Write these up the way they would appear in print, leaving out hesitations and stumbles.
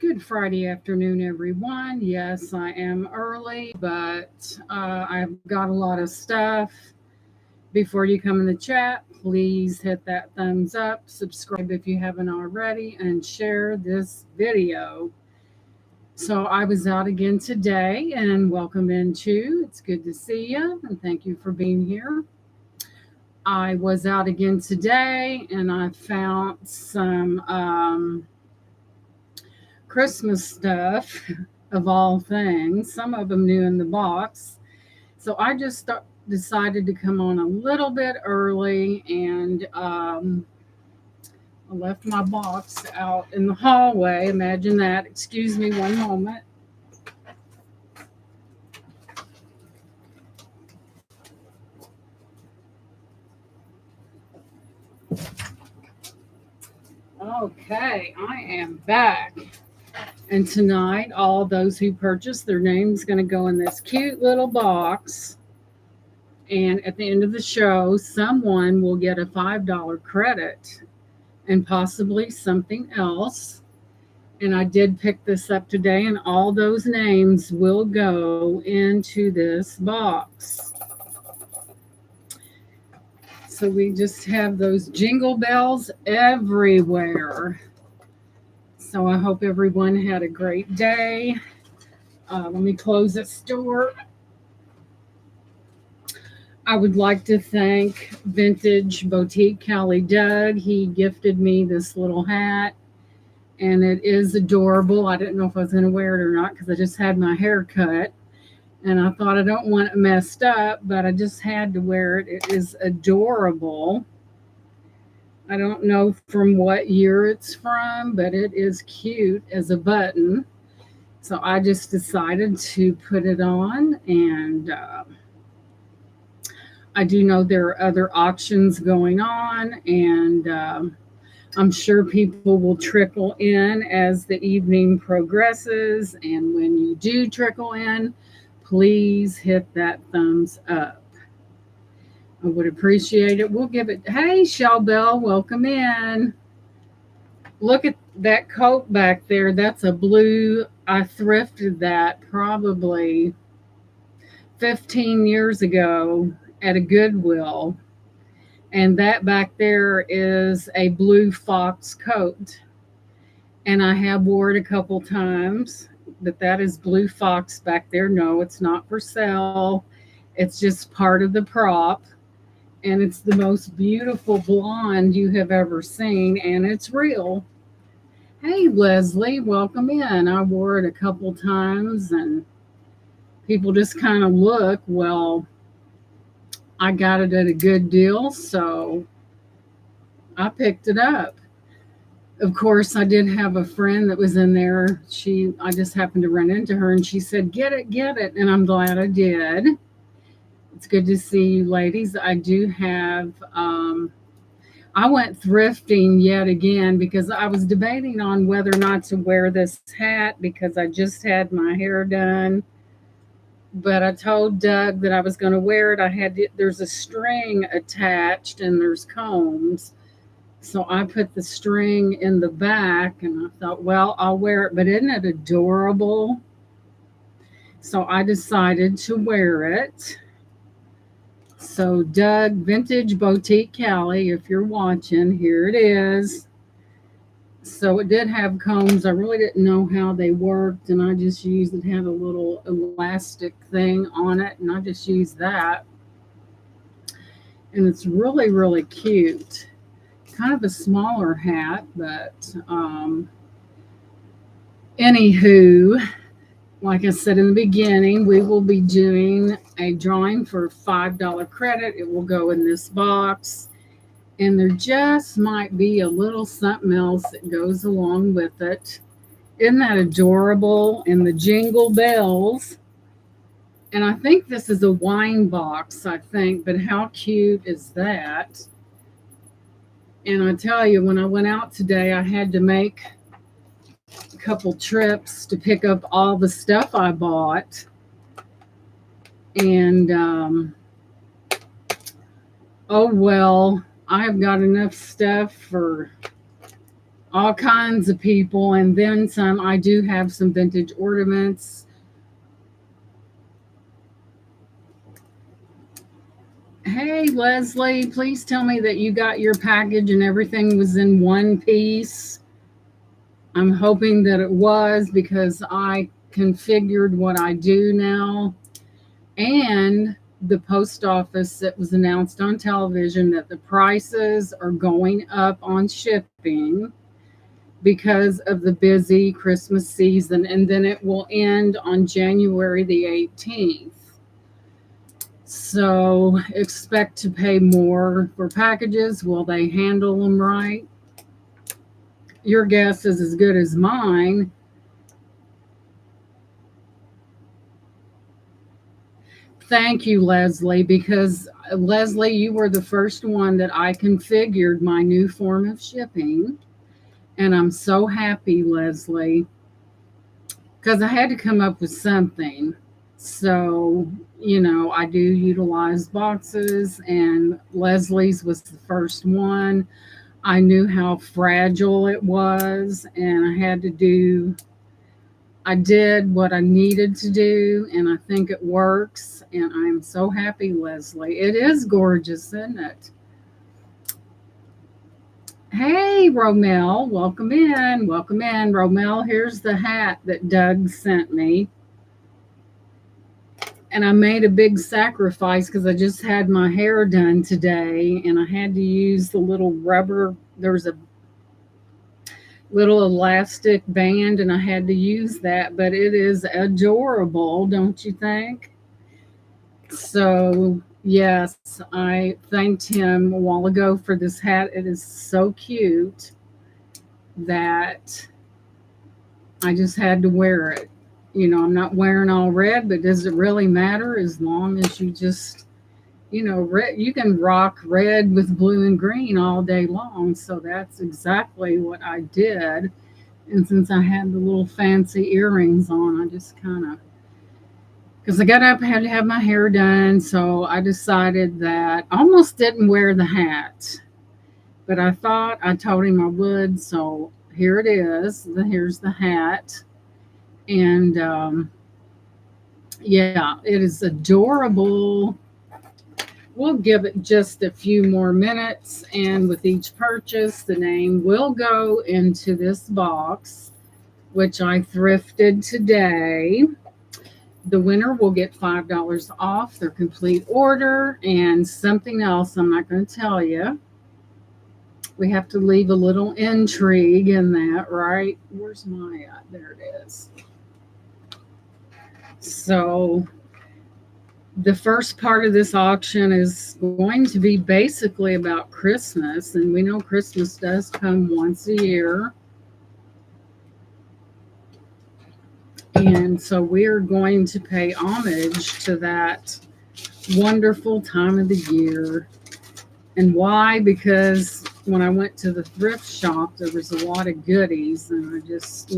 Good Friday afternoon, everyone. Yes, I am early, but I've got a lot of stuff. Before you come in the chat, please hit that thumbs up, subscribe if you haven't already, and share this video. So I was out again today, and welcome into. It's good to see you, and thank you for being here. I was out again today, and I found some Christmas stuff of all things, some of them new in the box. So I just decided to come on a little bit early and I left my box out in the hallway. Imagine that. Excuse me one moment. Okay, I am back. And tonight, all those who purchased, their name's going to go in this cute little box. And at the end of the show, someone will get a $5 credit and possibly something else. And I did pick this up today, and all those names will go into this box. So we just have those jingle bells everywhere. So I hope everyone had a great day. Let me close this door. I would like to thank Vintage Boutique Callie Doug. He gifted me this little hat, and it is adorable. I didn't know if I was going to wear it or not because I just had my hair cut, and I thought I don't want it messed up, but I just had to wear it. It is adorable. I don't know from what year it's from, but it is cute as a button. So I just decided to put it on, and I do know there are other auctions going on, and I'm sure people will trickle in as the evening progresses. And when you do trickle in, please hit that thumbs up. I would appreciate it. We'll give it. Hey, Shell Bell, welcome in. Look at that coat back there. That's a blue. I thrifted that probably 15 years ago at a Goodwill. And that back there is a blue fox coat. And I have wore it a couple times, but that is blue fox back there. No, it's not for sale. It's just part of the prop. And it's the most beautiful blonde you have ever seen, and it's real. Hey, Leslie, welcome in. I wore it a couple times, and people just kind of look. Well, I got it at a good deal, so I picked it up. Of course, I did have a friend that was in there. I just happened to run into her, and she said, get it, and I'm glad I did. It's good to see you, ladies. I do have, I went thrifting yet again because I was debating on whether or not to wear this hat because I just had my hair done. But I told Doug that I was going to wear it. There's a string attached and there's combs. So I put the string in the back and I thought, well, I'll wear it. But isn't it adorable? So I decided to wear it. So Doug, Vintage Boutique Callie, if you're watching, here it is. So it did have combs. I really didn't know how they worked, and I just used it. Had a little elastic thing on it, and I just used that. And it's really, really cute. Kind of a smaller hat, but anywho, like I said in the beginning, we will be doing a drawing for $5 credit. It will go in this box. And there just might be a little something else that goes along with it. Isn't that adorable? And the jingle bells. And I think this is a wine box, but how cute is that? And I tell you, when I went out today, I had to make a couple trips to pick up all the stuff I bought. And, oh, well, I have got enough stuff for all kinds of people, and then some. I do have some vintage ornaments. Hey, Leslie, please tell me that you got your package and everything was in one piece. I'm hoping that it was because I configured what I do now. And the post office, that was announced on television that the prices are going up on shipping because of the busy Christmas season. And then it will end on January the 18th. So expect to pay more for packages. Will they handle them right? Your guess is as good as mine. Thank you, Leslie, because Leslie, you were the first one that I configured my new form of shipping. And I'm so happy, Leslie, because I had to come up with something. So, I do utilize boxes, and Leslie's was the first one. I knew how fragile it was, and I did what I needed to do, and I think it works. And I'm so happy, Leslie. It is gorgeous, isn't it? Hey, Romel, welcome in. Welcome in. Romel, here's the hat that Doug sent me. And I made a big sacrifice because I just had my hair done today, and I had to use the little rubber. There's a little elastic band, and I had to use that, but it is adorable, don't you think? So, yes, I thanked him a while ago for this hat. It is so cute that I just had to wear it. I'm not wearing all red, but does it really matter as long as you just, red, you can rock red with blue and green all day long. So that's exactly what I did. And since I had the little fancy earrings on, I just kind of, because I got up, I had to have my hair done. So I decided that I almost didn't wear the hat, but I told him I would. So here it is. Here's the hat. And yeah, it is adorable. We'll give it just a few more minutes, and with each purchase, the name will go into this box, which I thrifted today. The winner will get $5 off their complete order, and something else I'm not going to tell you. We have to leave a little intrigue in that, right? Where's my, there it is. So the first part of this auction is going to be basically about Christmas, and we know Christmas does come once a year. And so we're going to pay homage to that wonderful time of the year. And why? Because when I went to the thrift shop, there was a lot of goodies, and I just,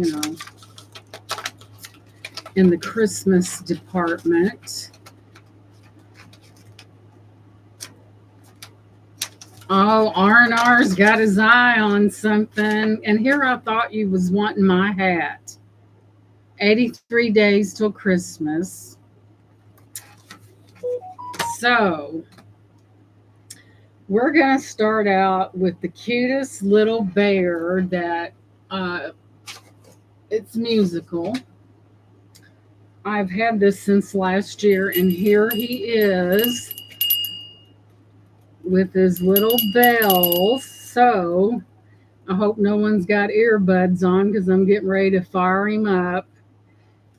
in the Christmas department. Oh, R&R's got his eye on something. And here I thought you was wanting my hat. 83 days till Christmas. So we're going to start out with the cutest little bear that it's musical. I've had this since last year, and here he is with his little bells. So I hope no one's got earbuds on because I'm getting ready to fire him up.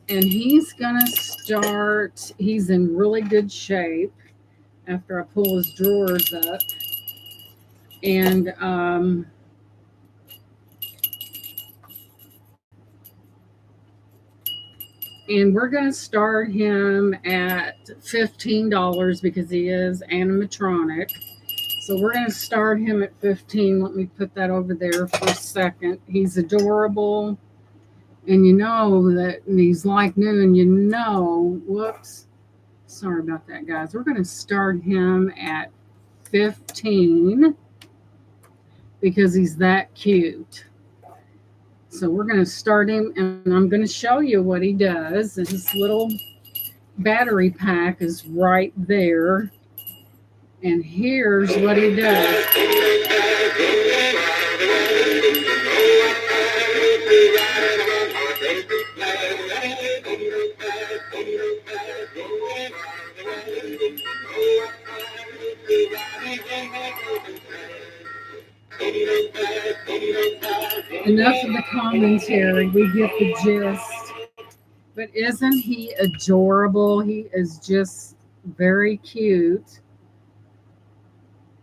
And he's going to start, he's in really good shape after I pull his drawers up. And we're going to start him at $15 because he is animatronic. So we're going to start him at 15. Let me put that over there for a second. He's adorable. And you know that he's like new, and whoops. Sorry about that, guys. We're going to start him at 15 because he's that cute. So we're going to start him, and I'm going to show you what he does. And his little battery pack is right there. And here's what he does. Enough of the commentary. We get the gist. But isn't he adorable? He is just very cute.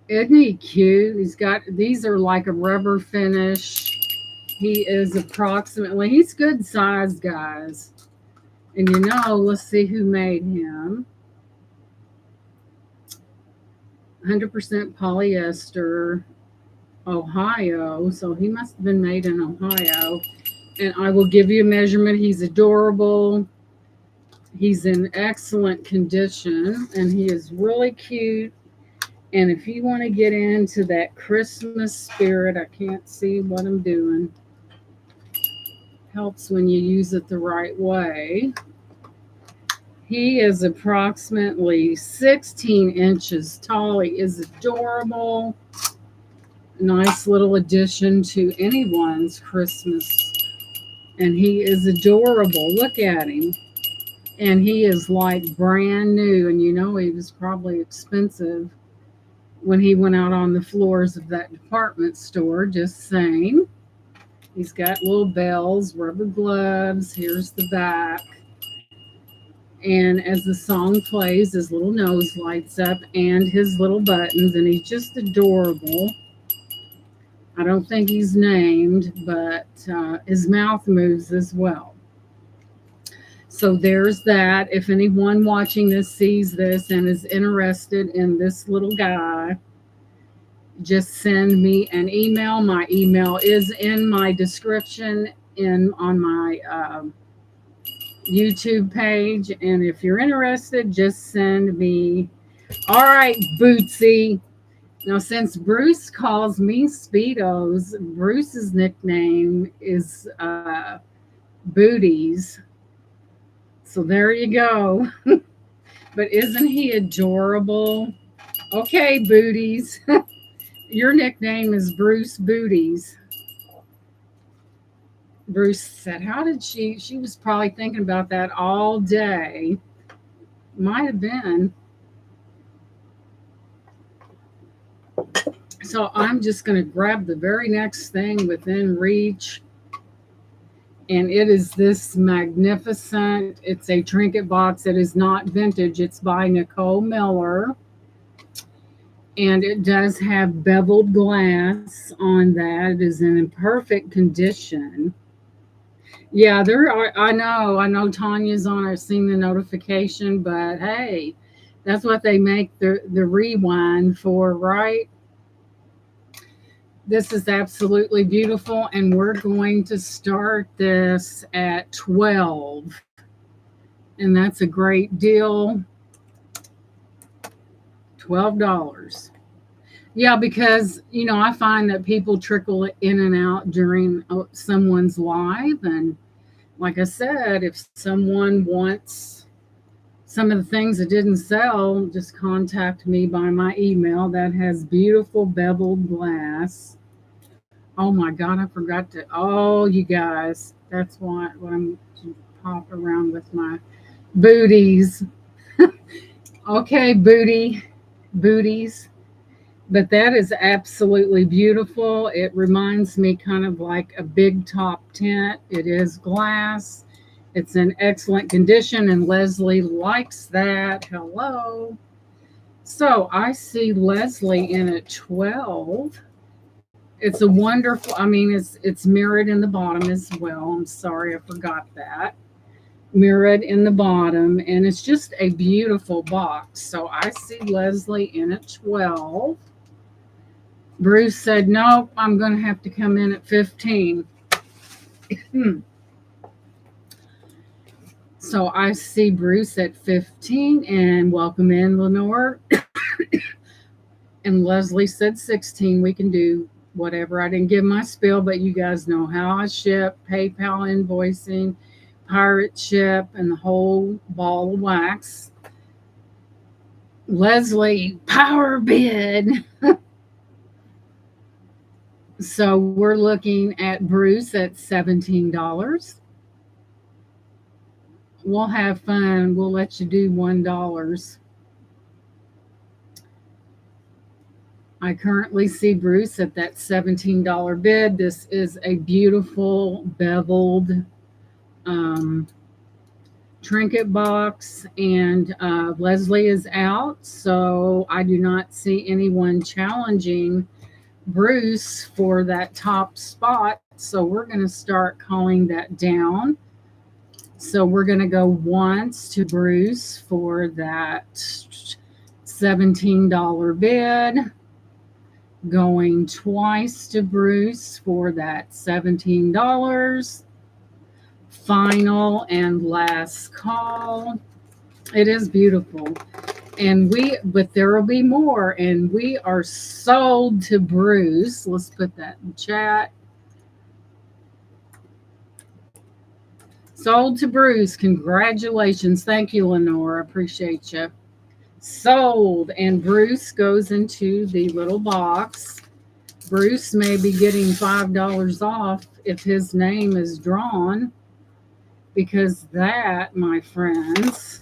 Isn't he cute? He's got, these are like a rubber finish. He is approximately, he's good sized, guys. And let's see who made him. 100% polyester, Ohio. So he must have been made in Ohio. And I will give you a measurement. He's adorable. He's in excellent condition, and he is really cute. And if you want to get into that Christmas spirit, I can't see what I'm doing. Helps when you use it the right way. He is approximately 16 inches tall. He is adorable. Nice little addition to anyone's Christmas. And he is adorable. Look at him. And he is like brand new. And he was probably expensive when he went out on the floors of that department store, just saying. He's got little bells, rubber gloves. Here's the back. And as the song plays, his little nose lights up and his little buttons, and he's just adorable. I don't think he's named, but his mouth moves as well. So there's that. If anyone watching this sees this and is interested in this little guy, just send me an email. My email is in my description on my YouTube page. And if you're interested, just send me. All right, Bootsy. Now, since Bruce calls me Speedos, Bruce's nickname is Booties. So there you go. But isn't he adorable? Okay, Booties. Your nickname is Bruce Booties. Bruce said, how did she was probably thinking about that all day. Might have been. So I'm just going to grab the very next thing within reach. And it is this magnificent, it's a trinket box. It is not vintage. It's by Nicole Miller. And it does have beveled glass on that. It is in perfect condition. Yeah, there are. I know Tanya's on. I've seen the notification, but hey, that's what they make the rewind for, right? This is absolutely beautiful, and we're going to start this at 12. And that's a great deal. $12. Yeah, because, I find that people trickle in and out during someone's live. And like I said, if someone wants some of the things that didn't sell, just contact me by my email that has beautiful beveled glass. Oh my God, I forgot to. Oh, you guys, that's what I'm pop around with my booties. Okay, booties. But that is absolutely beautiful. It reminds me kind of like a big top tent. It is glass. It's in excellent condition, and Leslie likes that. Hello. So I see Leslie in at 12. It's a wonderful, it's mirrored in the bottom as well. I'm sorry, I forgot that. Mirrored in the bottom, and it's just a beautiful box. So I see Leslie in at 12. Bruce said, nope, I'm going to have to come in at 15. So I see Bruce at 15, and welcome in, Lenore. And Leslie said 16. We can do whatever. I didn't give my spiel, but you guys know how I ship, PayPal invoicing, pirate ship, and the whole ball of wax. Leslie, power bid. So we're looking at Bruce at $17. We'll have fun. We'll let you do $1. I currently see Bruce at that $17 bid. This is a beautiful beveled um, trinket box, and Leslie is out, so I do not see anyone challenging Bruce for that top spot. So we're going to start calling that down. So we're going to go once to Bruce for that $17 bid, going twice to Bruce for that $17. Final and last call. It is beautiful. But there will be more, and we are sold to Bruce. Let's put that in chat. Sold to Bruce. Congratulations. Thank you, Lenore. Appreciate you. Sold. And Bruce goes into the little box. Bruce may be getting $5 off if his name is drawn, because that, my friends.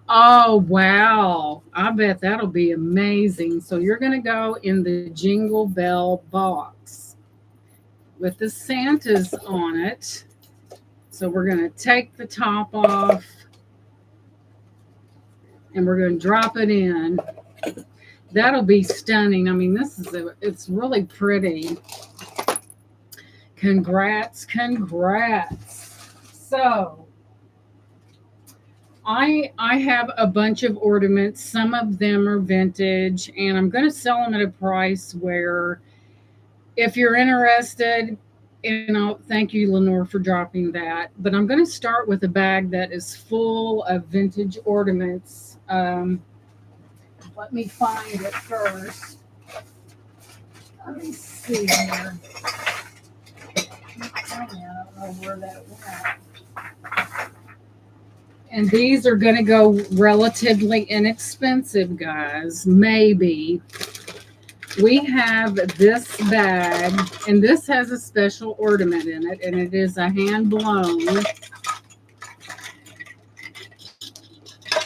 Oh, wow. I bet that'll be amazing. So you're going to go in the Jingle Bell box with the Santas on it. So we're going to take the top off and we're going to drop it in. That'll be stunning. I mean, it's really pretty. Congrats. So I have a bunch of ornaments. Some of them are vintage, and I'm going to sell them at a price where, if you're interested, and thank you, Lenore, for dropping that. But I'm going to start with a bag that is full of vintage ornaments. Let me find it first. Let me see here. I don't know where that went. And these are going to go relatively inexpensive, guys. Maybe. We have this bag, and this has a special ornament in it, and it is a hand blown.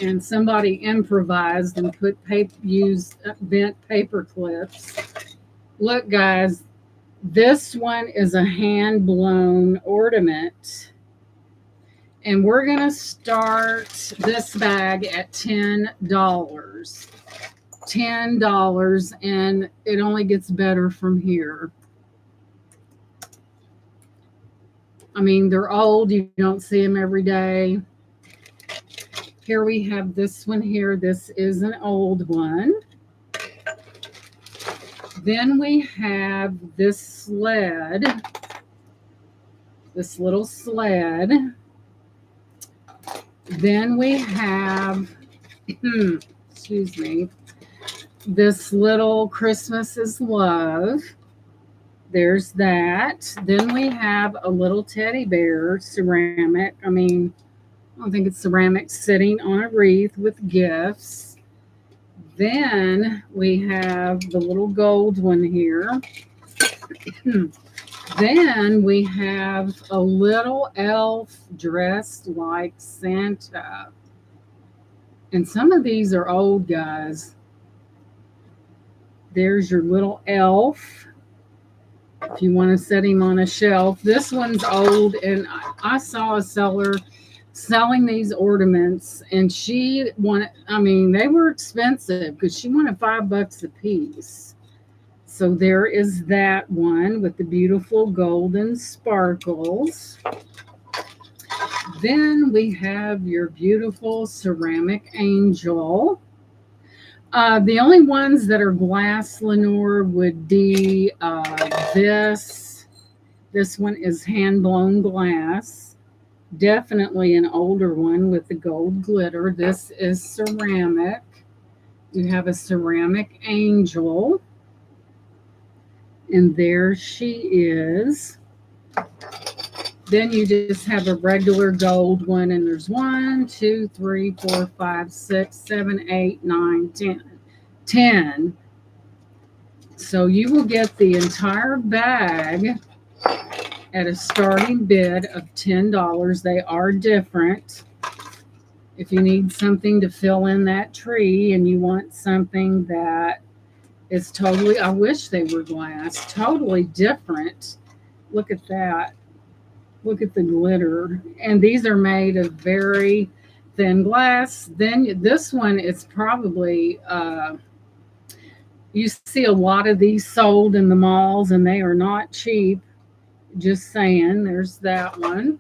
And somebody improvised and used bent paper clips. Look, guys, this one is a hand blown ornament. And we're going to start this bag at $10. $10, and it only gets better from here. I mean, they're old. You don't see them every day. Here we have this one here. This is an old one. Then we have this sled, this little sled. Then we have, excuse me, this little Christmas is Love. There's that. Then we have a little teddy bear, ceramic. I mean, I don't think it's ceramic, sitting on a wreath with gifts. Then we have the little gold one here. Then we have a little elf dressed like Santa. And some of these are old, guys. There's your little elf. If you want to set him on a shelf. This one's old, and I saw a seller selling these ornaments, and she wanted, I mean, they were expensive because she wanted $5 a piece. So there is that one with the beautiful golden sparkles. Then we have your beautiful ceramic angel. The only ones that are glass, Lenore, would be this. This one is hand-blown glass. Definitely an older one with the gold glitter. This is ceramic. You have a ceramic angel. And there she is. Then you just have a regular gold one, and there's 1, 2, 3, 4, 5, 6, 7, 8, 9, 10. So you will get the entire bag at a starting bid of $10. They are different. If you need something to fill in that tree and you want something that is totally, I wish they were glass, totally different. Look at that. Look at the glitter. And these are made of very thin glass. Then this one is probably, you see a lot of these sold in the malls and they are not cheap. Just saying, there's that one.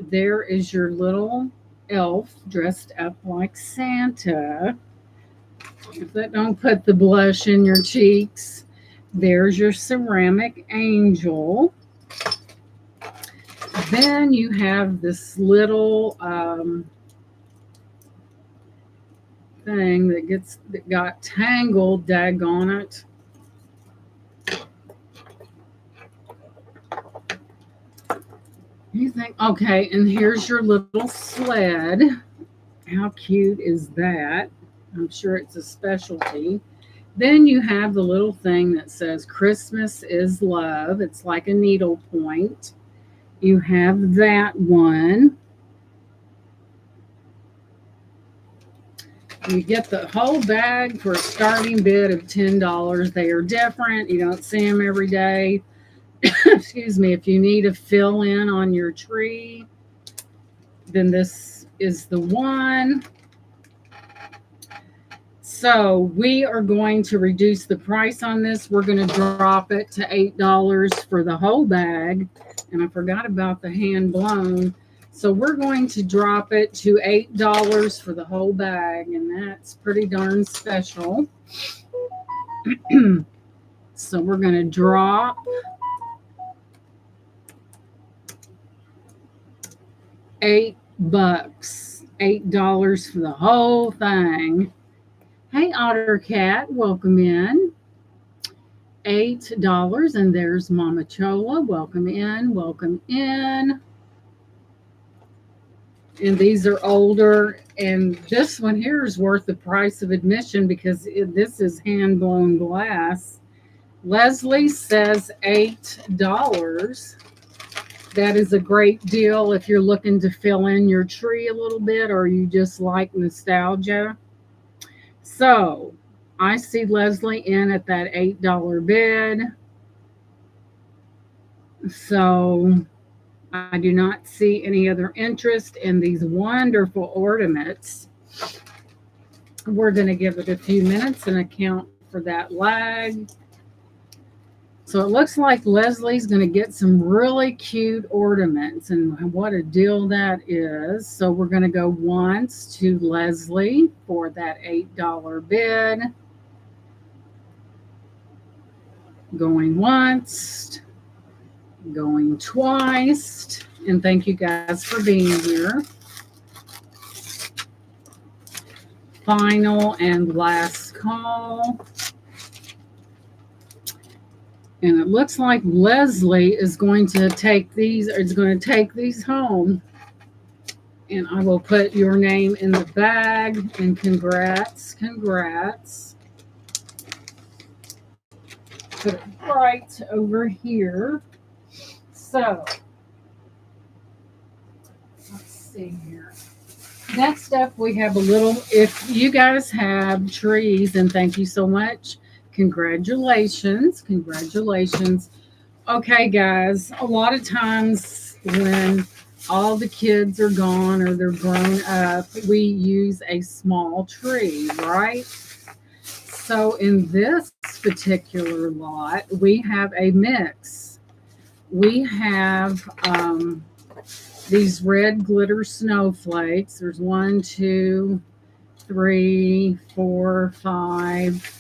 There is your little elf dressed up like Santa. If that don't put the blush in your cheeks. There's your ceramic angel. Then you have this little thing that got tangled, daggone it. You think, okay, and here's your little sled. How cute is that? I'm sure it's a specialty. Then you have the little thing that says Christmas is love. It's like a needle point. You have that one. You get the whole bag for a starting bid of $10. They are different. You don't see them every day. Excuse me. If you need a fill in on your tree, then this is the one. So we are going to reduce the price on this. We're going to drop it to $8 for the whole bag. And I forgot about the hand blown. So we're going to drop it to $8 for the whole bag. And that's pretty darn special. So we're going to drop $8. $8 for the whole thing. Hey, Otter Cat, welcome in. $8, and there's Mama Chola. Welcome in, welcome in. And these are older, and this one here is worth the price of admission because this is hand blown glass. Leslie says $8. That is a great deal if you're looking to fill in your tree a little bit or you just like nostalgia. So I see Leslie in at that $8 bid. So I do not see any other interest in these wonderful ornaments. We're going to give it a few minutes and account for that lag. So it looks like Leslie's going to get some really cute ornaments, and what a deal that is. So we're going to go once to Leslie for that $8 bid. Going once, going twice, and thank you guys for being here. Final and last call. And it looks like Leslie is going to take these, home. And I will put your name in the bag. And congrats. Put it right over here. So, let's see here. Next up, we have a little, if you guys have trees, and thank you so much. Congratulations. Okay, guys, a lot of times when all the kids are gone or they're grown up, we use a small tree, right? So in this particular lot, we have a mix. We have these red glitter snowflakes. There's 1, 2, 3, 4, 5,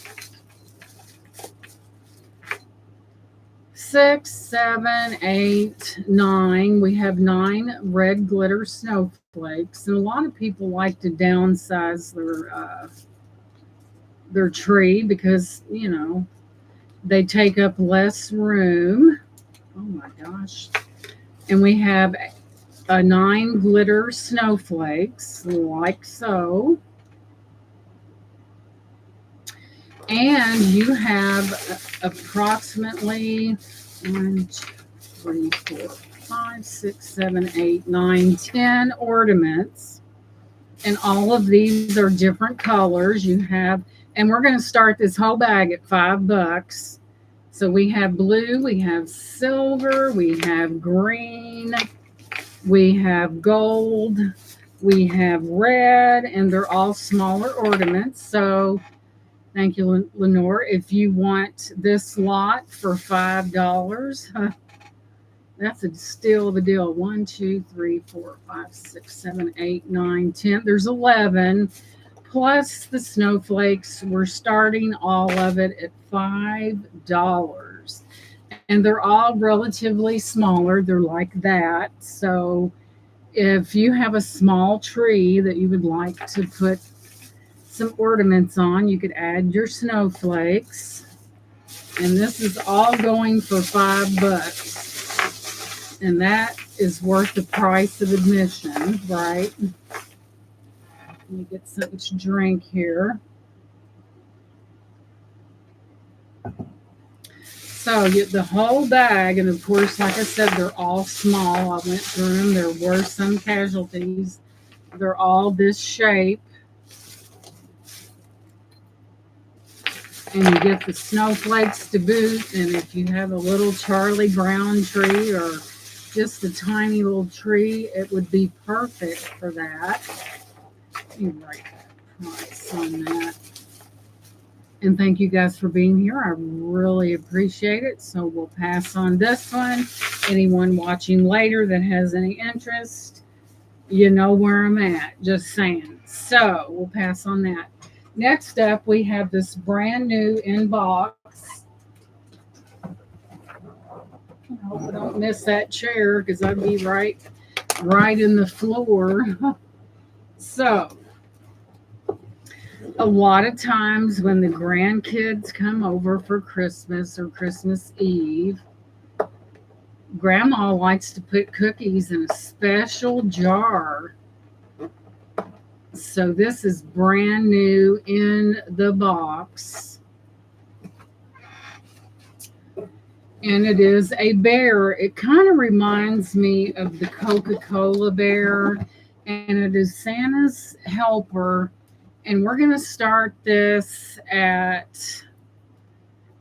6, 7, 8, 9. We have 9 red glitter snowflakes, and a lot of people like to downsize their tree because They take up less room. Oh my gosh. And we have 9 glitter snowflakes, like so. And you have approximately 1, 2, 3, 4, 5, 6, 7, 8, 9, 10 ornaments. And all of these are different colors. You have, and we're going to start this whole bag at $5. So we have blue, we have silver, we have green, we have gold, we have red, and they're all smaller ornaments. So thank you, Lenore. If you want this lot for $5, that's a steal of a deal. 1, 2, 3, 4, 5, 6, 7, 8, 9, 10. There's 11 plus the snowflakes. We're starting all of it at $5. And they're all relatively smaller. They're like that. So if you have a small tree that you would like to put some ornaments on, you could add your snowflakes. And this is all going for $5. And that is worth the price of admission, right? Let me get something to drink here. So you get the whole bag, and of course, like I said, they're all small. I went through them. There were some casualties. They're all this shape. And you get the snowflakes to boot. And if you have a little Charlie Brown tree or just a tiny little tree, it would be perfect for that. Let me write that price on that. And thank you guys for being here. I really appreciate it. So we'll pass on this one. Anyone watching later that has any interest, you know where I'm at. Just saying. So we'll pass on that. Next up, we have this brand new in box. I hope I don't miss that chair because I'd be right in the floor. So a lot of times when the grandkids come over for Christmas or Christmas Eve, Grandma likes to put cookies in a special jar. So this is brand new in the box. And it is a bear. It kind of reminds me of the Coca-Cola bear. And it is Santa's helper. And we're going to start this at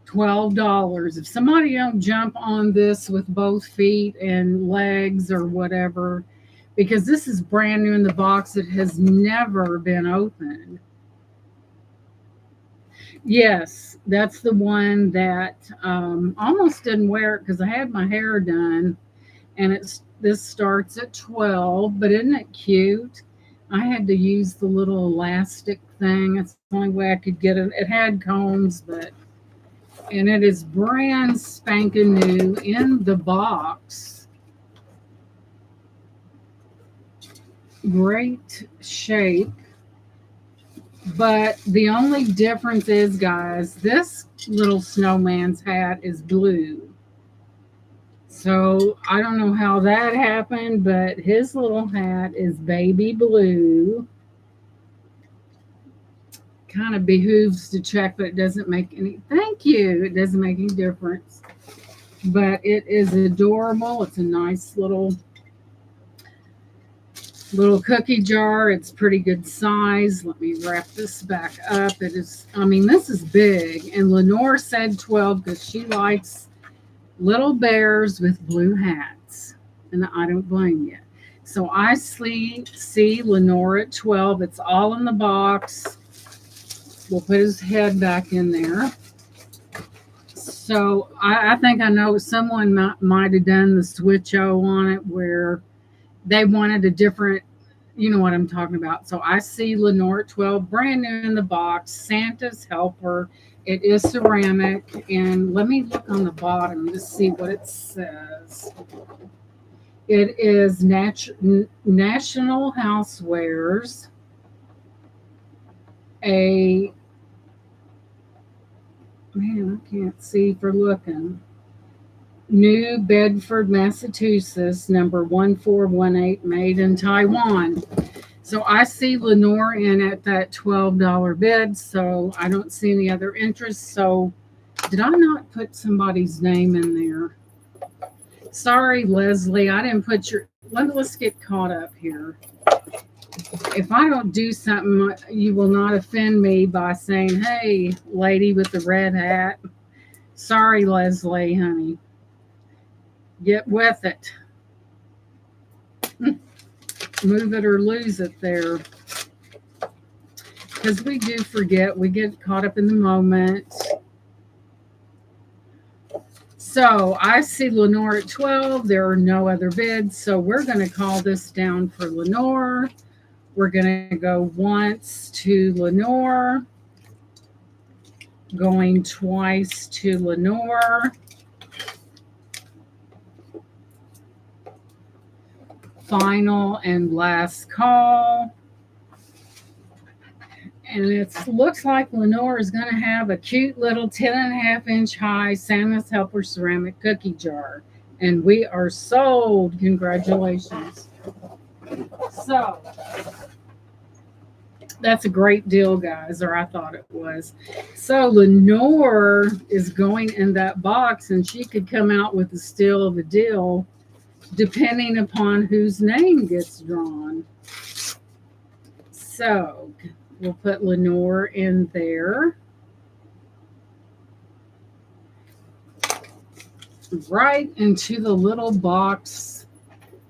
$12. If somebody don't jump on this with both feet and legs or whatever, because this is brand new in the box, it has never been opened. Yes, that's the one that almost didn't wear it because I had my hair done, and this starts at 12. But isn't it cute? I had to use the little elastic thing. It's the only way I could get it. It had combs, and it is brand spanking new in the box. Great shape. But the only difference is, guys, this little snowman's hat is blue. So I don't know how that happened, but his little hat is baby blue. Kind of behooves to check, but it doesn't make any, thank you, it doesn't make any difference. But it is adorable. It's a nice little cookie jar. It's pretty good size. Let me wrap this back up. It is, I mean, this is big. And Lenore said 12 because she likes little bears with blue hats. And I don't blame you. So I see Lenore at 12. It's all in the box. We'll put his head back in there. So I think I know someone might have done the switch-o on it where they wanted a different, you know what I'm talking about. So I see Lenore at 12, brand new in the box, Santa's helper. It is ceramic. And let me look on the bottom to see what it says. It is National Housewares, a Man, I can't see for looking. New Bedford, Massachusetts, number 1418, made in Taiwan. So I see Lenore in at that $12 bid, so I don't see any other interest. So did I not put somebody's name in there? Sorry, Leslie, I didn't put your. Let's get caught up here. If I don't do something, you will not offend me by saying, "Hey, lady with the red hat." Sorry, Leslie, honey. Get with it. Move it or lose it there. Because we do forget, we get caught up in the moment. So I see Lenore at 12. There are no other bids. So we're going to call this down for Lenore. We're going to go once to Lenore, going twice to Lenore. Final and last call. And it looks like Lenore is going to have a cute little 10.5-inch high Santa's Helper ceramic cookie jar. And we are sold. Congratulations. So that's a great deal, guys, or I thought it was. So Lenore is going in that box, and she could come out with the steal of a deal depending upon whose name gets drawn. So we'll put Lenore in there. Right into the little box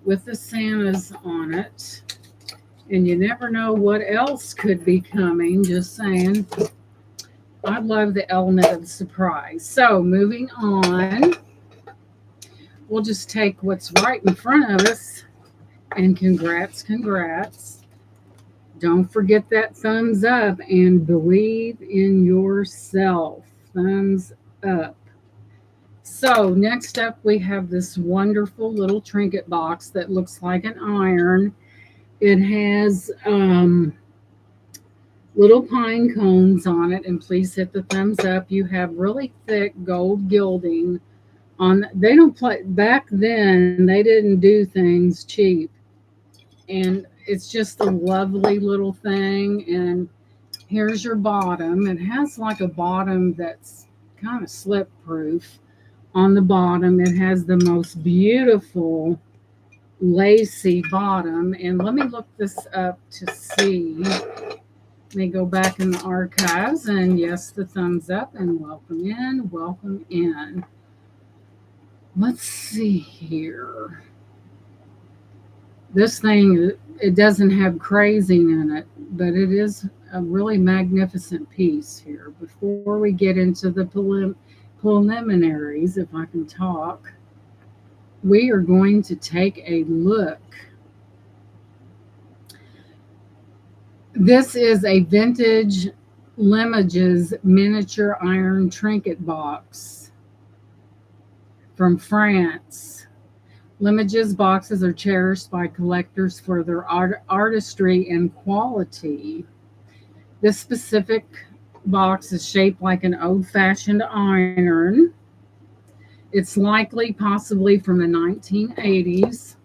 with the Santas on it. And you never know what else could be coming, just saying. I love the element of surprise. So moving on, we'll just take what's right in front of us. And congrats, congrats. Don't forget that thumbs up and believe in yourself. Thumbs up. So next up, we have this wonderful little trinket box that looks like an iron. It has little pine cones on it, and please hit the thumbs up. You have really thick gold gilding on. They don't play back then. They didn't do things cheap, and it's just a lovely little thing. And here's your bottom. It has like a bottom that's kind of slip proof. On the bottom, it has the most beautiful lacy bottom. And let me look this up to see. Let me go back in the archives, and yes, the thumbs up, and welcome in, welcome in. Let's see here. This thing, it doesn't have crazing in it, but it is a really magnificent piece here. Before we get into the preliminaries, if I can talk, we are going to take a look. This is a vintage Limoges miniature iron trinket box from France. Limoges boxes are cherished by collectors for their artistry and quality. This specific box is shaped like an old-fashioned iron. It's likely possibly from the 1980s.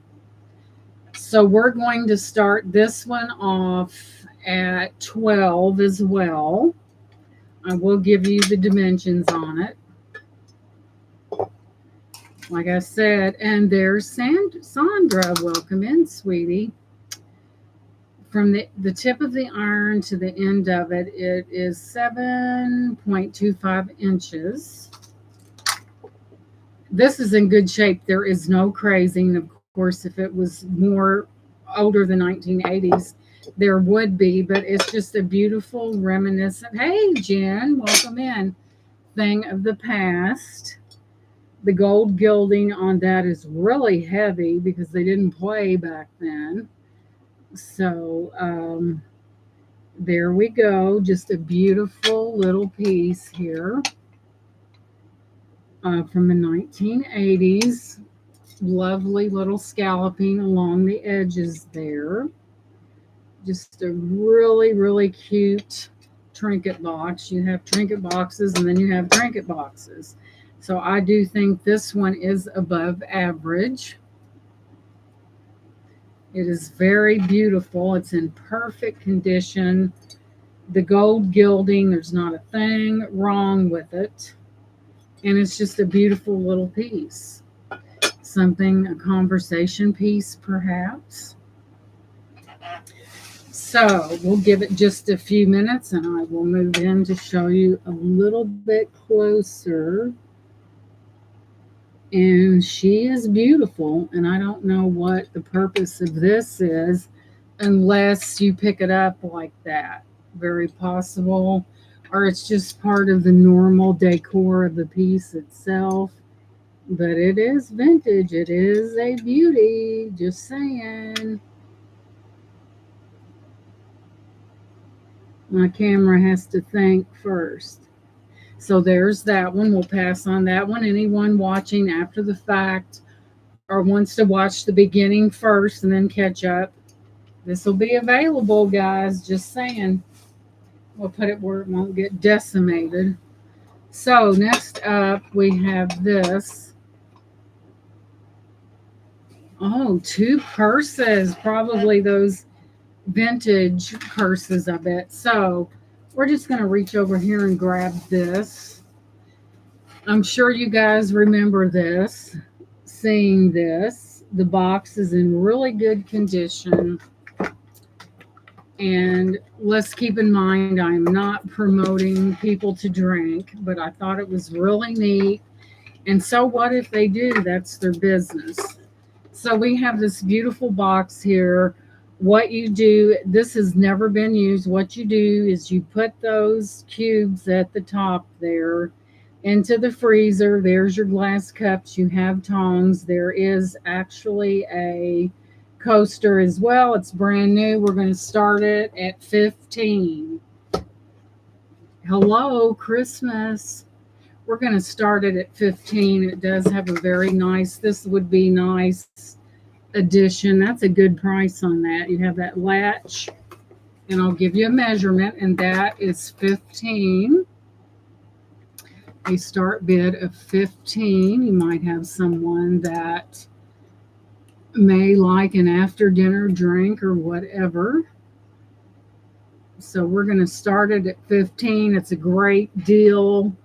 So we're going to start this one off at 12 as well. I will give you the dimensions on it. Like I said, and there's Sandra. Welcome in, sweetie. From the tip of the iron to the end of it, it is 7.25 inches. This is in good shape. There is no crazing. Of course, if it was more older than 1980s, there would be, but it's just a beautiful reminiscent. Hey, Jen, welcome in. Thing of the past. The gold gilding on that is really heavy because they didn't play back then. So there we go. Just a beautiful little piece here from the 1980s. Lovely little scalloping along the edges there. Just a really, really cute trinket box. You have trinket boxes and then you have trinket boxes. So I do think this one is above average. It is very beautiful. It's in perfect condition. The gold gilding, there's not a thing wrong with it. And it's just a beautiful little piece. Something, a conversation piece, perhaps. So we'll give it just a few minutes and I will move in to show you a little bit closer. And she is beautiful. And I don't know what the purpose of this is unless you pick it up like that. Very possible. Or it's just part of the normal decor of the piece itself. But it is vintage. It is a beauty. Just saying. My camera has to think first. So there's that one. We'll pass on that one. Anyone watching after the fact or wants to watch the beginning first and then catch up, this will be available, guys. Just saying. We'll put it where it won't get decimated. So next up, we have this. Oh, two purses. Probably those vintage purses, I bet. So we're just going to reach over here and grab this. I'm sure you guys remember this, seeing this. The box is in really good condition. And let's keep in mind, I'm not promoting people to drink, but I thought it was really neat. And so what if they do? That's their business. So we have this beautiful box here. What you do, this has never been used. What you do is you put those cubes at the top there into the freezer. There's your glass cups. You have tongs. There is actually a coaster as well. It's brand new. We're going to start it at 15. Hello, Christmas. We're going to start it at 15. It does have a very nice, this would be nice addition. That's a good price on that. You have that latch, and I'll give you a measurement, and that is 15. A start bid of 15. You might have someone that may like an after dinner drink or whatever. So we're going to start it at 15. It's a great deal.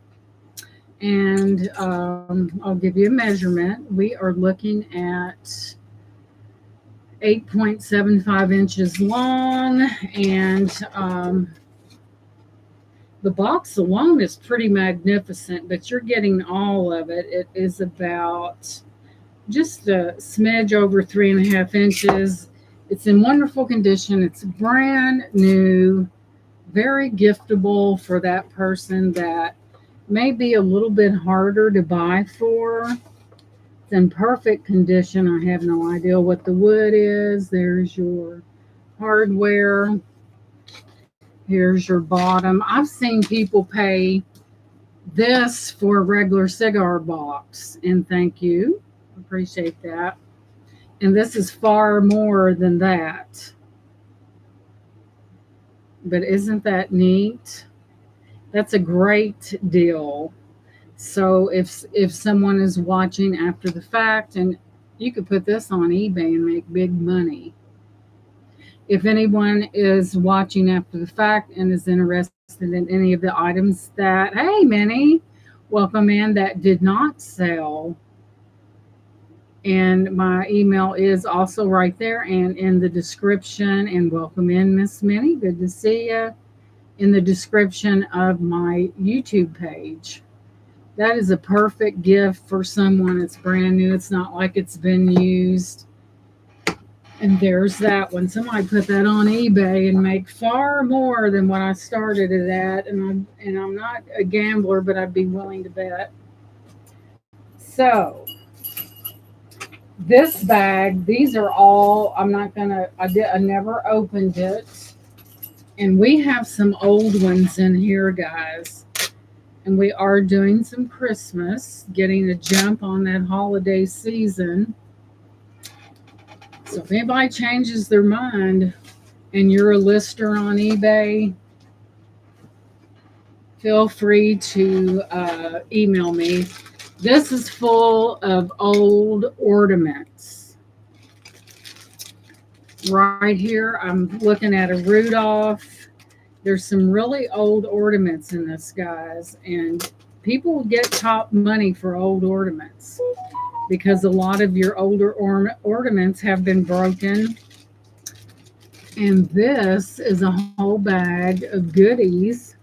And I'll give you a measurement. We are looking at 8.75 inches long, and the box alone is pretty magnificent, but you're getting all of it. It is about just a smidge over 3.5 inches. It's in wonderful condition. It's brand new, very giftable for that person that may be a little bit harder to buy for. It's in perfect condition. I have no idea what the wood is. There's your hardware. Here's your bottom. I've seen people pay this for a regular cigar box, and thank you. Appreciate that. And this is far more than that. But isn't that neat? That's a great deal. So if someone is watching after the fact, and you could put this on eBay and make big money. If anyone is watching after the fact and is interested in any of the items that, hey, Minnie, welcome in, that did not sell. And my email is also right there and in the description. And welcome in, Miss Minnie. Good to see you. In the description of my YouTube page. That is a perfect gift for someone. It's brand new. It's not like it's been used. And there's that one. Somebody put that on eBay and make far more than what I started it at. And I'm not a gambler, but I'd be willing to bet. So this bag, these are all, I never opened it. And we have some old ones in here, guys. And we are doing some Christmas, getting a jump on that holiday season. So if anybody changes their mind and you're a lister on eBay, feel free to email me. This is full of old ornaments. Right here, I'm looking at a Rudolph. There's some really old ornaments in this, guys, and people get top money for old ornaments because a lot of your older ornaments have been broken. And this is a whole bag of goodies.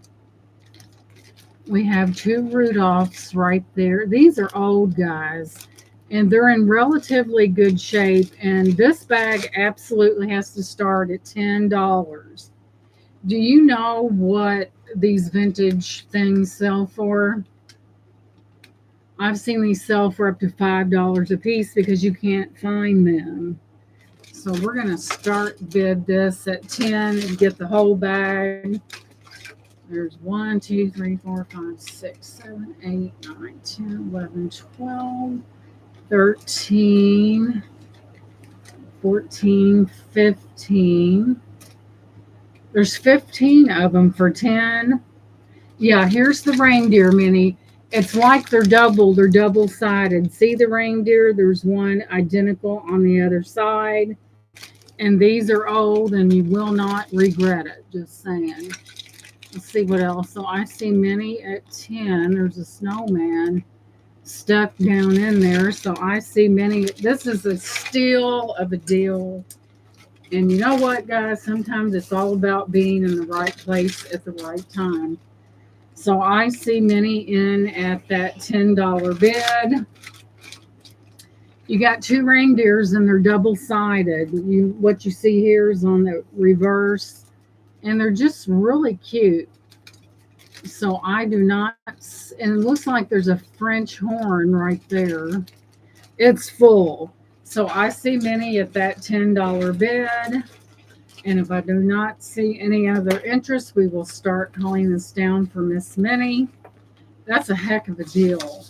We have two Rudolphs right there. These are old, guys, and they're in relatively good shape. And this bag absolutely has to start at $10. Do you know what these vintage things sell for? I've seen these sell for up to $5 a piece because you can't find them. So we're going to start bid this at 10 and get the whole bag. There's 1, 2, 3, 4, 5, 6, 7, 8, 9, 10, 11, 12, 13, 14, 15. There's 15 of them for 10. Yeah, here's the reindeer mini. It's like they're double-sided. See the reindeer? There's one identical on the other side. And these are old and you will not regret it. Just saying. Let's see what else. So I see mini at 10. There's a snowman stuck down in there. So I see mini. This is a steal of a deal. And you know what, guys? Sometimes it's all about being in the right place at the right time. So I see many in at that $10 bid. You got two reindeers and they're double-sided. What you see here is on the reverse. And they're just really cute. So I do not, and it looks like there's a French horn right there. It's full. So I see many at that $10 bid. And if I do not see any other interest, we will start calling this down for Miss Minnie. That's a heck of a deal.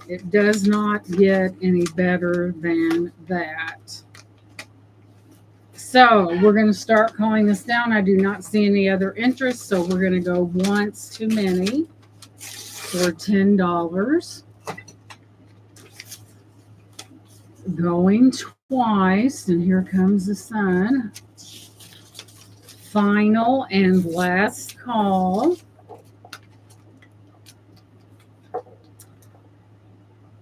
It does not get any better than that. So we're going to start calling this down. I do not see any other interest, so we're going to go once to Minnie for $10. Going twice, and here comes the sun. Final and last call.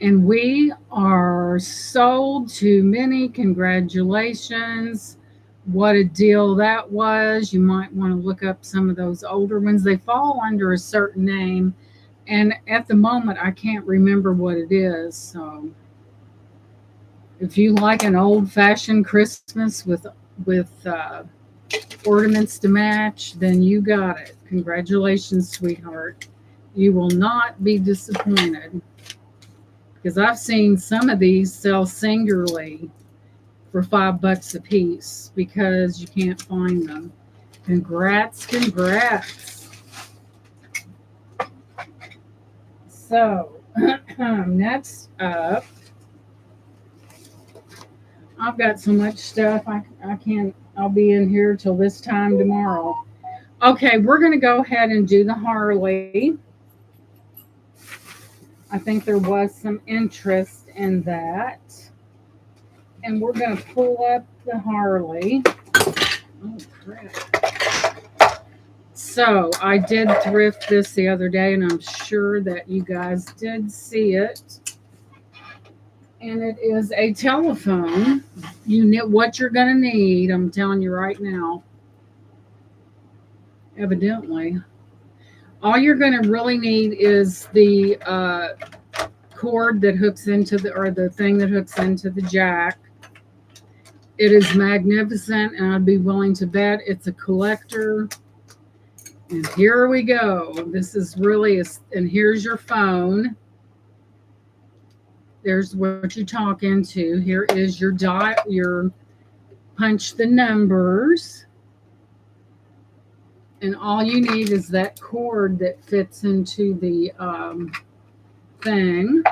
And we are sold to Minnie. Congratulations. What a deal that was. You might want to look up some of those older ones. They fall under a certain name. And at the moment, I can't remember what it is. So if you like an old-fashioned Christmas with ornaments to match, then you got it. Congratulations, sweetheart. You will not be disappointed. Because I've seen some of these sell singularly for $5 a piece because you can't find them. Congrats, congrats. So, next up, I've got so much stuff I can't, I'll be in here till this time tomorrow. Okay, we're going to go ahead and do the Harley. I think there was some interest in that. And we're going to pull up the Harley. Oh, crap. So I did thrift this the other day, and I'm sure that you guys did see it. And it is a telephone. You know what you're going to need. I'm telling you right now. Evidently. All you're going to really need is the cord that hooks into the thing that hooks into the jack. It is magnificent, and I'd be willing to bet it's a collector. And here we go. This is really, and here's your phone. There's what you talk into. Here is your punch the numbers. And all you need is that cord that fits into the thing.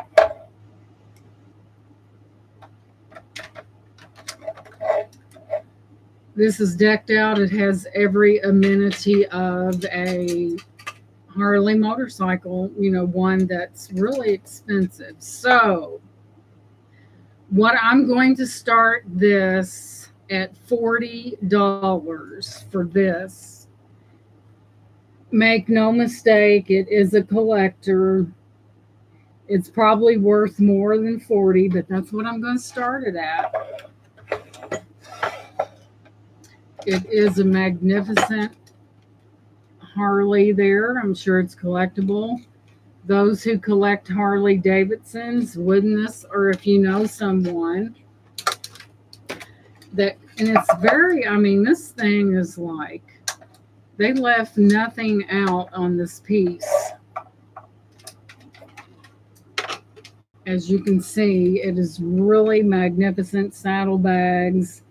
This is decked out. It has every amenity of a Harley motorcycle, one that's really expensive. So, what I'm going to start this at $40 for this. Make no mistake, it is a collector. It's probably worth more than 40, but that's what I'm going to start it at. It is a magnificent Harley there. I'm sure it's collectible. Those who collect Harley Davidsons, wouldn't this, or if you know someone that, and it's very, this thing is like, they left nothing out on this piece. As you can see, it is really magnificent saddlebags,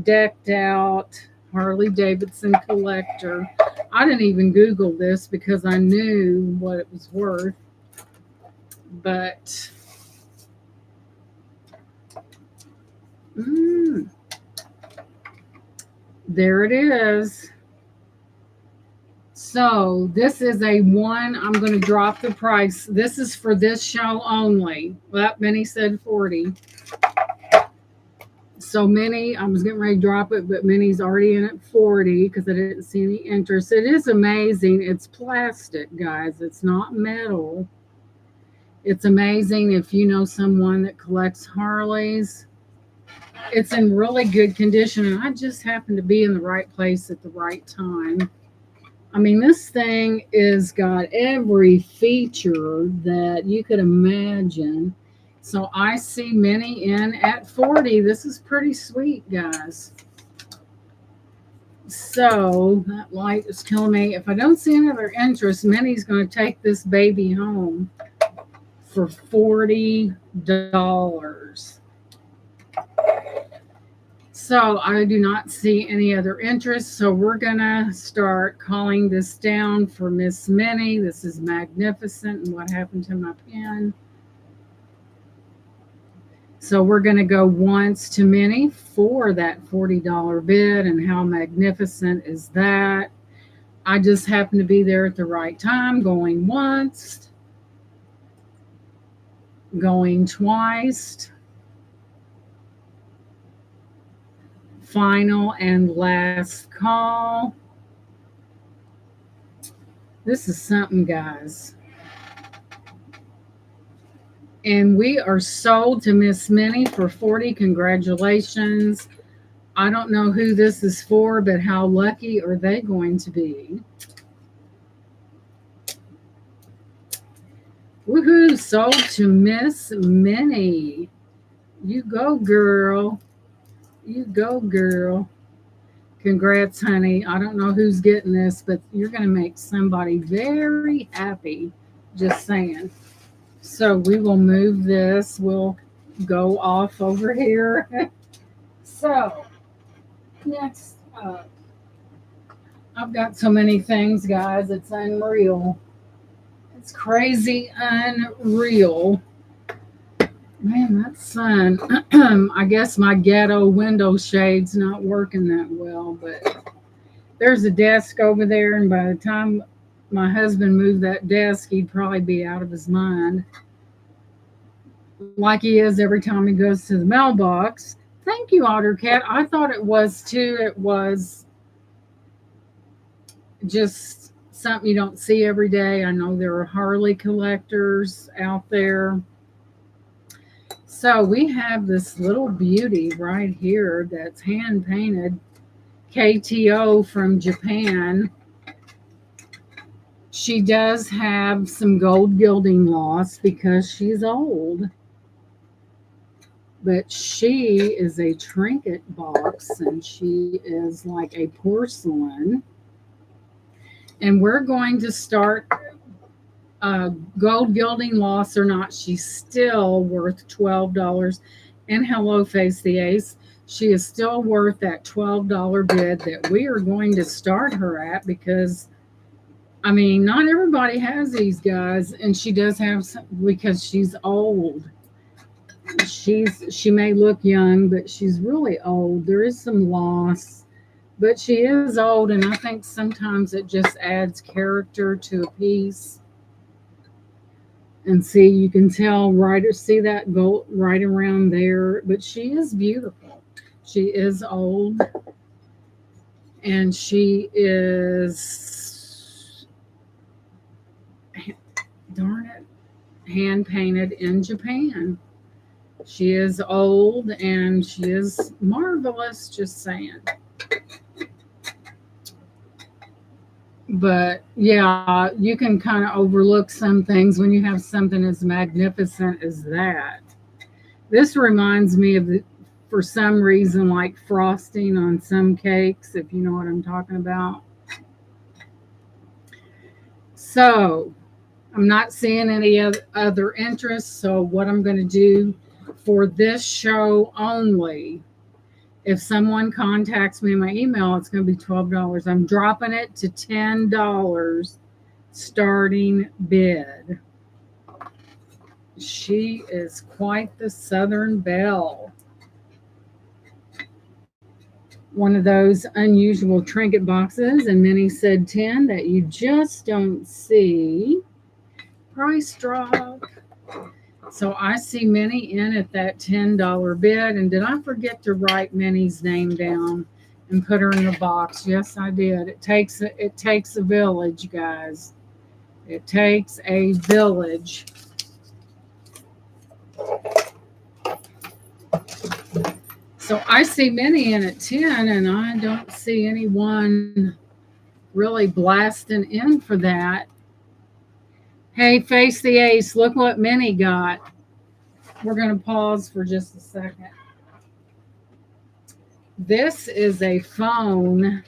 decked out, Harley Davidson collector. I didn't even Google this because I knew what it was worth. But, there it is. So this is a one. I'm going to drop the price. This is for this show only. Well, Minnie said 40. So Minnie, I was getting ready to drop it, but Minnie's already in at 40 because I didn't see any interest. It is amazing. It's plastic, guys. It's not metal. It's amazing if you know someone that collects Harleys. It's in really good condition, and I just happened to be in the right place at the right time. This thing is got every feature that you could imagine. So I see Minnie in at 40. This is pretty sweet, guys. So that light is killing me. If I don't see another interest, Minnie's going to take this baby home for $40. So I do not see any other interest. So we're going to start calling this down for Miss Minnie. This is magnificent. And what happened to my pen? So we're going to go once to Minnie for that $40 bid. And how magnificent is that? I just happened to be there at the right time, going once, going twice. Final and last call. This is something, guys. And we are sold to Miss Minnie for 40. Congratulations. I don't know who this is for, but how lucky are they going to be? Woohoo, sold to Miss Minnie. You go, girl. You go, girl. Congrats, honey. I don't know who's getting this, but you're going to make somebody very happy. Just saying. So we will move this. We'll go off over here. So, next up. I've got so many things, guys. It's unreal. It's crazy unreal. Man, that sun. I guess my ghetto window shade's not working that well, but there's a desk over there, and by the time my husband moved that desk, he'd probably be out of his mind. Like he is every time he goes to the mailbox. Thank you, Ottercat. I thought it was too. It was just something you don't see every day. I know there are Harley collectors out there. So we have this little beauty right here that's hand painted, KTO from Japan. She does have some gold gilding loss because she's old. But she is a trinket box, and she is like a porcelain. And we're going to start gold gilding loss or not, she's still worth $12. And hello, Face the Ace. She is still worth that $12 bid that we are going to start her at because, not everybody has these, guys. And she does have some because she's old. She may look young, but she's really old. There is some loss. But she is old, and I think sometimes it just adds character to a piece. And see, you can tell right or see that gold right around there. But she is beautiful. She is old, and she is, darn it, hand painted in Japan. She is old and she is marvelous, just saying. But yeah, you can kind of overlook some things when you have something as magnificent as that. This reminds me of, for some reason, like frosting on some cakes, if you know what I'm talking about. So I'm not seeing any other interest. So what I'm going to do for this show only, if someone contacts me in my email, it's going to be $12. I'm dropping it to $10 starting bid. She is quite the Southern Belle. One of those unusual trinket boxes, and many said 10 that you just don't see. Price drop. So I see Minnie in at that $10 bid. And did I forget to write Minnie's name down and put her in the box? Yes, I did. It takes a village, guys. It takes a village. So I see Minnie in at 10, and I don't see anyone really blasting in for that. Hey, Face the Ace, look what Minnie got. We're going to pause for just a second. This is a phone.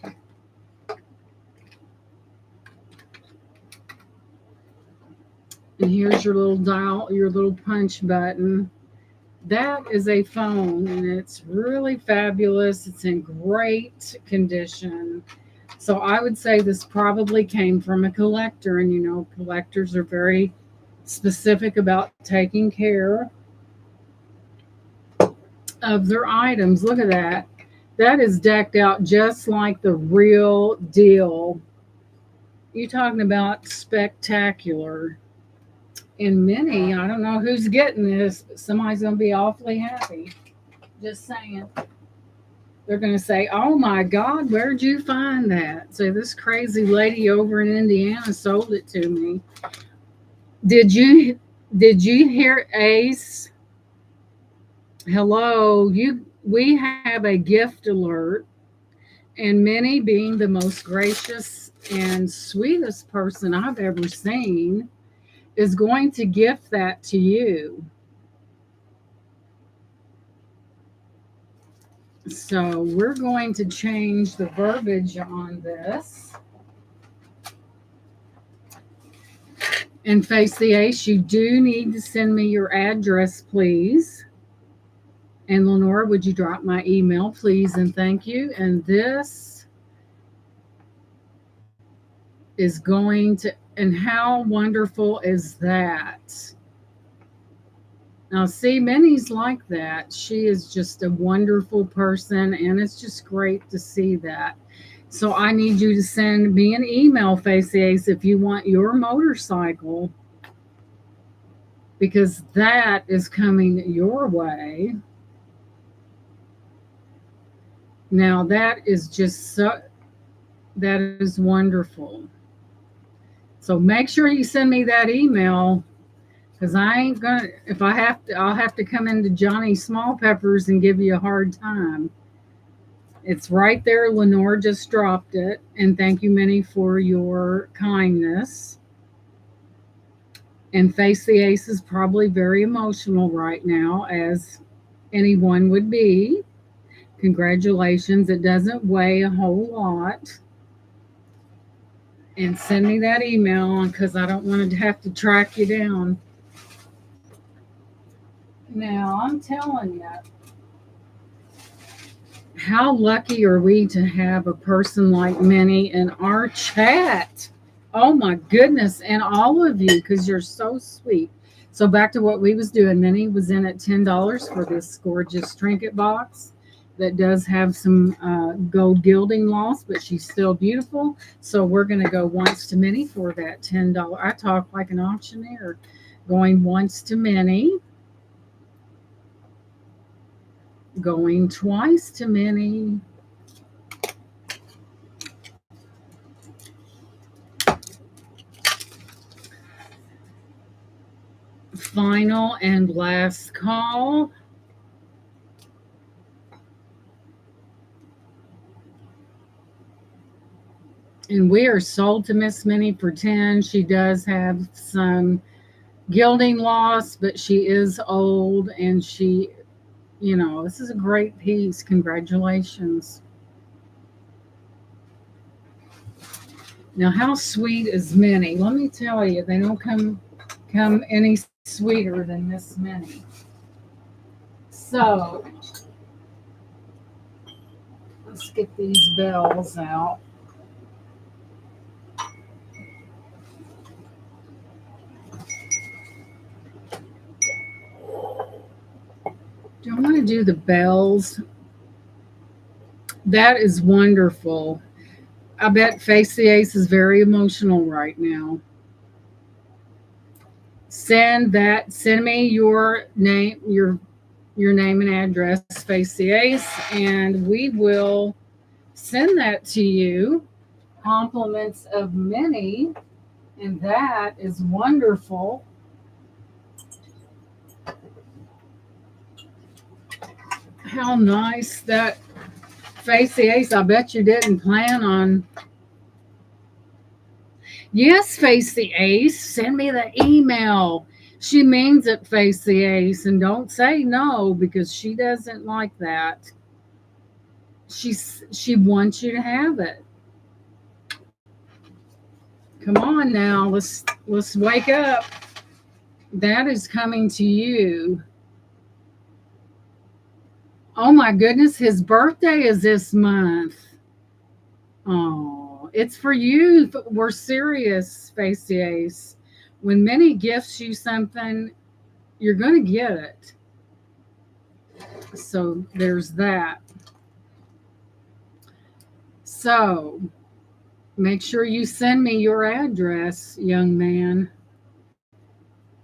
And here's your little dial, your little punch button. That is a phone, and it's really fabulous. It's in great condition. So I would say this probably came from a collector, and you know, collectors are very specific about taking care of their items. Look at that. That is decked out just like the real deal. You talking about spectacular. And Minnie, I don't know who's getting this, but somebody's going to be awfully happy. Just saying. They're going to say, "Oh my God, where'd you find that?" So this crazy lady over in Indiana sold it to me. Did you hear Ace? Hello, we have a gift alert, and Minnie, being the most gracious and sweetest person I've ever seen, is going to gift that to you. So we're going to change the verbiage on this. And Face the Ace, you do need to send me your address, please. And Lenora, would you drop my email, please? And thank you. And this is going to, and how wonderful is that? Now, see, Minnie's like that. She is just a wonderful person, and it's just great to see that. So I need you to send me an email, Face the Ace, if you want your motorcycle, because that is coming your way. Now, that is just so, that is wonderful. So make sure you send me that email, because I ain't gonna, if I have to, I'll have to come into Johnny Small Peppers and give you a hard time. It's right there. Lenore just dropped it. And thank you, Minnie, for your kindness. And Face the Ace is probably very emotional right now, as anyone would be. Congratulations. It doesn't weigh a whole lot. And send me that email, because I don't want to have to track you down. Now, I'm telling you, how lucky are we to have a person like Minnie in our chat? Oh my goodness, and all of you, because you're so sweet. So back to what we was doing. Minnie was in at $10 for this gorgeous trinket box. that does have some gold gilding loss, but she's still beautiful. So we're going to go once to many for that $10. I talk like an auctioneer. Going once to many, going twice to many. Final and last call. And we are sold to Miss Minnie for 10. She does have some gilding loss, but she is old and she, this is a great piece. Congratulations. Now, how sweet is Minnie? Let me tell you, they don't come any sweeter than Miss Minnie. So, let's get these bells out. Do I want to do the bells? That is wonderful. I bet Face the Ace is very emotional right now. Send me your name, your name and address, Face the Ace, and we will send that to you. Compliments of Minnie, and that is wonderful. How nice that Face the Ace. I bet you didn't plan on. Yes, Face the Ace. Send me the email. She means it, Face the Ace, and don't say no because she doesn't like that. She wants you to have it. Come on now, let's wake up. That is coming to you. Oh my goodness, his birthday is this month. Oh, it's for you. We're serious, Face the Ace. When Minnie gifts you something, you're going to get it. So there's that. So make sure you send me your address, young man.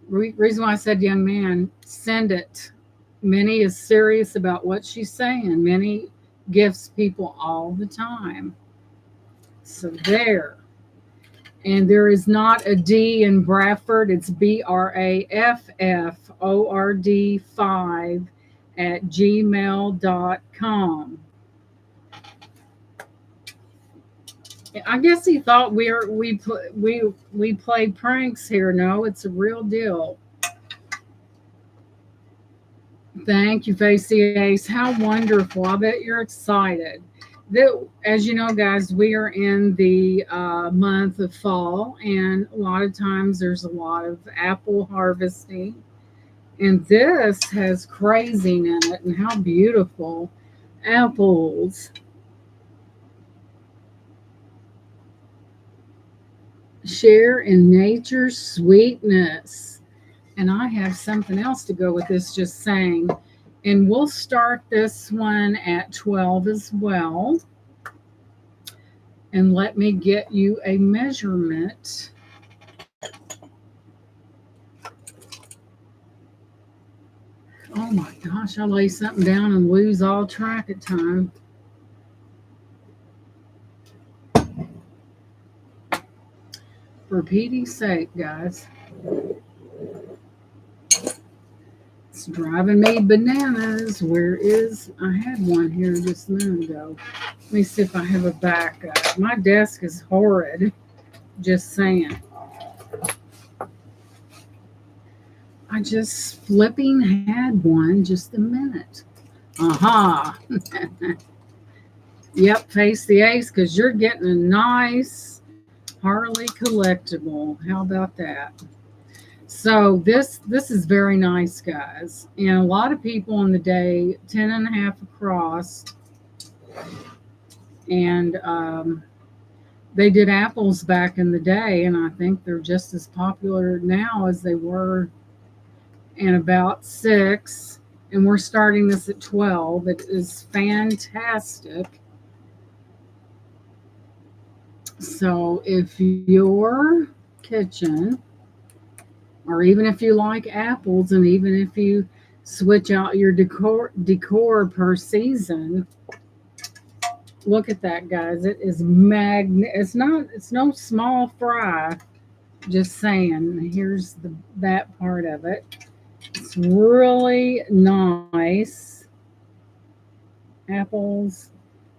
Reason why I said young man, send it. Minnie is serious about what she's saying. Minnie gifts people all the time. So there. And there is not a D in Bradford. It's BRAFFORD 5 at gmail.com. I guess he thought we play pranks here. No, it's a real deal. Thank you, Face the Ace. How wonderful. I bet you're excited. As you know, guys, we are in the month of fall, and a lot of times there's a lot of apple harvesting. And this has crazing in it, and how beautiful. Apples. Share in nature's sweetness. And I have something else to go with this, just saying. And we'll start this one at 12 as well. And let me get you a measurement. Oh my gosh, I lay something down and lose all track of time. For Petey's sake, guys. It's driving me bananas. I had one here just a minute ago. Let me see if I have a backup. My desk is horrid. Just saying. I just flipping had one just a minute. Aha. Yep, Face the Ace, because you're getting a nice Harley collectible. How about that? So this is very nice, guys. And a lot of people in the day, 10.5 across. And they did apples back in the day, and I think they're just as popular now as they were in about 6. And we're starting this at 12. It is fantastic. So if your kitchen, or even if you like apples, and even if you switch out your decor per season, look at that, guys. It is it's no small fry. Just saying. Here's that part of it. It's really nice. Apples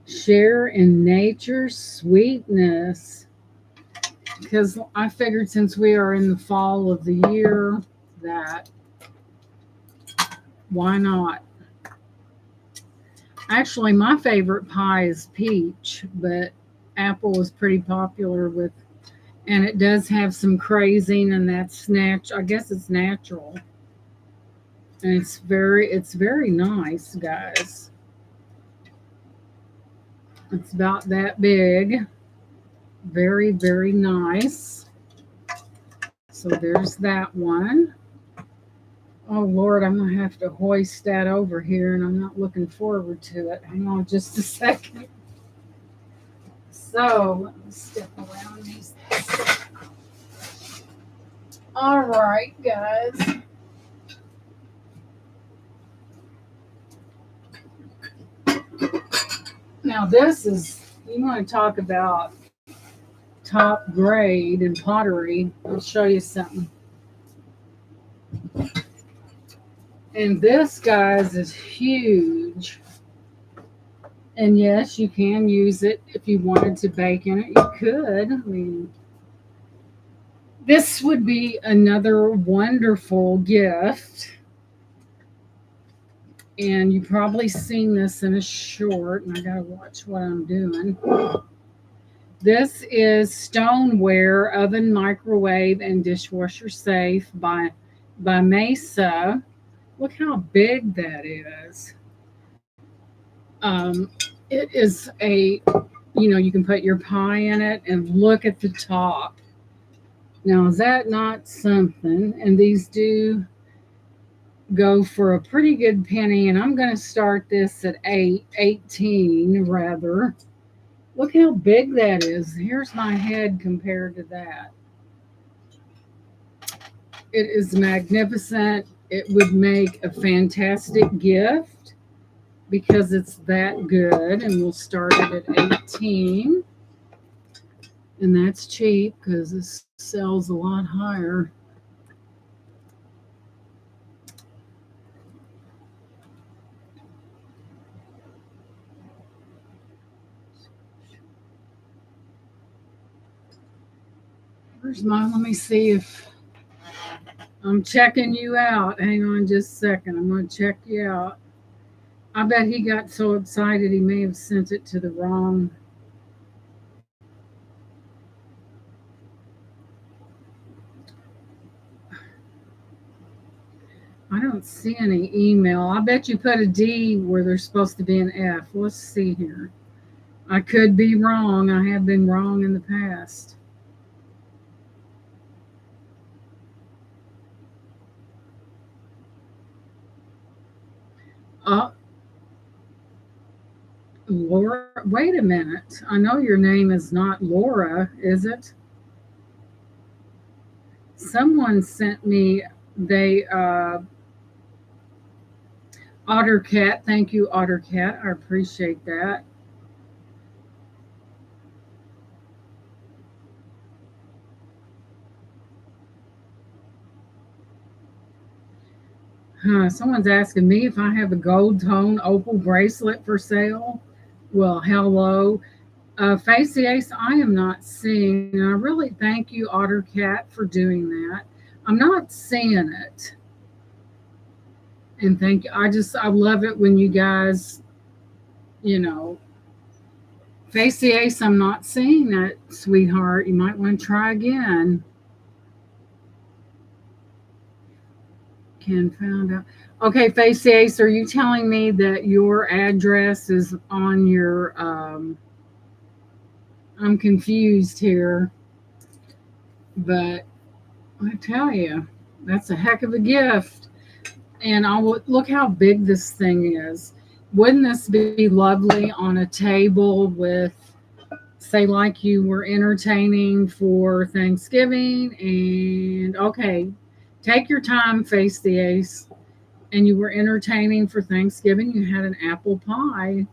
share in nature's sweetness. Because I figured since we are in the fall of the year, that why not? Actually, my favorite pie is peach, but apple is pretty popular with, and it does have some crazing, and that's I guess it's natural, and it's very nice, guys. It's about that big, very very nice. So there's that one. Oh Lord, I'm gonna have to hoist that over here, and I'm not looking forward to it. Hang on just a second. So let me step around these. All right, guys. Now this is, you want to talk about top grade in pottery. I'll show you something. And this, guys, is huge. And yes, you can use it if you wanted to bake in it. You could. I mean, this would be another wonderful gift. And you've probably seen this in a short, and I gotta watch what I'm doing. This is stoneware, oven, microwave, and dishwasher safe by Mesa. Look how big that is. Um, it is you can put your pie in it, and look at the top. Now, is that not something? And these do go for a pretty good penny, and I'm going to start this at 18 rather. Look how big that is. Here's my head compared to that. It is magnificent. It would make a fantastic gift because it's that good, and we'll start it at 18. And that's cheap because this sells a lot higher. Where's my, let me see if I'm checking you out. Hang on just a second. I'm going to check you out. I bet he got so excited he may have sent it to the wrong. I don't see any email. I bet you put a D where there's supposed to be an F. Let's see here. I could be wrong. I have been wrong in the past. Oh, Laura, wait a minute. I know your name is not Laura, is it? Someone sent me, they, Ottercat. Thank you, Ottercat. I appreciate that. Someone's asking me if I have a gold tone opal bracelet for sale. Well, hello. Face Ace, I am not seeing, and I really thank you, Ottercat, for doing that. I'm not seeing it. And thank you. I love it when you guys, you know, Face Ace, I'm not seeing that, sweetheart. You might want to try again. Can found out. Okay, Face Ace, are you telling me that your address is on your I'm confused here, but I tell you, that's a heck of a gift. And I would look how big this thing is. Wouldn't this be lovely on a table with, say, like you were entertaining for Thanksgiving? And okay, take your time, face the ace, and you were entertaining for Thanksgiving. You had an apple pie,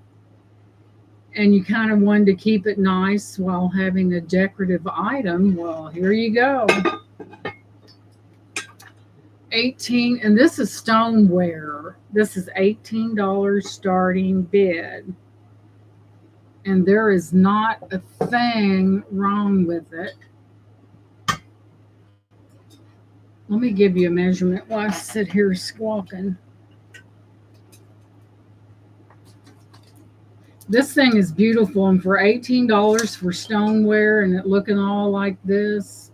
and you kind of wanted to keep it nice while having a decorative item. Well, here you go. 18, and this is stoneware. This is $18 starting bid. And there is not a thing wrong with it. Let me give you a measurement while I sit here squawking. This thing is beautiful, and for $18 for stoneware and it looking all like this,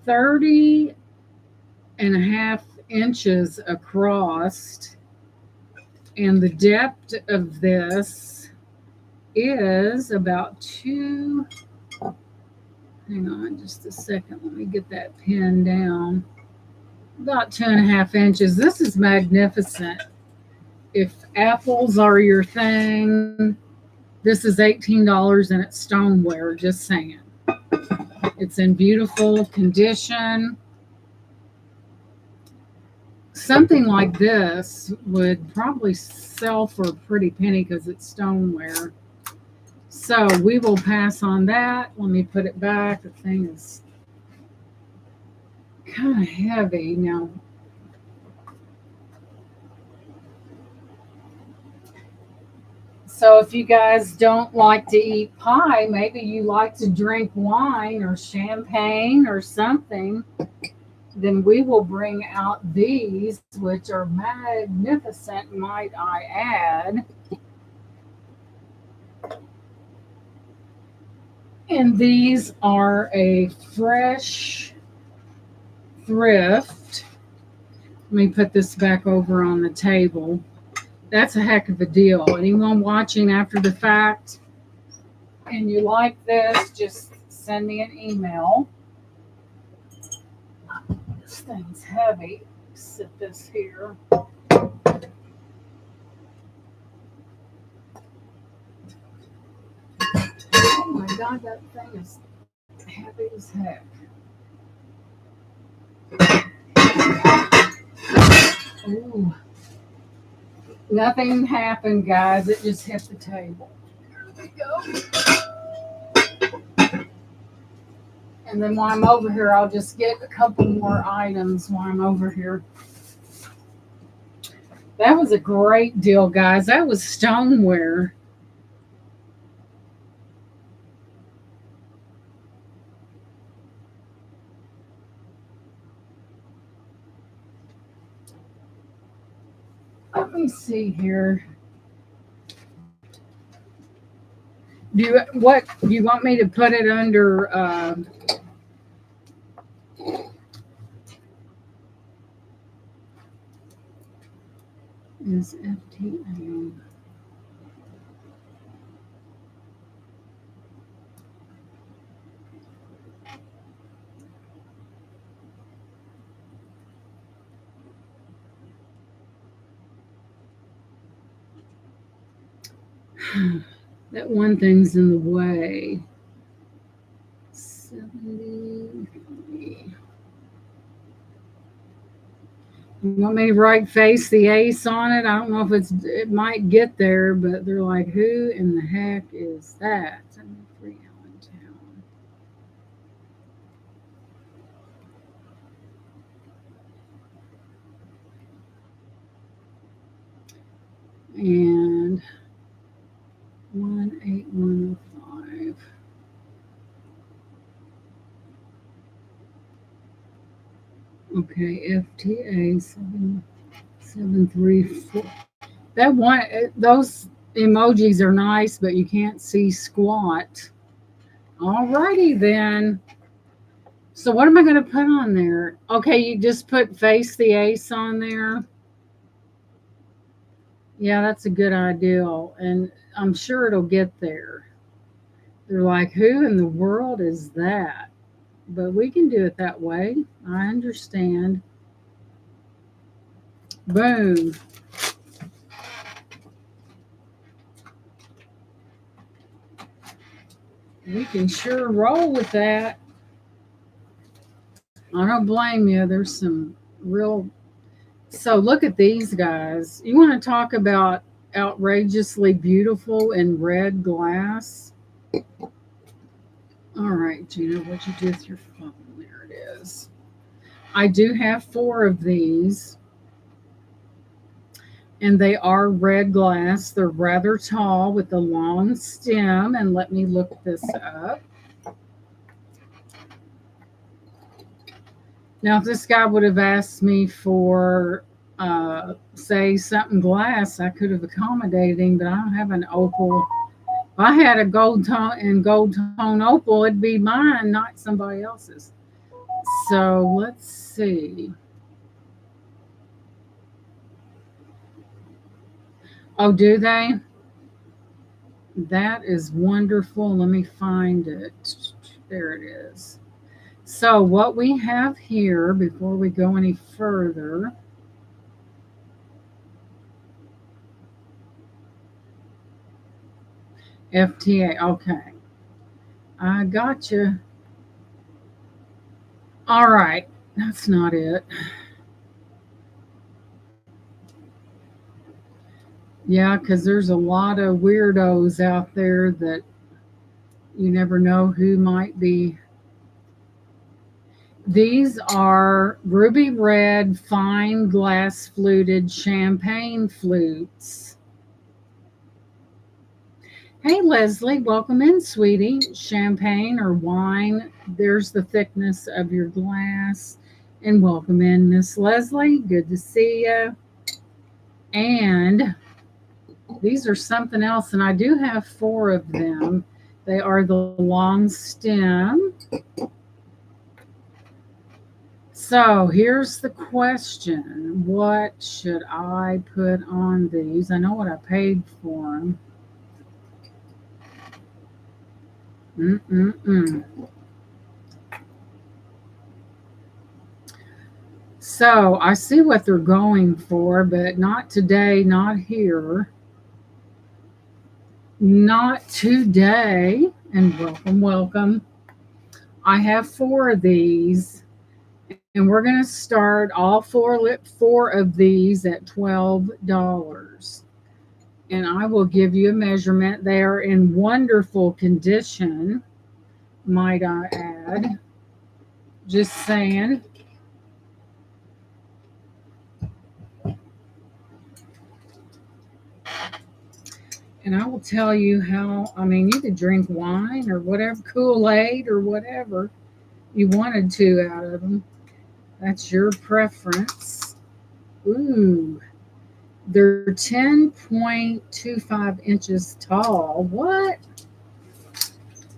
30.5 inches across, and the depth of this is about two. Hang on just a second. Let me get that pin down. About 2.5 inches. This is magnificent. If apples are your thing, this is $18 and it's stoneware. Just saying. It's in beautiful condition. Something like this would probably sell for a pretty penny because it's stoneware. So we will pass on that. Let me put it back. The thing is kind of heavy now. So if you guys don't like to eat pie, maybe you like to drink wine or champagne or something, then we will bring out these, which are magnificent, might I add. And these are a fresh thrift. Let me put this back over on the table. That's a heck of a deal. Anyone watching after the fact and you like this, just send me an email. This thing's heavy. Sit this here. Oh my God, that thing is heavy as heck. Ooh. Nothing happened, guys. It just hit the table. Here we go. And then while I'm over here, I'll just get a couple more items while I'm over here. That was a great deal, guys. That was stoneware. Let me see here. Do you want me to put it under? Is FTA? That one thing's in the way. 70. You want me to right face the ace on it? I don't know if it might get there, but they're like, who in the heck is that? 73 Allentown. And 18105. Okay, FTA 7734. That one, those emojis are nice, but you can't see squat. Alrighty then. So what am I going to put on there? Okay, you just put face the ace on there. Yeah, that's a good idea, and I'm sure it'll get there. They're like, who in the world is that? But we can do it that way. I understand. Boom. We can sure roll with that. I don't blame you. There's some real. So look at these guys. You want to talk about outrageously beautiful in red glass? All right, Gina, what'd you do with your phone? There it is. I do have four of these, and they are red glass. They're rather tall with a long stem. And let me look this up. Now, if this guy would have asked me for, say, something glass, I could have accommodated him, but I don't have an opal. If I had a gold tone opal, it'd be mine, not somebody else's. So let's see. Oh, do they? That is wonderful. Let me find it. There it is. So, what we have here before we go any further, FTA. Okay. I got you. All right. That's not it. Yeah, because there's a lot of weirdos out there that you never know who might be. These are ruby red, fine glass fluted champagne flutes. Hey, Leslie, welcome in, sweetie. Champagne or wine, there's the thickness of your glass. And welcome in, Miss Leslie. Good to see you. And these are something else, and I do have four of them. They are the long stem. So here's the question. What should I put on these? I know what I paid for them. So I see what they're going for, but not today, not here. Not today. And welcome, welcome. I have four of these, and we're going to start all four of these at $12. And I will give you a measurement. They are in wonderful condition, might I add. Just saying. And I will tell you how, I mean, you could drink wine or whatever, Kool-Aid or whatever you wanted to out of them. That's your preference. Ooh, they're 10.25 inches tall. What?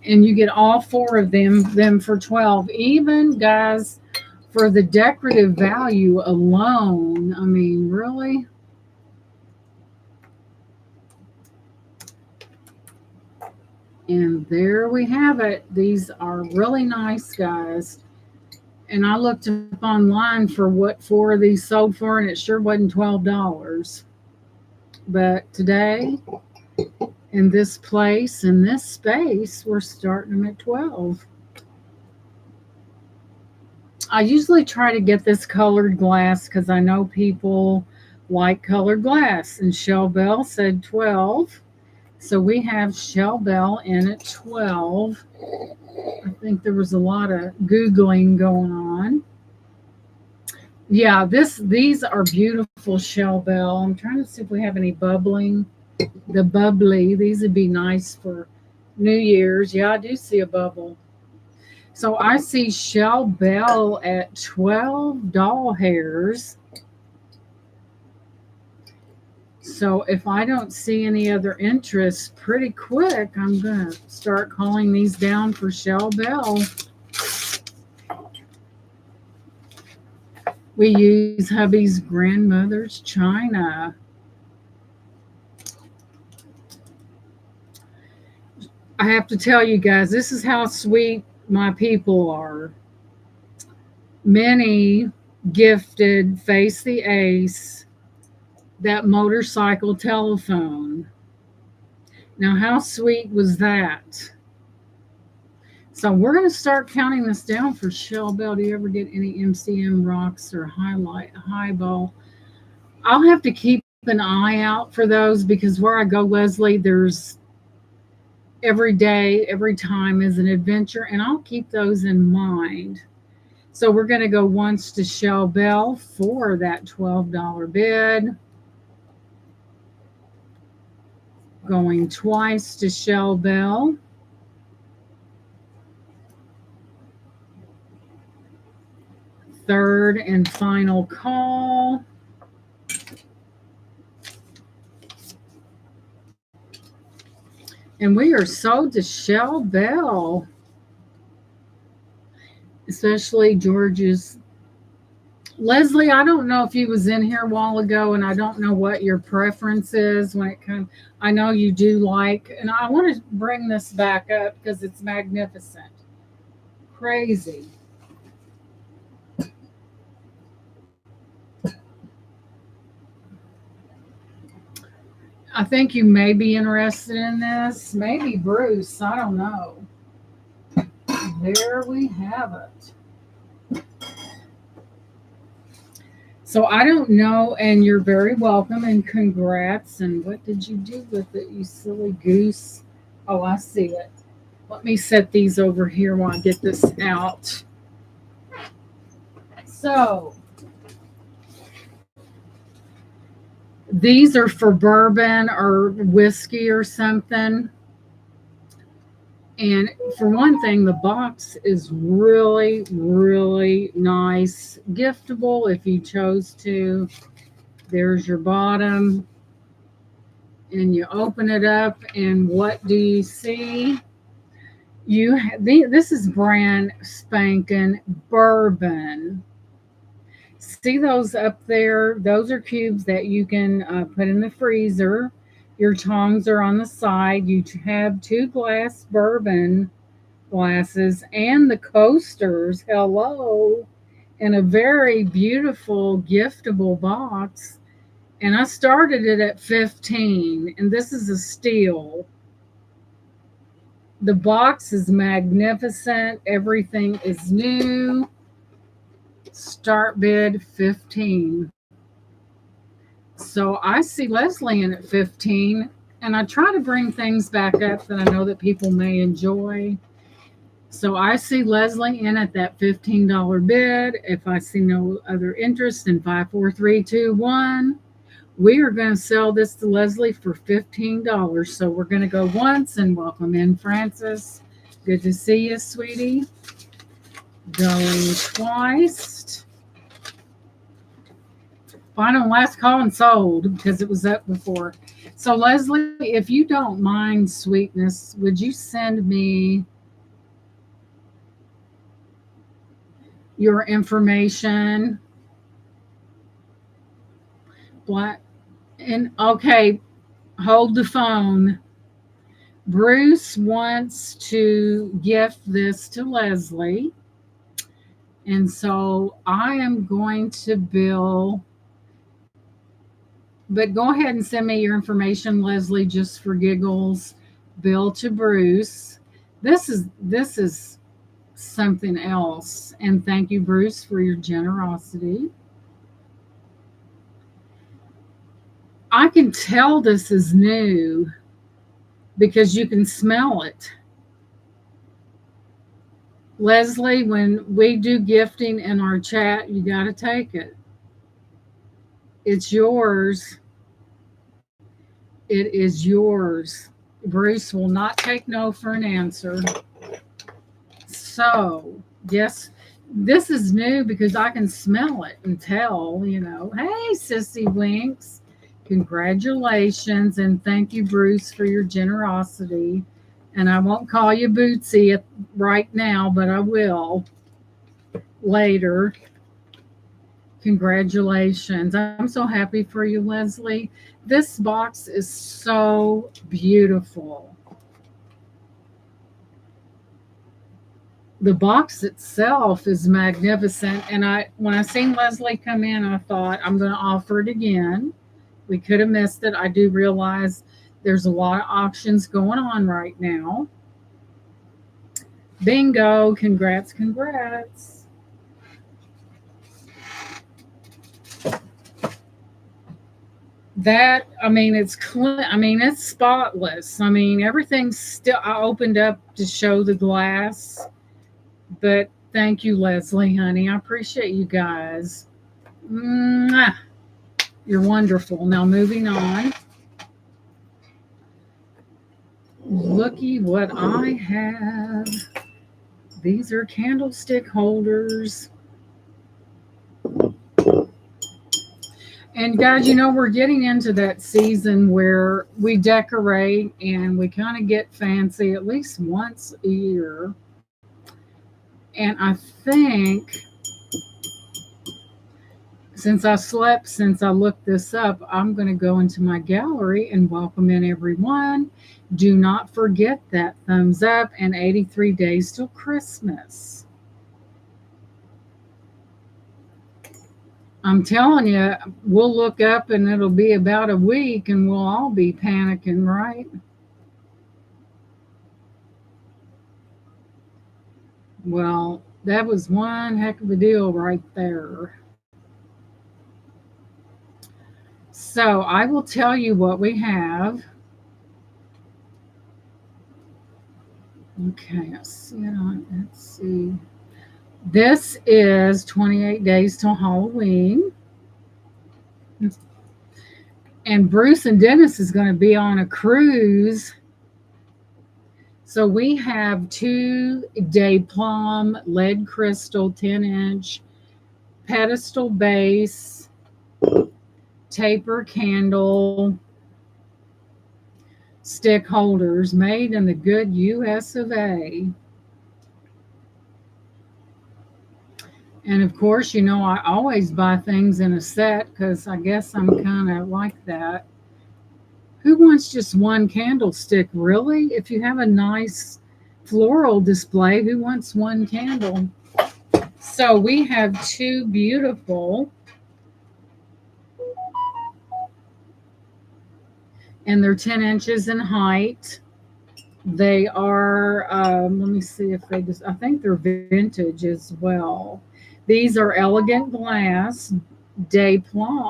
And you get all four of them for 12. Even, guys, for the decorative value alone, I mean, really? And there we have it. These are really nice, guys. And I looked up online for what four of these sold for, and it sure wasn't $12. But today, in this place, in this space, we're starting them at 12. I usually try to get this colored glass because I know people like colored glass. And Shell Bell said 12. So we have Shell Bell in at 12. I think there was a lot of Googling going on. Yeah, these are beautiful Shell Bell. I'm trying to see if we have any bubbling. The bubbly, these would be nice for New Year's. Yeah, I do see a bubble. So I see Shell Bell at 12 doll hairs. So if I don't see any other interest pretty quick, I'm going to start calling these down for Shell Bell. We use hubby's grandmother's china. I have to tell you guys, this is how sweet my people are. Many gifted Face the Ace that motorcycle telephone. Now, how sweet was that? So we're going to start counting this down for Shell Bell. Do you ever get any MCM rocks or highball? I'll have to keep an eye out for those because where I go, Leslie, there's every day, every time is an adventure, and I'll keep those in mind. So we're going to go once to Shell Bell for that $12 bid. Going twice to Shell Bell. Third and final call. And we are sold to Shell Bell. Especially George's. Leslie, I don't know if you was in here a while ago, and I don't know what your preference is when it comes. I know you do like, and I want to bring this back up because it's magnificent. Crazy. I think you may be interested in this. Maybe Bruce. I don't know. There we have it. So I don't know, and you're very welcome and congrats. And what did you do with it, you silly goose? Oh, I see it. Let me set these over here while I get this out. So these are for bourbon or whiskey or something. And for one thing, the box is really, really nice. Giftable if you chose to. There's your bottom. And you open it up, and what do you see? This is brand spanking bourbon. See those up there? Those are cubes that you can put in the freezer. Your tongs are on the side. You have 2 glass bourbon glasses and the coasters. Hello. In a very beautiful, giftable box. And I started it at 15, and this is a steal. The box is magnificent. Everything is new. Start bid 15. So I see Leslie in at 15, and I try to bring things back up that I know that people may enjoy. So I see Leslie in at that $15 bid. If I see no other interest in 5, 4, 3, 2, 1, we are going to sell this to Leslie for $15. So we're going to go once and welcome in Francis. Good to see you, sweetie. Going twice. Final last call and sold because it was up before. So Leslie, if you don't mind, sweetness, would you send me your information? Black. And okay, hold the phone. Bruce wants to gift this to Leslie. And so I am going to bill, but go ahead and send me your information, Leslie, just for giggles. Bill to Bruce. This is something else. And thank you, Bruce, for your generosity. I can tell this is new because you can smell it. Leslie, when we do gifting in our chat, you got to take it. It's yours. It is yours. Bruce will not take no for an answer. So, yes, this is new because I can smell it and tell, hey, Sissy Winks. Congratulations, and thank you, Bruce, for your generosity. And I won't call you Bootsy right now, but I will later. Congratulations. I'm so happy for you, Leslie. This box is so beautiful. The box itself is magnificent. And when I seen Leslie come in, I thought I'm going to offer it again. We could have missed it. I do realize there's a lot of auctions going on right now. Bingo. Congrats, congrats. That, I mean, it's clean. I mean, it's spotless. I mean, everything's still. I opened up to show the glass, but thank you, Leslie, honey. I appreciate you guys. Mwah. You're wonderful. Now, moving on. Looky what I have. These are candlestick holders. And guys, you know, we're getting into that season where we decorate and we kind of get fancy at least once a year. And I think since I looked this up, I'm going to go into my gallery and welcome in everyone. Do not forget that thumbs up and 83 days till Christmas. I'm telling you, we'll look up and it'll be about a week and we'll all be panicking, right? Well, that was one heck of a deal right there. So I will tell you what we have. Okay, let's see. This is 28 days till Halloween. And Bruce and Dennis is going to be on a cruise. So we have 2 day plum lead crystal 10-inch pedestal base taper candle stick holders made in the good US of A. And of course, you know, I always buy things in a set because I guess I'm kind of like that. Who wants just one candlestick, really? If you have a nice floral display, who wants one candle? So we have 2 beautiful, and they're 10 inches in height. They are, let me see if they just, I think they're vintage as well. These are elegant glass, de plum.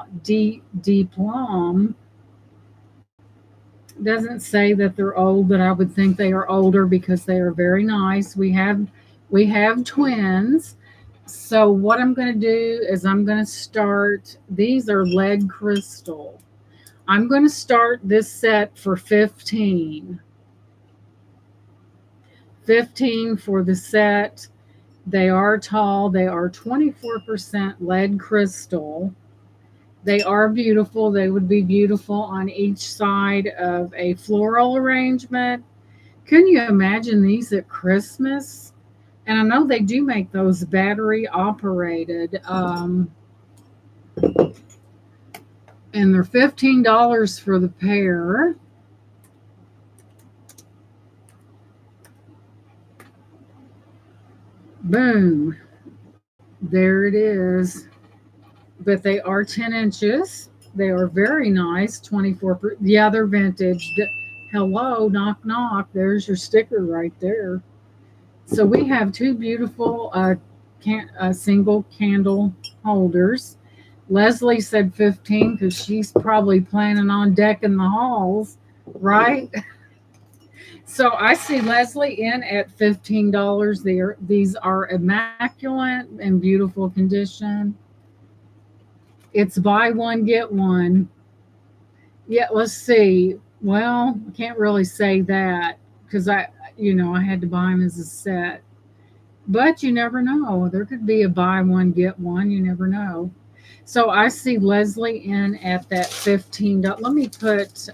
Doesn't say that they're old, but I would think they are older because they are very nice. We have twins. So what I'm going to do is I'm going to start. These are lead crystal. I'm going to start this set for 15. 15 for the set. They are tall. They are 24% lead crystal. They are beautiful. They would be beautiful on each side of a floral arrangement. Can you imagine these at Christmas? And I know they do make those battery operated. And they're $15 for the pair. Boom. There it is. But they are 10 inches. They are very nice. 24. Yeah, they're vintage. Hello, knock, knock. There's your sticker right there. So we have 2 beautiful single candle holders. Leslie said 15 because she's probably planning on decking the halls, right? So I see Leslie in at $15. These are immaculate and beautiful condition. It's buy one, get one. Yeah, let's see. Well, I can't really say that because I had to buy them as a set. But you never know. There could be a buy one, get one. You never know. So I see Leslie in at that $15. Let me put,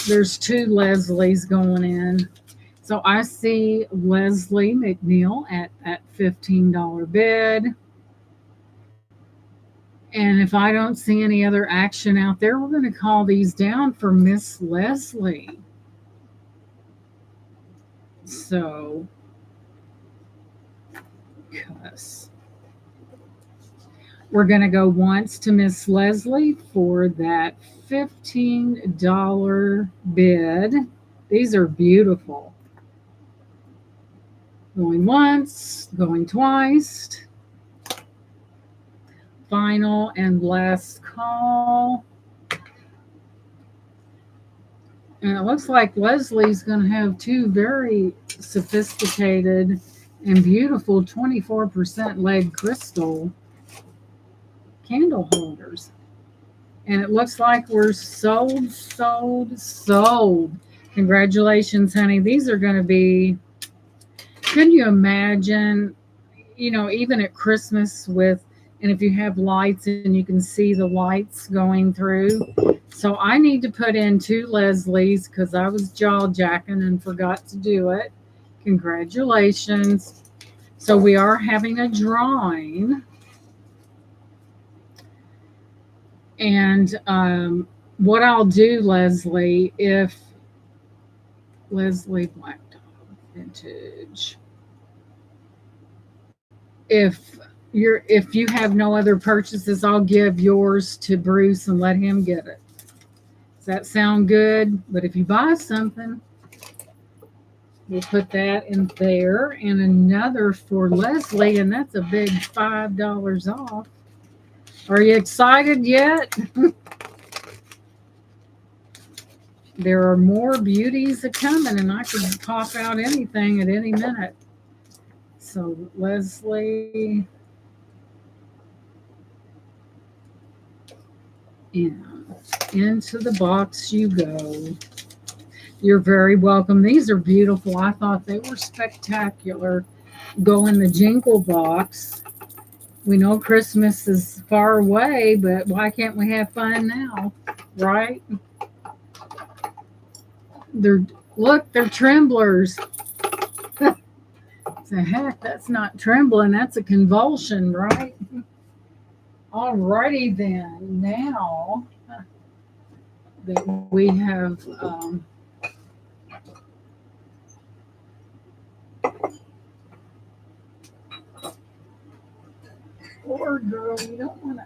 there's 2 Leslies going in. So I see Leslie McNeil at that $15 bid. And if I don't see any other action out there, we're going to call these down for Miss Leslie. So, cuss. We're going to go once to Miss Leslie for that $15 bid. These are beautiful. Going once, going twice. Final and last call. And it looks like Leslie's going to have two very sophisticated and beautiful 24% lead crystal candle holders. And it looks like we're sold, sold, sold. Congratulations, honey. These are going to be, can you imagine, even at Christmas and if you have lights and you can see the lights going through. So I need to put in two Leslies because I was jaw jacking and forgot to do it. Congratulations. So we are having a drawing. And what I'll do, Leslie, if Leslie Black Dog Vintage, if you have no other purchases, I'll give yours to Bruce and let him get it. Does that sound good? But if you buy something, we'll put that in there, and another for Leslie, and that's a big $5 off. Are you excited yet? There are more beauties a coming, and I can pop out anything at any minute. So Leslie, and into the box you go. You're very welcome. These are beautiful. I thought they were spectacular. Go in the jingle box. We know Christmas is far away, but why can't we have fun now, right? They're tremblers. So heck, that's not trembling, that's a convulsion, right? Alrighty then. Now that we have poor girl, you don't want to.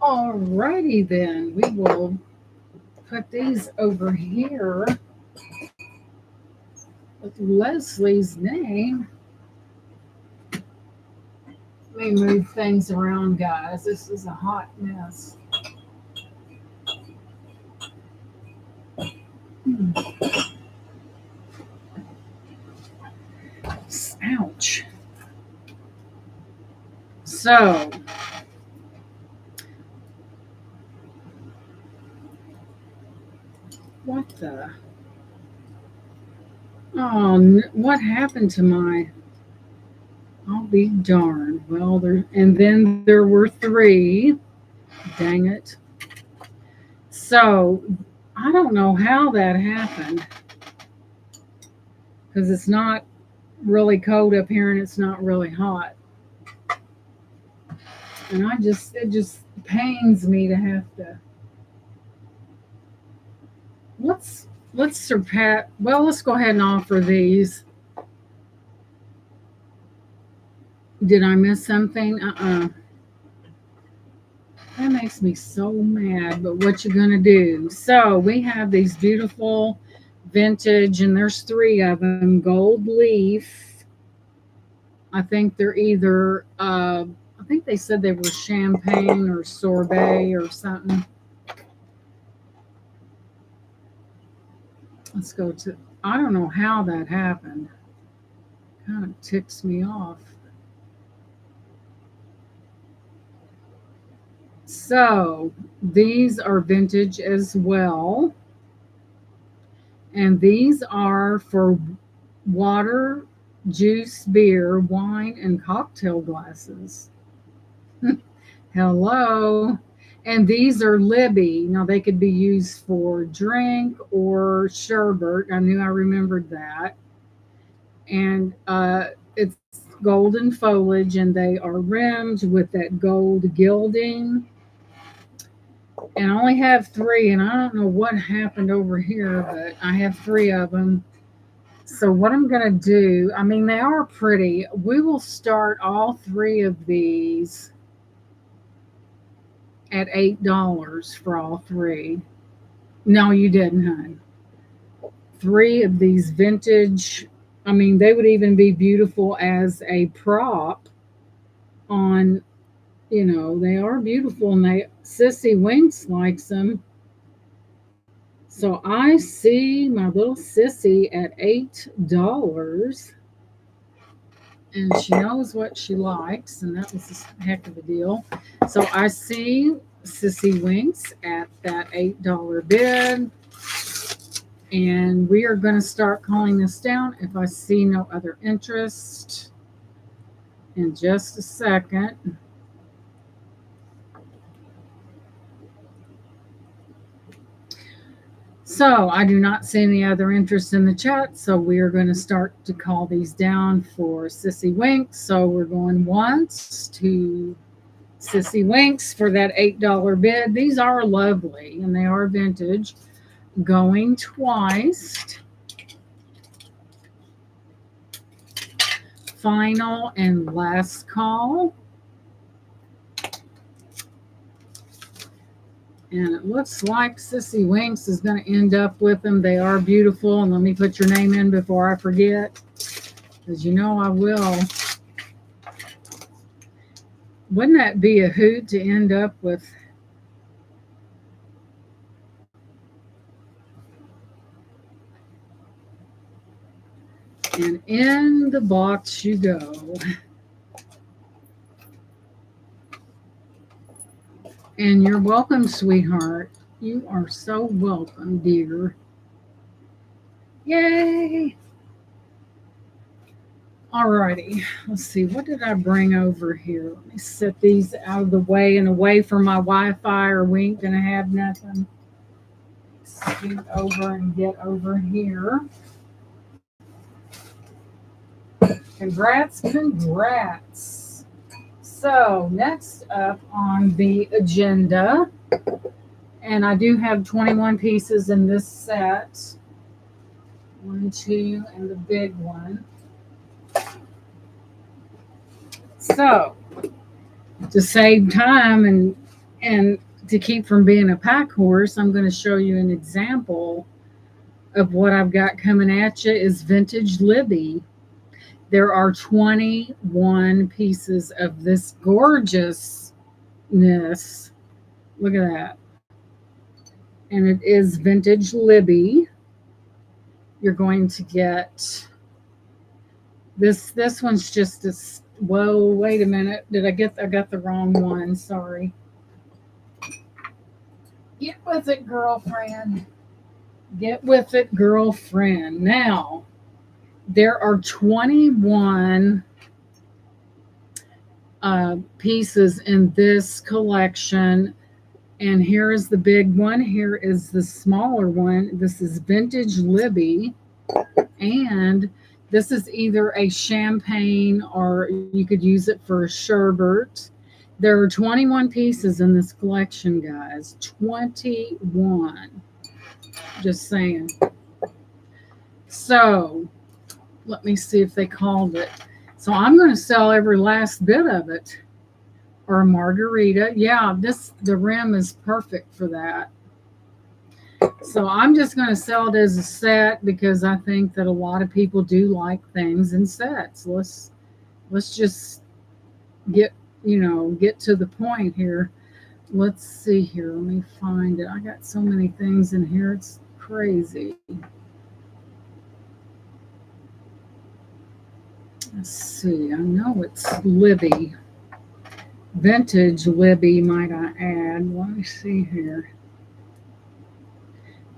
Alrighty then, we will put these over here with Leslie's name. Let me move things around, guys. This is a hot mess. Ouch. So, what the? Oh, what happened to my? I'll be darned. Well, then there were three. Dang it. So, I don't know how that happened because it's not really cold up here and it's not really hot. And it just pains me to have to. Let's surpass. Well, let's go ahead and offer these. Did I miss something? That makes me so mad, but what you gonna do? So we have these beautiful vintage, and there's three of them, gold leaf. I think they're either, I think they said they were champagne or sorbet or something. Let's go to, I don't know how that happened. Kind of ticks me off. So these are vintage as well. And these are for water, juice, beer, wine, and cocktail glasses. Hello. And these are Libby. Now they could be used for drink or sherbet. I knew I remembered that. And it's golden foliage, and they are rimmed with that gold gilding. And I only have three, and I don't know what happened over here, but I have three of them. So what I'm going to do, I mean, they are pretty. We will start all three of these at $8 for all three. No, you didn't, hon. Three of these vintage. I mean, they would even be beautiful as a prop on, they are beautiful, and Sissy Winks likes them. So I see my little sissy at $8, and she knows what she likes, and that was a heck of a deal. So I see Sissy Winks at that $8 bid, and we are going to start calling this down if I see no other interest in just a second. So I do not see any other interest in the chat, so we are going to start to call these down for Sissy Winks. So we're going once to Sissy Winks for that $8 bid. These are lovely, and they are vintage. Going twice. Final and last call. And it looks like Sissy Winks is going to end up with them. They are beautiful. And let me put your name in before I forget, because you know I will. Wouldn't that be a hoot to end up with? And in the box you go. And you're welcome, sweetheart. You are so welcome, dear. Yay! Alrighty, let's see. What did I bring over here? Let me set these out of the way and away from my Wi-Fi, or we ain't gonna have nothing. Scoot over and get over here. Congrats, congrats. So next up on the agenda, and I do have 21 pieces in this set. 1, 2, and the big one. So to save time and to keep from being a pack horse, I'm going to show you an example of what I've got coming at you is vintage Libby. There are 21 pieces of this gorgeousness. Look at that. And it is vintage Libby. You're going to get this one's just a, whoa, wait a minute. I got the wrong one. Sorry. Get with it, girlfriend. Get with it, girlfriend. Now, there are 21 pieces in this collection. And here is the big one. Here is the smaller one. This is vintage Libby. And this is either a champagne or you could use it for a sherbet. There are 21 pieces in this collection, guys. 21. Just saying. So let me see if they called it. So I'm going to sell every last bit of it. Or a margarita. Yeah, the rim is perfect for that. So I'm just going to sell it as a set because I think that a lot of people do like things in sets. Let's just get to the point here. Let's see here. Let me find it. I got so many things in here. It's crazy. Let's see. I know it's Libby. Vintage Libby, might I add. Let me see here.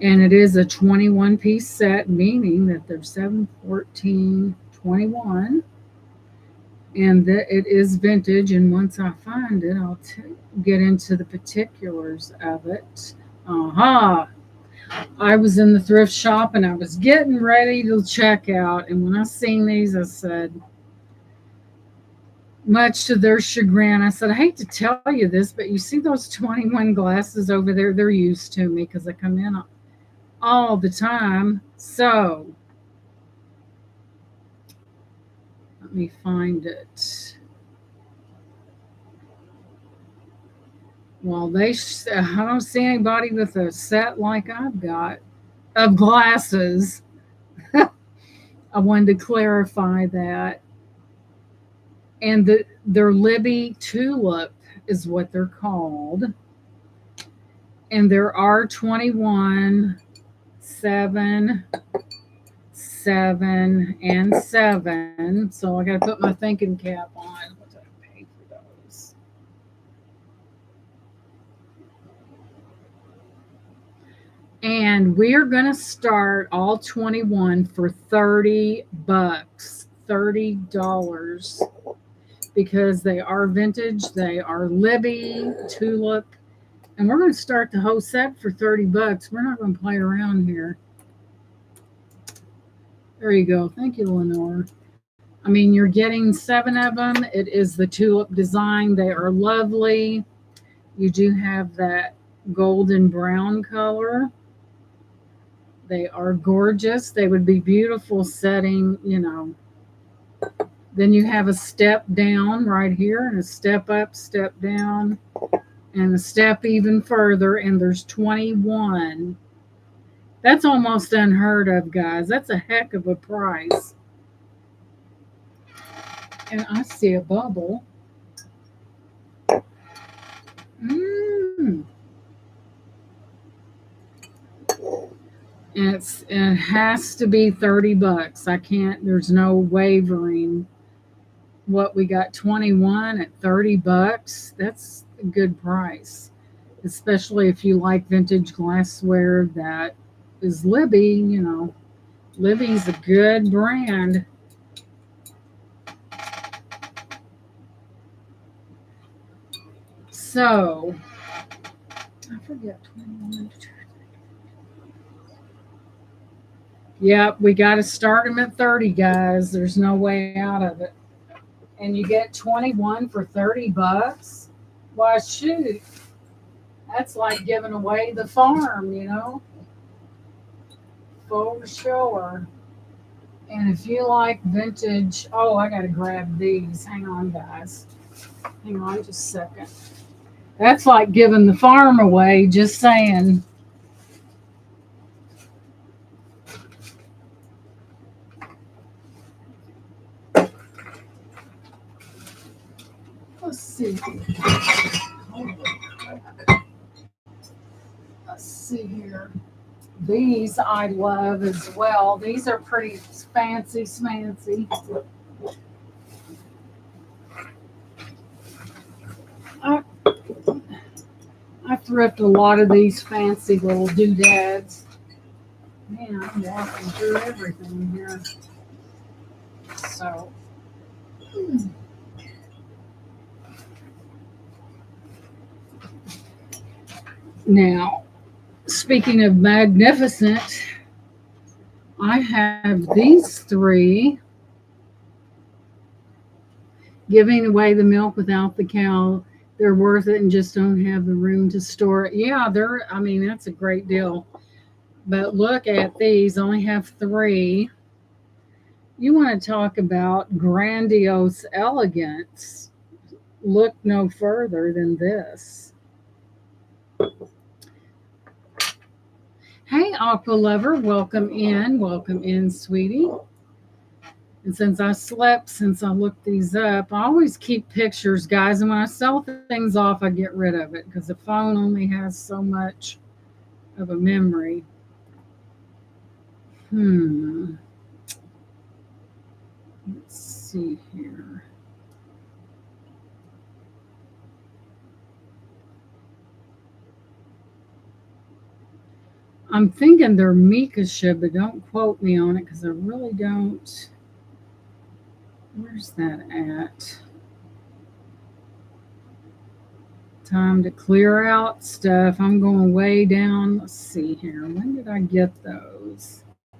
And it is a 21-piece set, meaning that there's 7, 14, 21. And that it is vintage. And once I find it, I'll get into the particulars of it. Aha! I was in the thrift shop and I was getting ready to check out. And when I seen these, I said, much to their chagrin, I said, I hate to tell you this, but you see those 21 glasses over there? They're used to me because I come in all the time. So Let me find it. Well, I don't see anybody with a set like I've got of glasses. I wanted to clarify that. And their Libby tulip is what they're called. And there are 21, 7, 7, and 7. So I got to put my thinking cap on. What did I pay for those? And we're going to start all 21 for $30. $30. Because they are vintage, they are Libby, tulip, and we're going to start the whole set for $30. We're not going to play around here. There you go. Thank you, Lenore. I mean, you're getting 7 of them. It is the tulip design. They are lovely. You do have that golden brown color. They are gorgeous. They would be beautiful setting, Then you have a step down right here and a step up, step down, and a step even further, and there's 21. That's almost unheard of, guys. That's a heck of a price. And I see a bubble. And it has to be $30. I can't, there's no wavering. What we got 21 at $30. That's a good price. Especially if you like vintage glassware that is Libby, Libby's a good brand. So, I forget 21. Yep, we got to start them at 30, guys. There's no way out of it. And you get 21 for $30. Why, shoot. That's like giving away the farm, For sure. And if you like vintage, I got to grab these. Hang on, guys. Hang on just a second. That's like giving the farm away, just saying. Let's see. Let's see here. These I love as well. These are pretty fancy smancy. I thrift a lot of these fancy little doodads. Man, I'm walking through everything here. So, now, speaking of magnificent, I have these 3. Giving away the milk without the cow. They're worth it and just don't have the room to store it. Yeah, that's a great deal. But look at these, only have 3. You want to talk about grandiose elegance. Look no further than this. Hey, Aqua Lover, welcome in, sweetie. And since I looked these up, I always keep pictures, guys. And when I sell things off, I get rid of it because the phone only has so much of a memory. Let's see here. I'm thinking they're Mikasha, but don't quote me on it because I really don't. Where's that at? Time to clear out stuff. I'm going way down. Let's see here. When did I get those? I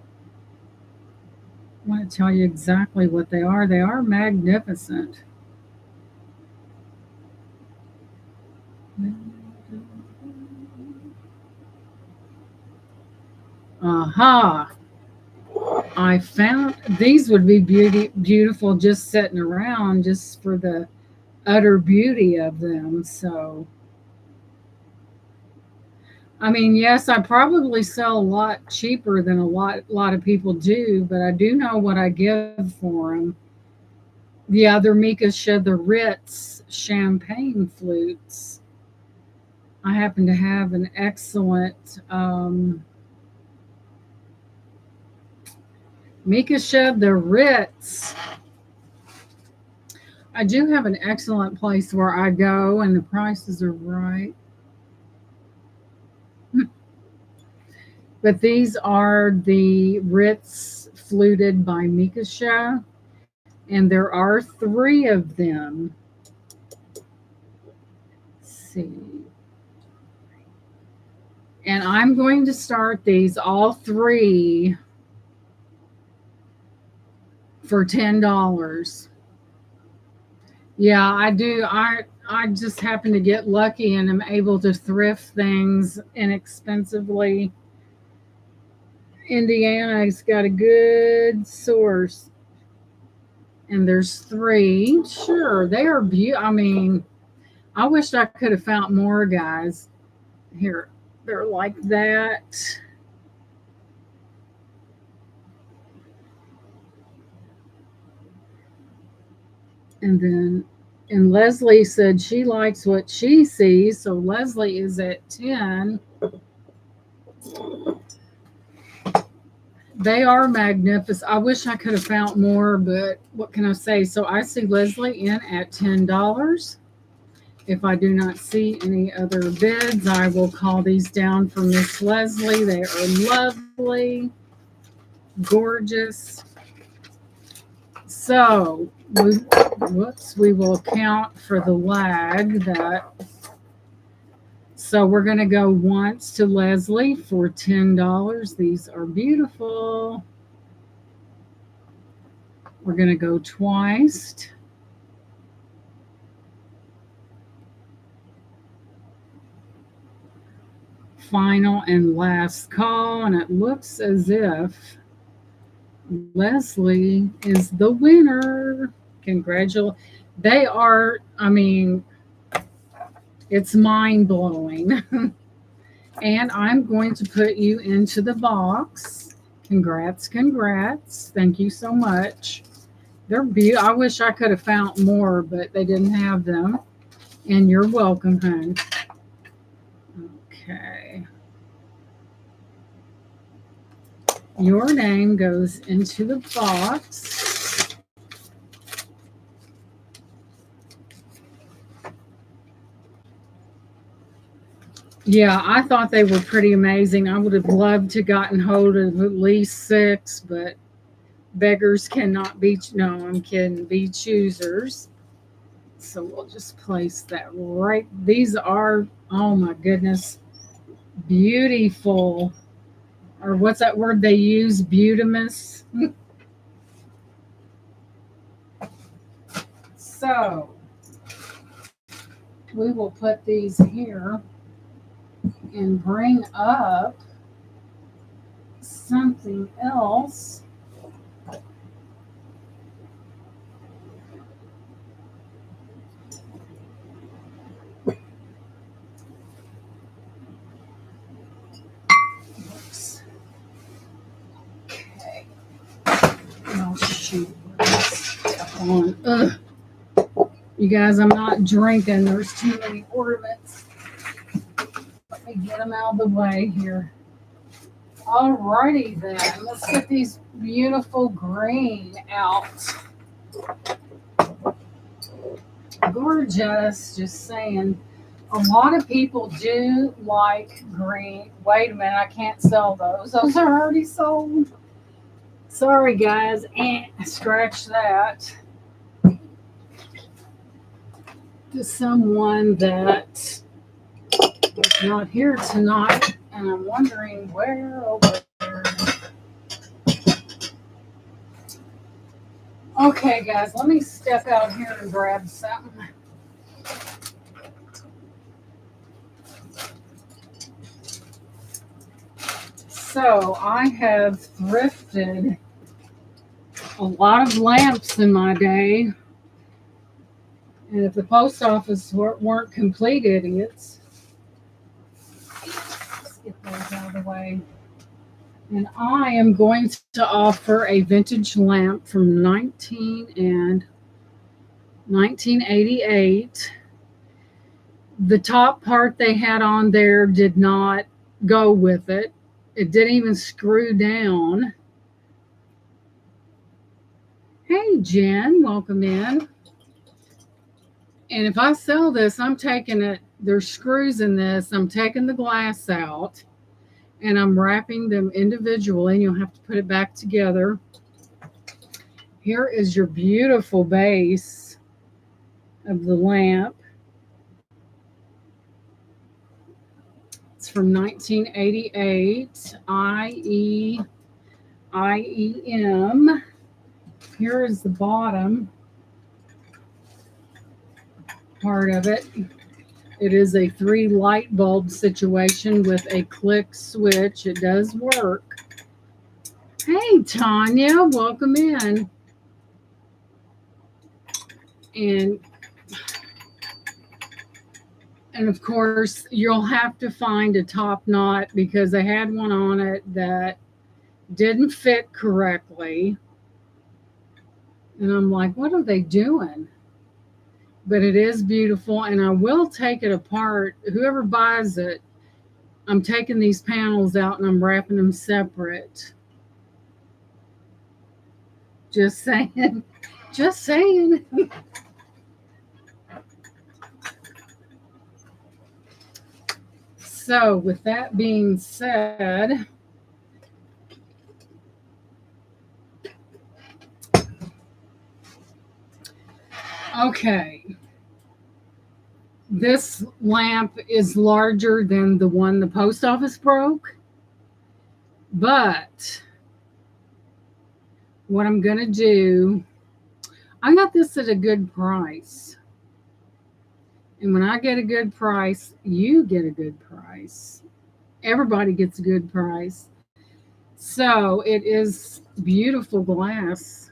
want to tell you exactly what they are. They are magnificent. Aha. I found these would be beautiful just sitting around just for the utter beauty of them. So, I mean, yes, I probably sell a lot cheaper than a lot of people do, but I do know what I give for them. Yeah, they're Mikasha the Ritz champagne flutes. I happen to have an excellent Mikasha the Ritz. I do have an excellent place where I go, and the prices are right. But these are the Ritz fluted by Mikasha, and there are three of them. Let's see. And I'm going to start these all three for $10. Yeah, I do. I just happen to get lucky and am able to thrift things inexpensively. Indiana's got a good source. And there's three. Sure, they are beautiful. I mean, I wish I could have found more, guys. Here, they're like that. And then, and Leslie said she likes what she sees. So Leslie is at 10. They are magnificent. I wish I could have found more, but what can I say? So I see Leslie in at $10. If I do not see any other bids, I will call these down for Miss Leslie. They are lovely, gorgeous. So, we will account for the lag that. So we're going to go once to Leslie for $10. These are beautiful. We're going to go twice. Final and last call, and it looks as if Leslie is the winner. Congratulations. They are, I mean, it's mind blowing. And I'm going to put you into the box. Congrats, congrats. Thank you so much. They're beautiful. I wish I could have found more, but they didn't have them. And you're welcome, hon. Okay. Your name goes into the box. Yeah, I thought they were pretty amazing. I would have loved to gotten hold of at least 6, but beggars cannot be, no, I'm kidding, be choosers. So we'll just place that right. These are, oh my goodness, beautiful. Or what's that word they use? Beautimous. So we will put these here and bring up something else. Oops. Okay. Oh shoot. Step on. Ugh. You guys, I'm not drinking. There's too many ornaments. Let me get them out of the way here. Alrighty then. Let's get these beautiful green out. Gorgeous. Just saying. A lot of people do like green. Wait a minute. I can't sell those. Those are already sold. Sorry, guys. Scratch that. To someone that is not here tonight, and I'm wondering where over there. Okay, guys, let me step out here and grab something. So I have thrifted a lot of lamps in my day. And if the post office weren't complete idiots, let's get those out of the way. And I am going to offer a vintage lamp from 1988. The top part they had on there did not go with it. It didn't even screw down. Hey, Jen, welcome in. And if I sell this, I'm taking it, there's screws in this. I'm taking the glass out and I'm wrapping them individually, and you'll have to put it back together. Here is your beautiful base of the lamp. It's from 1988, IEM. Here is the bottom part of it. It is a 3 light bulb situation with a click switch. It does work. Hey, Tanya, welcome in. And of course, you'll have to find a top knot because I had one on it that didn't fit correctly. And I'm like, what are they doing? But it is beautiful, and I will take it apart. Whoever buys it, I'm taking these panels out and I'm wrapping them separate. Just saying. Just saying. So, with that being said, okay, this lamp is larger than the one the post office broke, but what I'm going to do, I got this at a good price. And when I get a good price, you get a good price. Everybody gets a good price. So it is beautiful glass.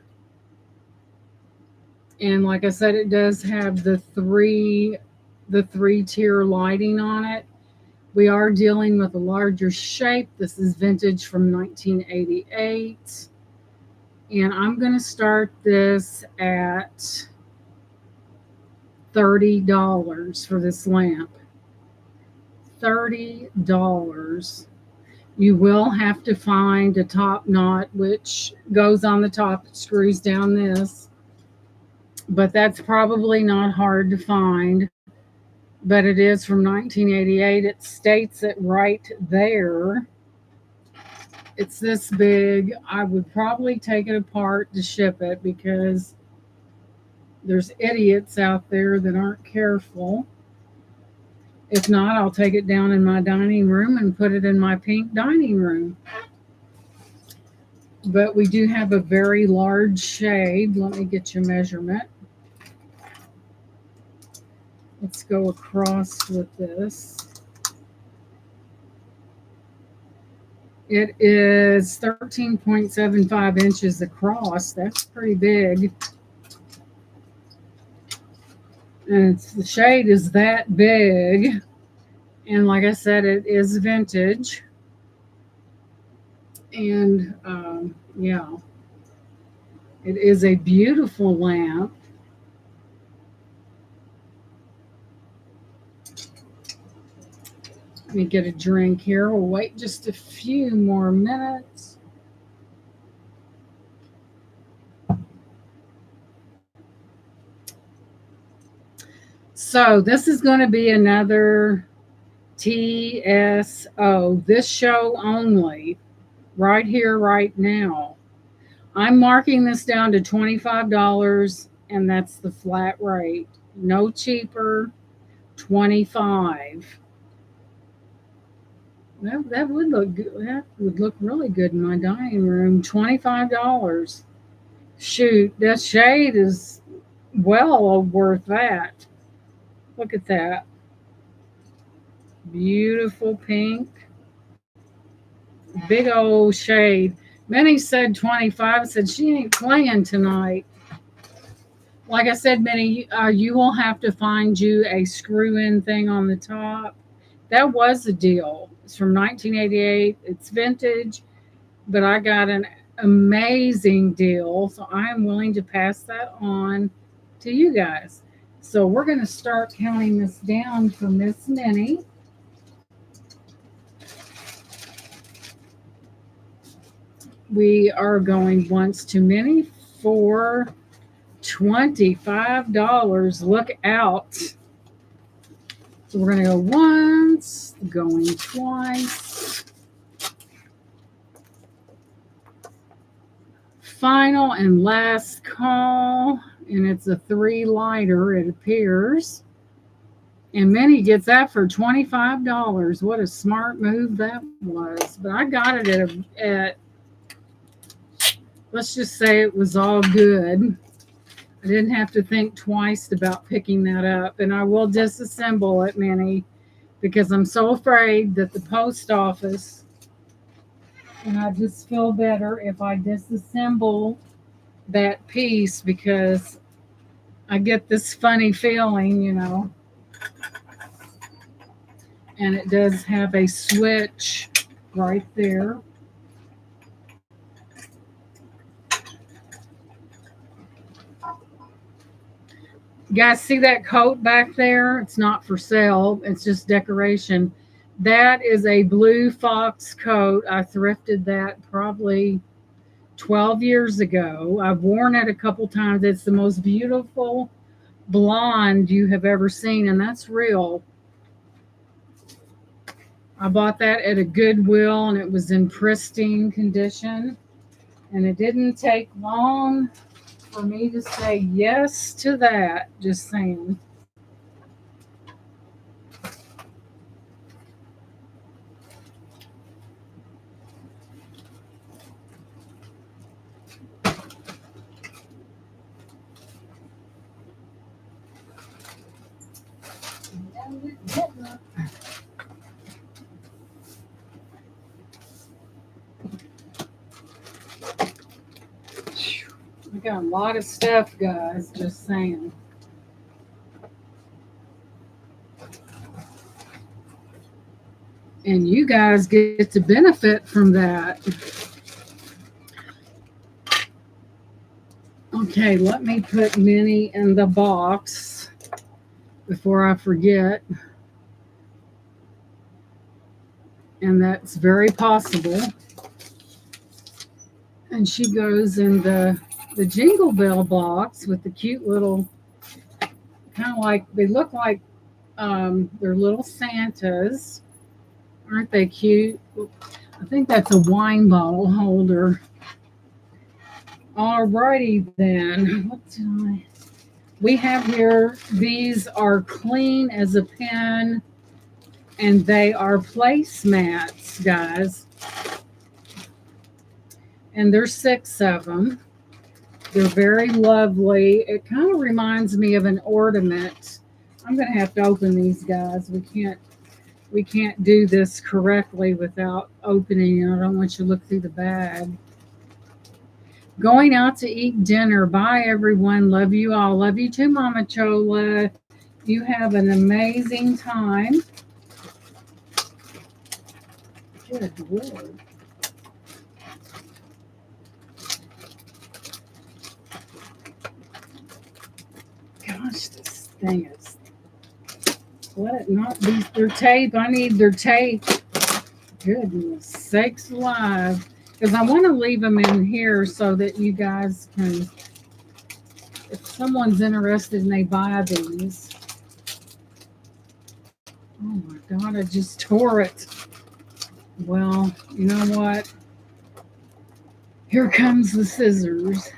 And like I said, it does have the three-tier lighting on it. We are dealing with a larger shape. This is vintage from 1988. And I'm going to start this at $30 for this lamp. $30. You will have to find a top knot, which goes on the top. It screws down this. But that's probably not hard to find. But it is from 1988. It states it right there. It's this big. I would probably take it apart to ship it because there's idiots out there that aren't careful. If not, I'll take it down in my dining room and put it in my pink dining room. But we do have a very large shade. Let me get your measurement. Let's go across with this. It is 13.75 inches across. That's pretty big. And the shade is that big. And like I said, it is vintage. And yeah, it is a beautiful lamp. Let me get a drink here. We'll wait just a few more minutes. So this is going to be another TSO, this show only, right here, right now. I'm marking this down to $25, and that's the flat rate. No cheaper, $25. That would look good. That would look really good in my dining room. $25. Shoot, that shade is well worth that. Look at that. Beautiful pink. Big old shade. Minnie said 25. Said she ain't playing tonight. Like I said, Minnie, you will have to find you a screw-in thing on the top. That was a deal. It's from 1988. It's vintage, but I got an amazing deal, so I am willing to pass that on to you guys. So we're going to start counting this down for Miss Minnie. We are going once to Minnie for $25. Look out. So we're going to go once, going twice. Final and last call, and it's a 3-lighter, it appears. And Minnie gets that for $25. What a smart move that was. But I got it at let's just say it was all good. I didn't have to think twice about picking that up. And I will disassemble it, Minnie, because I'm so afraid that the post office, and I just feel better if I disassemble that piece because I get this funny feeling, and it does have a switch right there. You guys see that coat back there? It's not for sale, it's just decoration. That is a blue fox coat. I thrifted that probably 12 years ago. I've worn it a couple times. It's the most beautiful blonde you have ever seen, and that's real. I bought that at a Goodwill, and it was in pristine condition. And it didn't take long for me to say yes to that. Just saying. I got a lot of stuff, guys. Just saying. And you guys get to benefit from that. Okay, let me put Minnie in the box before I forget. And that's very possible. And she goes in the Jingle Bell box with the cute little, kind of like, they look like they're little Santas. Aren't they cute? I think that's a wine bottle holder. Alrighty then. We have here, these are clean as a pen, and they are placemats, guys. And there's 6 of them. They're very lovely. It kind of reminds me of an ornament. I'm going to have to open these, guys. We can't do this correctly without opening it. I don't want you to look through the bag. Going out to eat dinner. Bye, everyone. Love you all. Love you too, Mama Chola. You have an amazing time. Good Lord. Gosh, this thing is. Let it not be their tape. I need their tape. Goodness sakes alive. Because I want to leave them in here so that you guys can, if someone's interested and they buy these. Oh my God, I just tore it. Well, you know what? Here comes the scissors.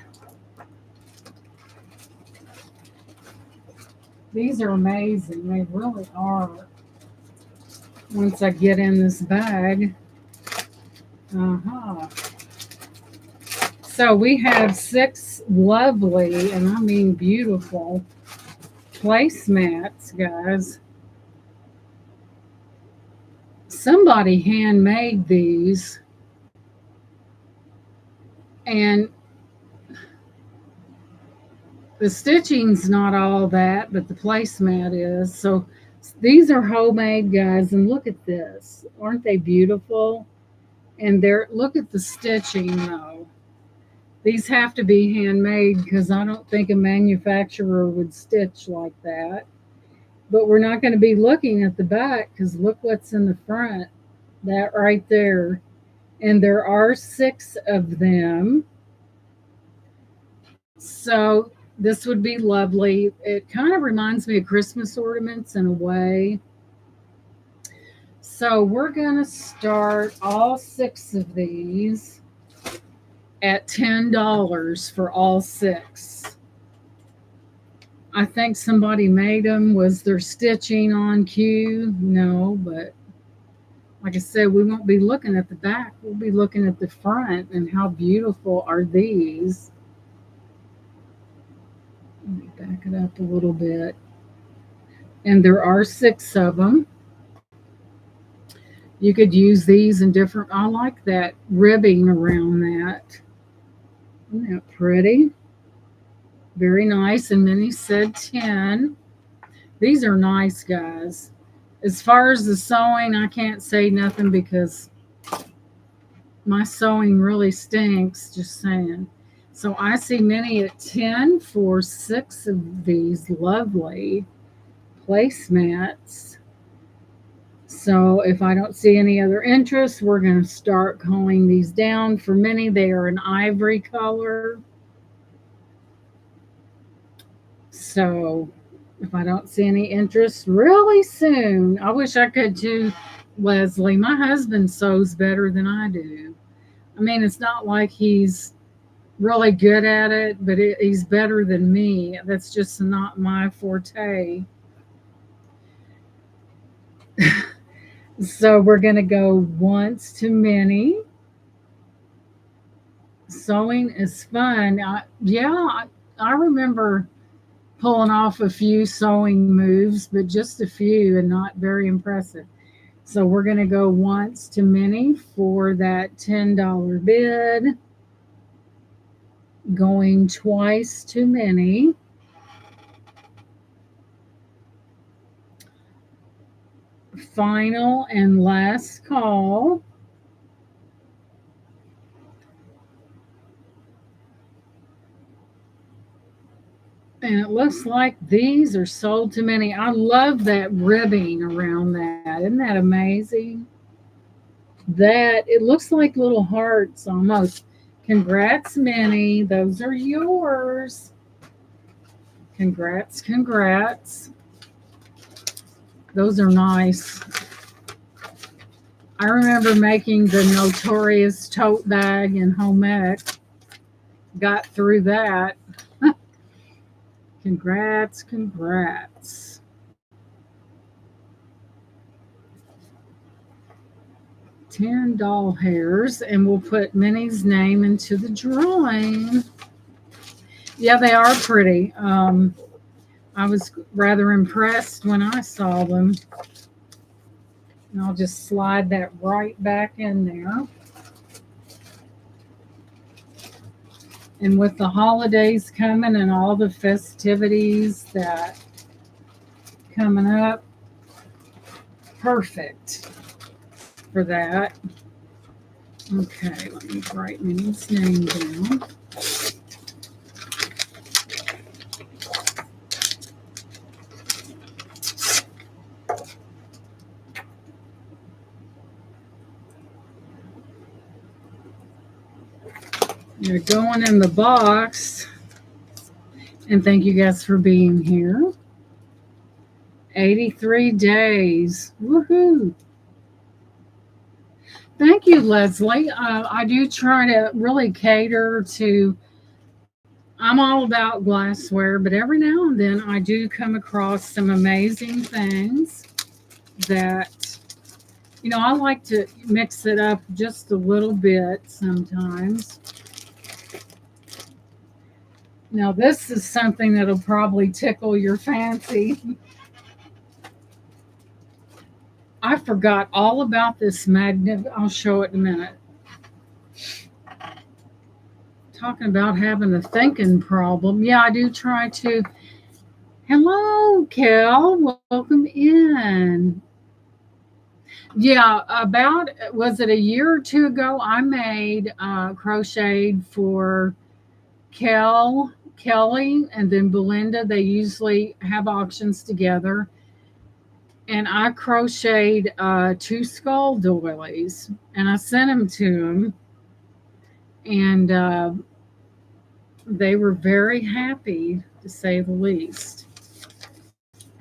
These are amazing. They really are. Once I get in this bag. So we have 6 lovely, and I mean beautiful, placemats, guys. Somebody handmade these. And the stitching's not all that, but the placemat is. So these are homemade, guys, and look at this. Aren't they beautiful? And they're look at the stitching though. These have to be handmade because I don't think a manufacturer would stitch like that. But we're not going to be looking at the back because look what's in the front. That right there. And there are 6 of them. So this would be lovely. It kind of reminds me of Christmas ornaments in a way. So we're going to start all 6 of these at $10 for all 6. I think somebody made them. Was their stitching on cue? No, but like I said, we won't be looking at the back. We'll be looking at the front and how beautiful are these. Let me back it up a little bit. And there are 6 of them. You could use these in different, I like that ribbing around that. Isn't that pretty? Very nice. And Minnie said 10. These are nice, guys. As far as the sewing, I can't say nothing because my sewing really stinks, just saying. So I see Minnie at 10 for 6 of these lovely placemats. So if I don't see any other interest, we're going to start calling these down. For Minnie, they are an ivory color. So if I don't see any interest really soon, I wish I could too, Leslie. My husband sews better than I do. I mean, it's not like he's really good at it, but he's better than me. That's just not my forte. So we're going to go once to many. Sewing is fun. I remember pulling off a few sewing moves, but just a few and not very impressive. So we're going to go once to many for that $10 bid. Going twice to many. Final and last call. And it looks like these are sold to many. I love that ribbing around that. Isn't that amazing? That it looks like little hearts almost. Congrats, Minnie. Those are yours. Congrats, congrats. Those are nice. I remember making the notorious tote bag in home ec. Got through that. Congrats, congrats. 10 doll hairs, and we'll put Minnie's name into the drawing. Yeah, they are pretty. I was rather impressed when I saw them. And I'll just slide that right back in there. And with the holidays coming and all the festivities that coming up, perfect for that. Okay, let me write Minnie's name down. They're going in the box. And thank you guys for being here. 83 days. Woohoo. Thank you, Leslie. I do try to really cater to, I'm all about glassware, but every now and then I do come across some amazing things that, I like to mix it up just a little bit sometimes. Now, this is something that'll probably tickle your fancy. I forgot all about this magnet. I'll show it in a minute. Talking about having a thinking problem. Yeah, I do try to. Hello, Kel. Welcome in. Yeah, about was it a year or two ago? I made crocheted for Kelly, and then Belinda. They usually have auctions together, and I crocheted two skull doilies, and I sent them to them, and they were very happy, to say the least.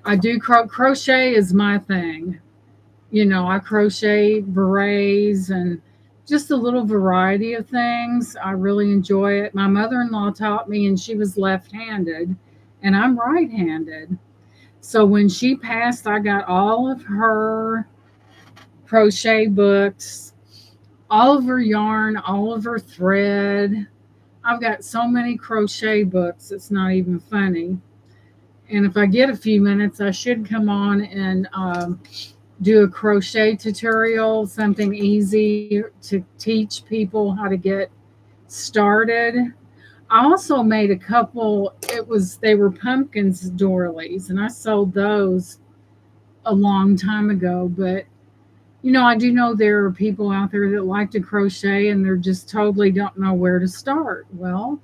I do crochet is my thing. I crochet berets and just a little variety of things. I really enjoy it. My mother-in-law taught me, and she was left-handed, and I'm right-handed. So when she passed, I got all of her crochet books, all of her yarn, all of her thread. I've got so many crochet books, it's not even funny. And if I get a few minutes, I should come on and do a crochet tutorial, something easy to teach people how to get started. I also made a couple, they were pumpkins doilies, and I sold those a long time ago. But I do know there are people out there that like to crochet and they're just totally don't know where to start. Well,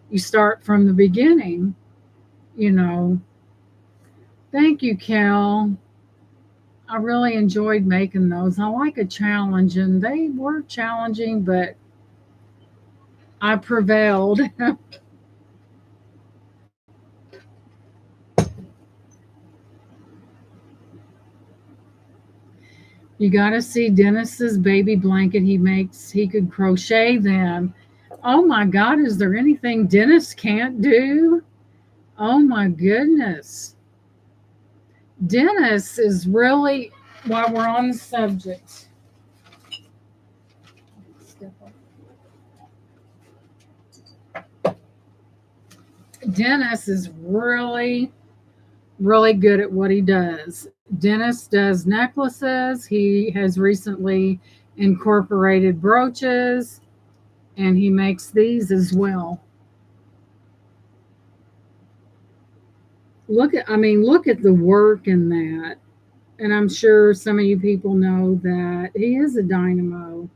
you start from the beginning, you know. Thank you, Cal. I really enjoyed making those. I like a challenge, and they were challenging, but I prevailed. You got to see Dennis's baby blanket he makes. He could crochet them. Oh my God, is there anything Dennis can't do? Oh my goodness. Dennis is really, while we're on the subject, Dennis is really, really good at what he does. Dennis does necklaces. He has recently incorporated brooches, and he makes these as well. Look at the work in that. And I'm sure some of you people know that he is a dynamo.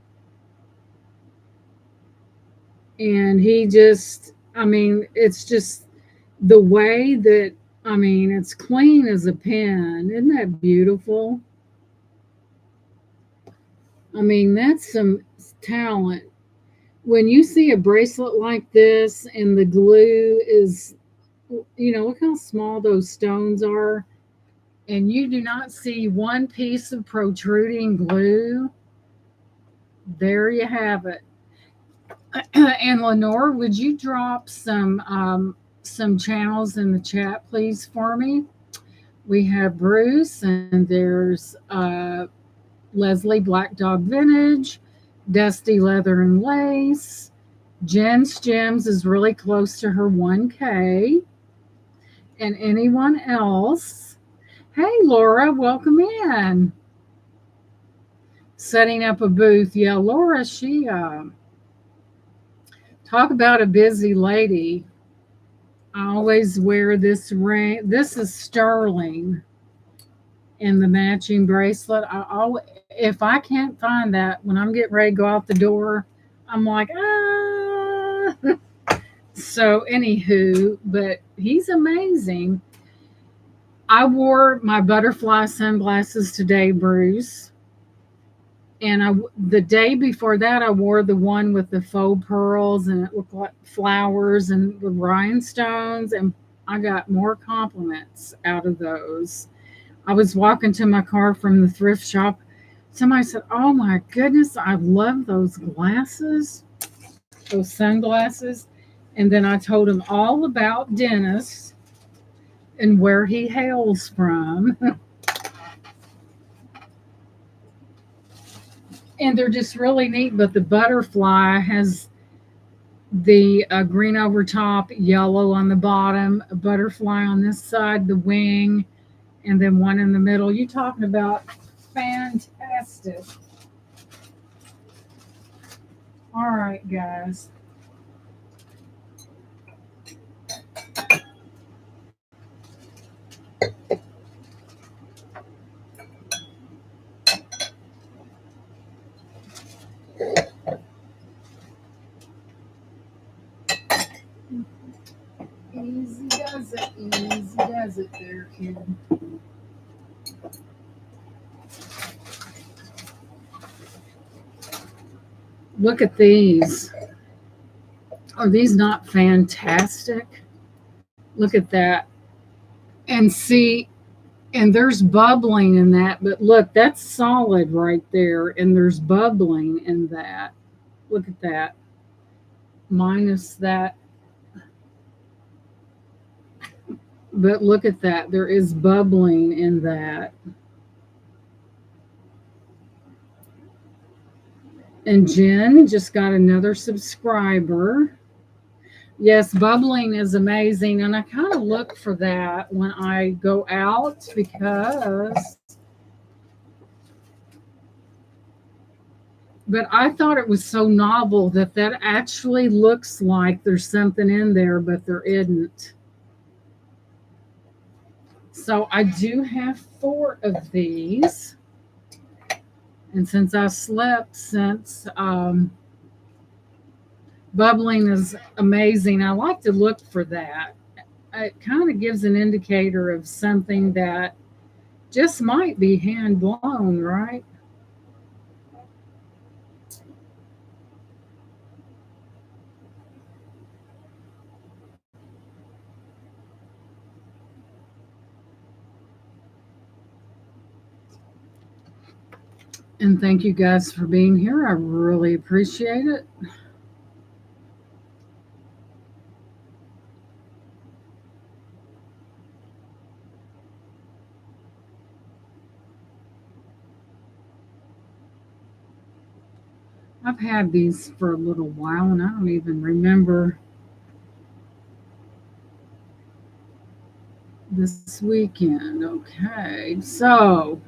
And it's just the way that, it's clean as a pen. Isn't that beautiful? That's some talent. When you see a bracelet like this and the glue is, look how small those stones are, and you do not see one piece of protruding glue, there you have it. And Lenore, would you drop some channels in the chat, please, for me? We have Bruce, and there's Leslie Black Dog Vintage, Dusty Leather and Lace. Jen's Gems is really close to her 1K. And anyone else? Hey, Laura, welcome in. Setting up a booth. Yeah, Laura, she talk about a busy lady. I always wear this ring. This is sterling in the matching bracelet. If I can't find that when I'm getting ready to go out the door, I'm like, ah. So, anywho, but he's amazing. I wore my butterfly sunglasses today, Bruce. And the day before that, I wore the one with the faux pearls, and it looked like flowers and the rhinestones. And I got more compliments out of those. I was walking to my car from the thrift shop. Somebody said, "Oh my goodness, I love those glasses, those sunglasses." And then I told him all about Dennis and where he hails from. And they're just really neat. But the butterfly has the green over top, yellow on the bottom, a butterfly on this side, the wing, and then one in the middle. You talking about fantastic. All right, guys. it there, kid. Look at these. Are these not fantastic? Look at that. And see, and there's bubbling in that, but look, that's solid right there, and there's bubbling in that. Look at that. Minus that. But look at that. There is bubbling in that. And Jen just got another subscriber. Yes, bubbling is amazing. And I kind of look for that when I go out because. But I thought it was so novel that that actually looks like there's something in there, but there isn't. So I do have 4 of these. And since I slept since bubbling is amazing, I like to look for that. It kind of gives an indicator of something that just might be hand blown, right? And thank you guys for being here. I really appreciate it. I've had these for a little while and I don't even remember this weekend. Okay, so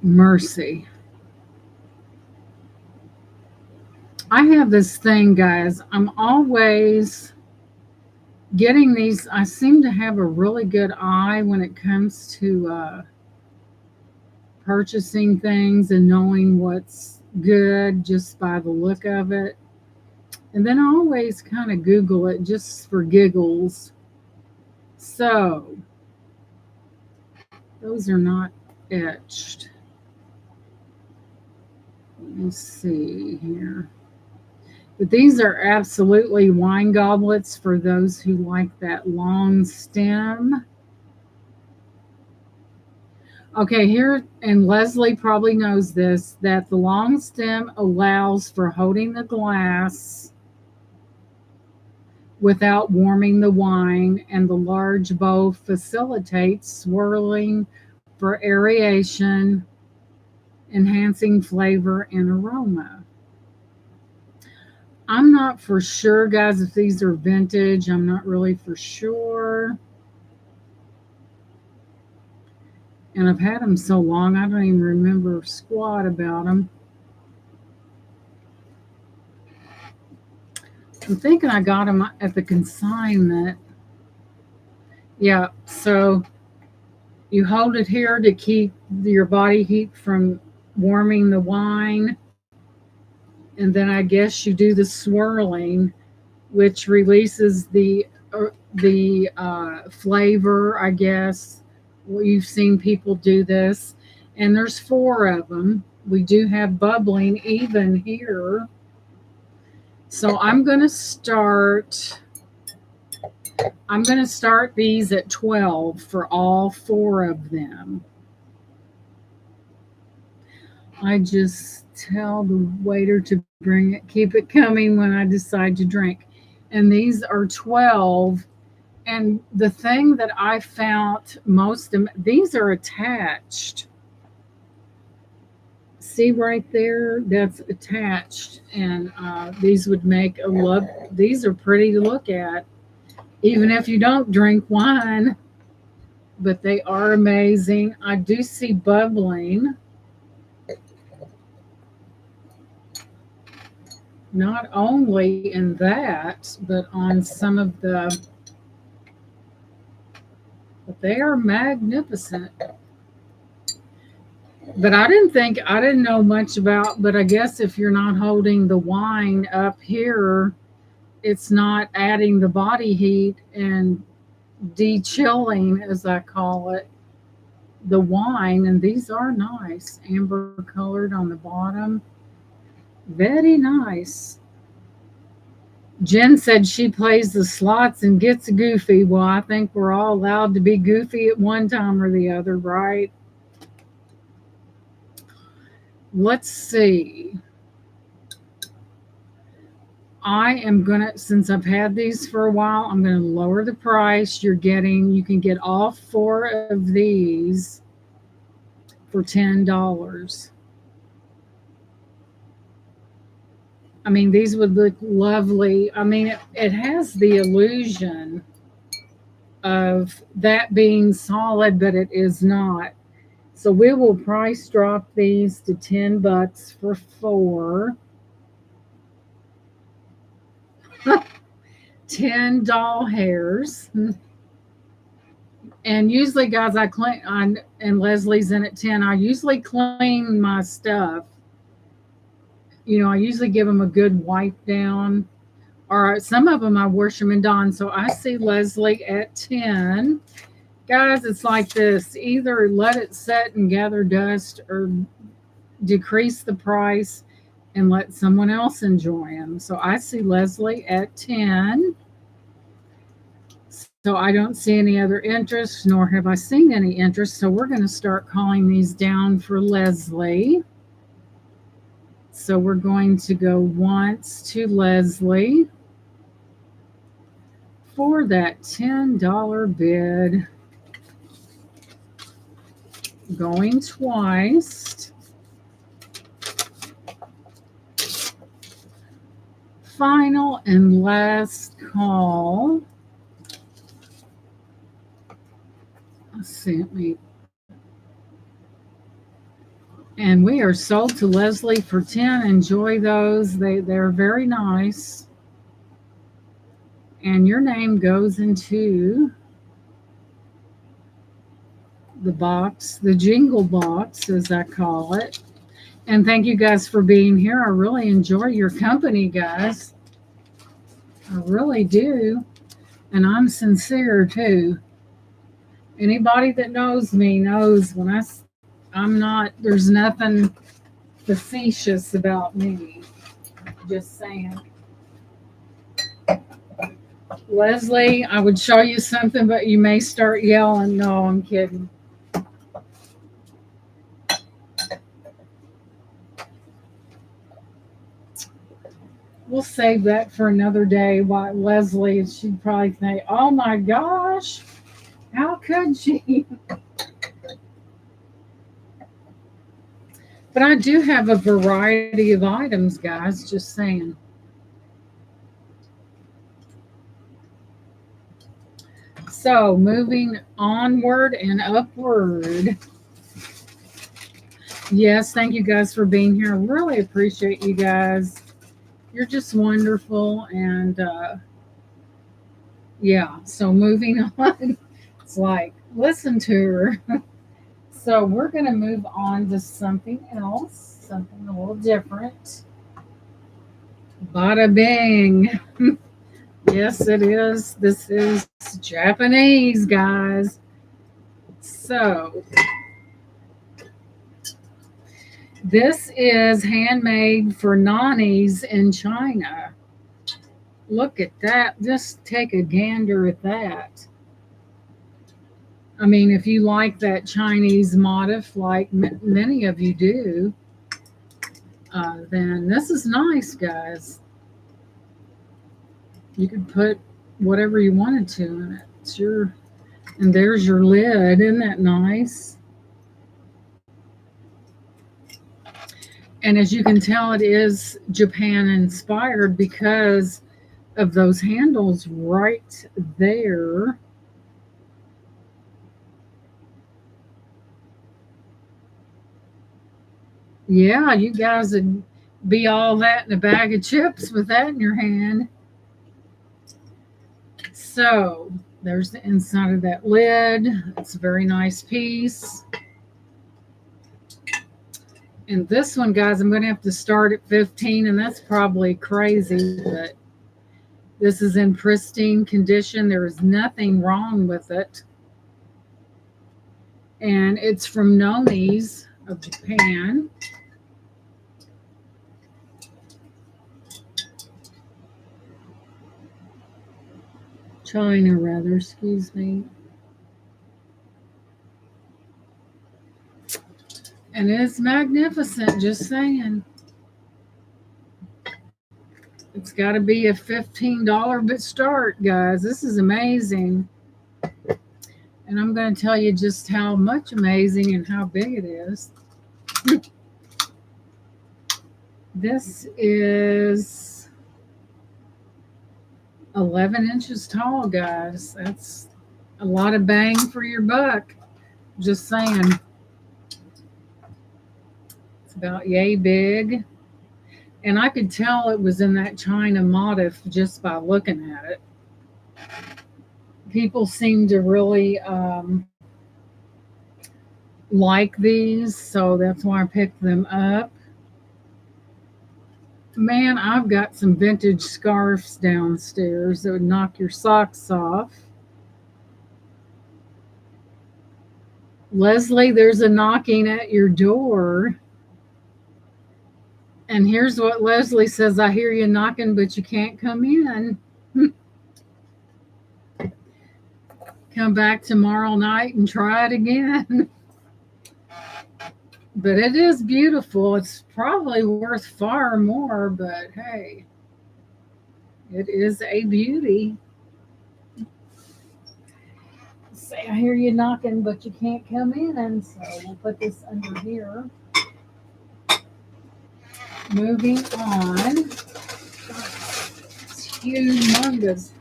mercy. I have this thing, guys. I'm always getting these. I seem to have a really good eye when it comes to purchasing things and knowing what's good just by the look of it. And then I always kind of Google it just for giggles. So, those are not etched. Let me see here. But these are absolutely wine goblets for those who like that long stem. Okay, here, and Leslie probably knows this, that the long stem allows for holding the glass without warming the wine, and the large bowl facilitates swirling for aeration, enhancing flavor and aroma. I'm not for sure, guys, if these are vintage. I'm not really for sure. And I've had them so long, I don't even remember squat about them. I'm thinking I got them at the consignment. Yeah, so you hold it here to keep your body heat from warming the wine. And then I guess you do the swirling, which releases the flavor, I guess. Well, you've seen people do this. And there's 4 of them. We do have bubbling even here. So I'm going to start these at 12 for all 4 of them. I just tell the waiter to bring it, keep it coming when I decide to drink. And these are 12. And the thing that I found these are attached. See right there, that's attached. And these would make a look, these are pretty to look at, even if you don't drink wine, but they are amazing. I do see bubbling. Not only in that, but on some of the, but they are magnificent. But I didn't know much about, but I guess if you're not holding the wine up here, it's not adding the body heat and de-chilling, as I call it, the wine. And these are nice, amber colored on the bottom. Very nice. Jen said she plays the slots and gets goofy. Well, I think we're all allowed to be goofy at one time or the other, right? Let's see. I am gonna, since I've had these for a while, I'm gonna lower the price. You can get all four of these for $10. I mean, these would look lovely. I mean, it has the illusion of that being solid, but it is not. So we will price drop these to $10 for four. 10 doll hairs. And usually, guys, I clean and Leslie's in at 10. I usually clean my stuff. I usually give them a good wipe down. Or some of them I wash them in Dawn. So I see Leslie at 10. Guys, it's like this. Either let it set and gather dust or decrease the price and let someone else enjoy them. So I see Leslie at 10. So I don't see any other interest, nor have I seen any interest. So we're going to start calling these down for Leslie. So we're going to go once to Leslie for that $10 bid. Going twice. Final and last call. Let's see, and we are sold to Leslie for 10. Enjoy those. They're very nice. And your name goes into the box, the jingle box, as I call it. And thank you guys for being here. I really enjoy your company, guys. I really do. And I'm sincere too. Anybody that knows me knows when I'm not, there's nothing facetious about me. Just saying. Leslie, I would show you something, but you may start yelling. No, I'm kidding. We'll save that for another day. Why, Leslie, she'd probably think, oh my gosh, how could she? But I do have a variety of items, guys, just saying. So, moving onward and upward. Yes, thank you guys for being here. I really appreciate you guys. You're just wonderful. And yeah, so moving on. It's like, listen to her. So we're going to move on to something else, something a little different. Bada bing. Yes, it is. This is Japanese, guys. So this is handmade for nannies in China. Look at that. Just take a gander at that. I mean, if you like that Chinese motif, like many of you do, then this is nice, guys. You could put whatever you wanted to in it. It's your, and there's your lid. Isn't that nice? And as you can tell, it is Japan inspired because of those handles right there. Yeah, you guys would be all that in a bag of chips with that in your hand. So there's the inside of that lid. It's a very nice piece. And this one, guys, I'm going to have to start at 15, and that's probably crazy, but This is in pristine condition. There is nothing wrong with it. And it's from Nomi's of Japan. China, rather, excuse me. And it's magnificent, just saying. It's got to be a $15 bit start, guys. This is amazing. And I'm going to tell you just how much amazing and how big it is. This is 11 inches tall, guys. That's a lot of bang for your buck. Just saying. It's about yay big. And I could tell it was in that China motif just by looking at it. People seem to really like these, so that's why I picked them up. Man, I've got some vintage scarves downstairs that would knock your socks off. Leslie, there's a knocking at your door. And here's what Leslie says: I hear you knocking, but you can't come in. Come back tomorrow night and try it again. But it is beautiful. It's probably worth far more, but hey, it is a beauty. Say, I hear you knocking, but you can't come in. So we'll put this under here. Moving on. It's humongous.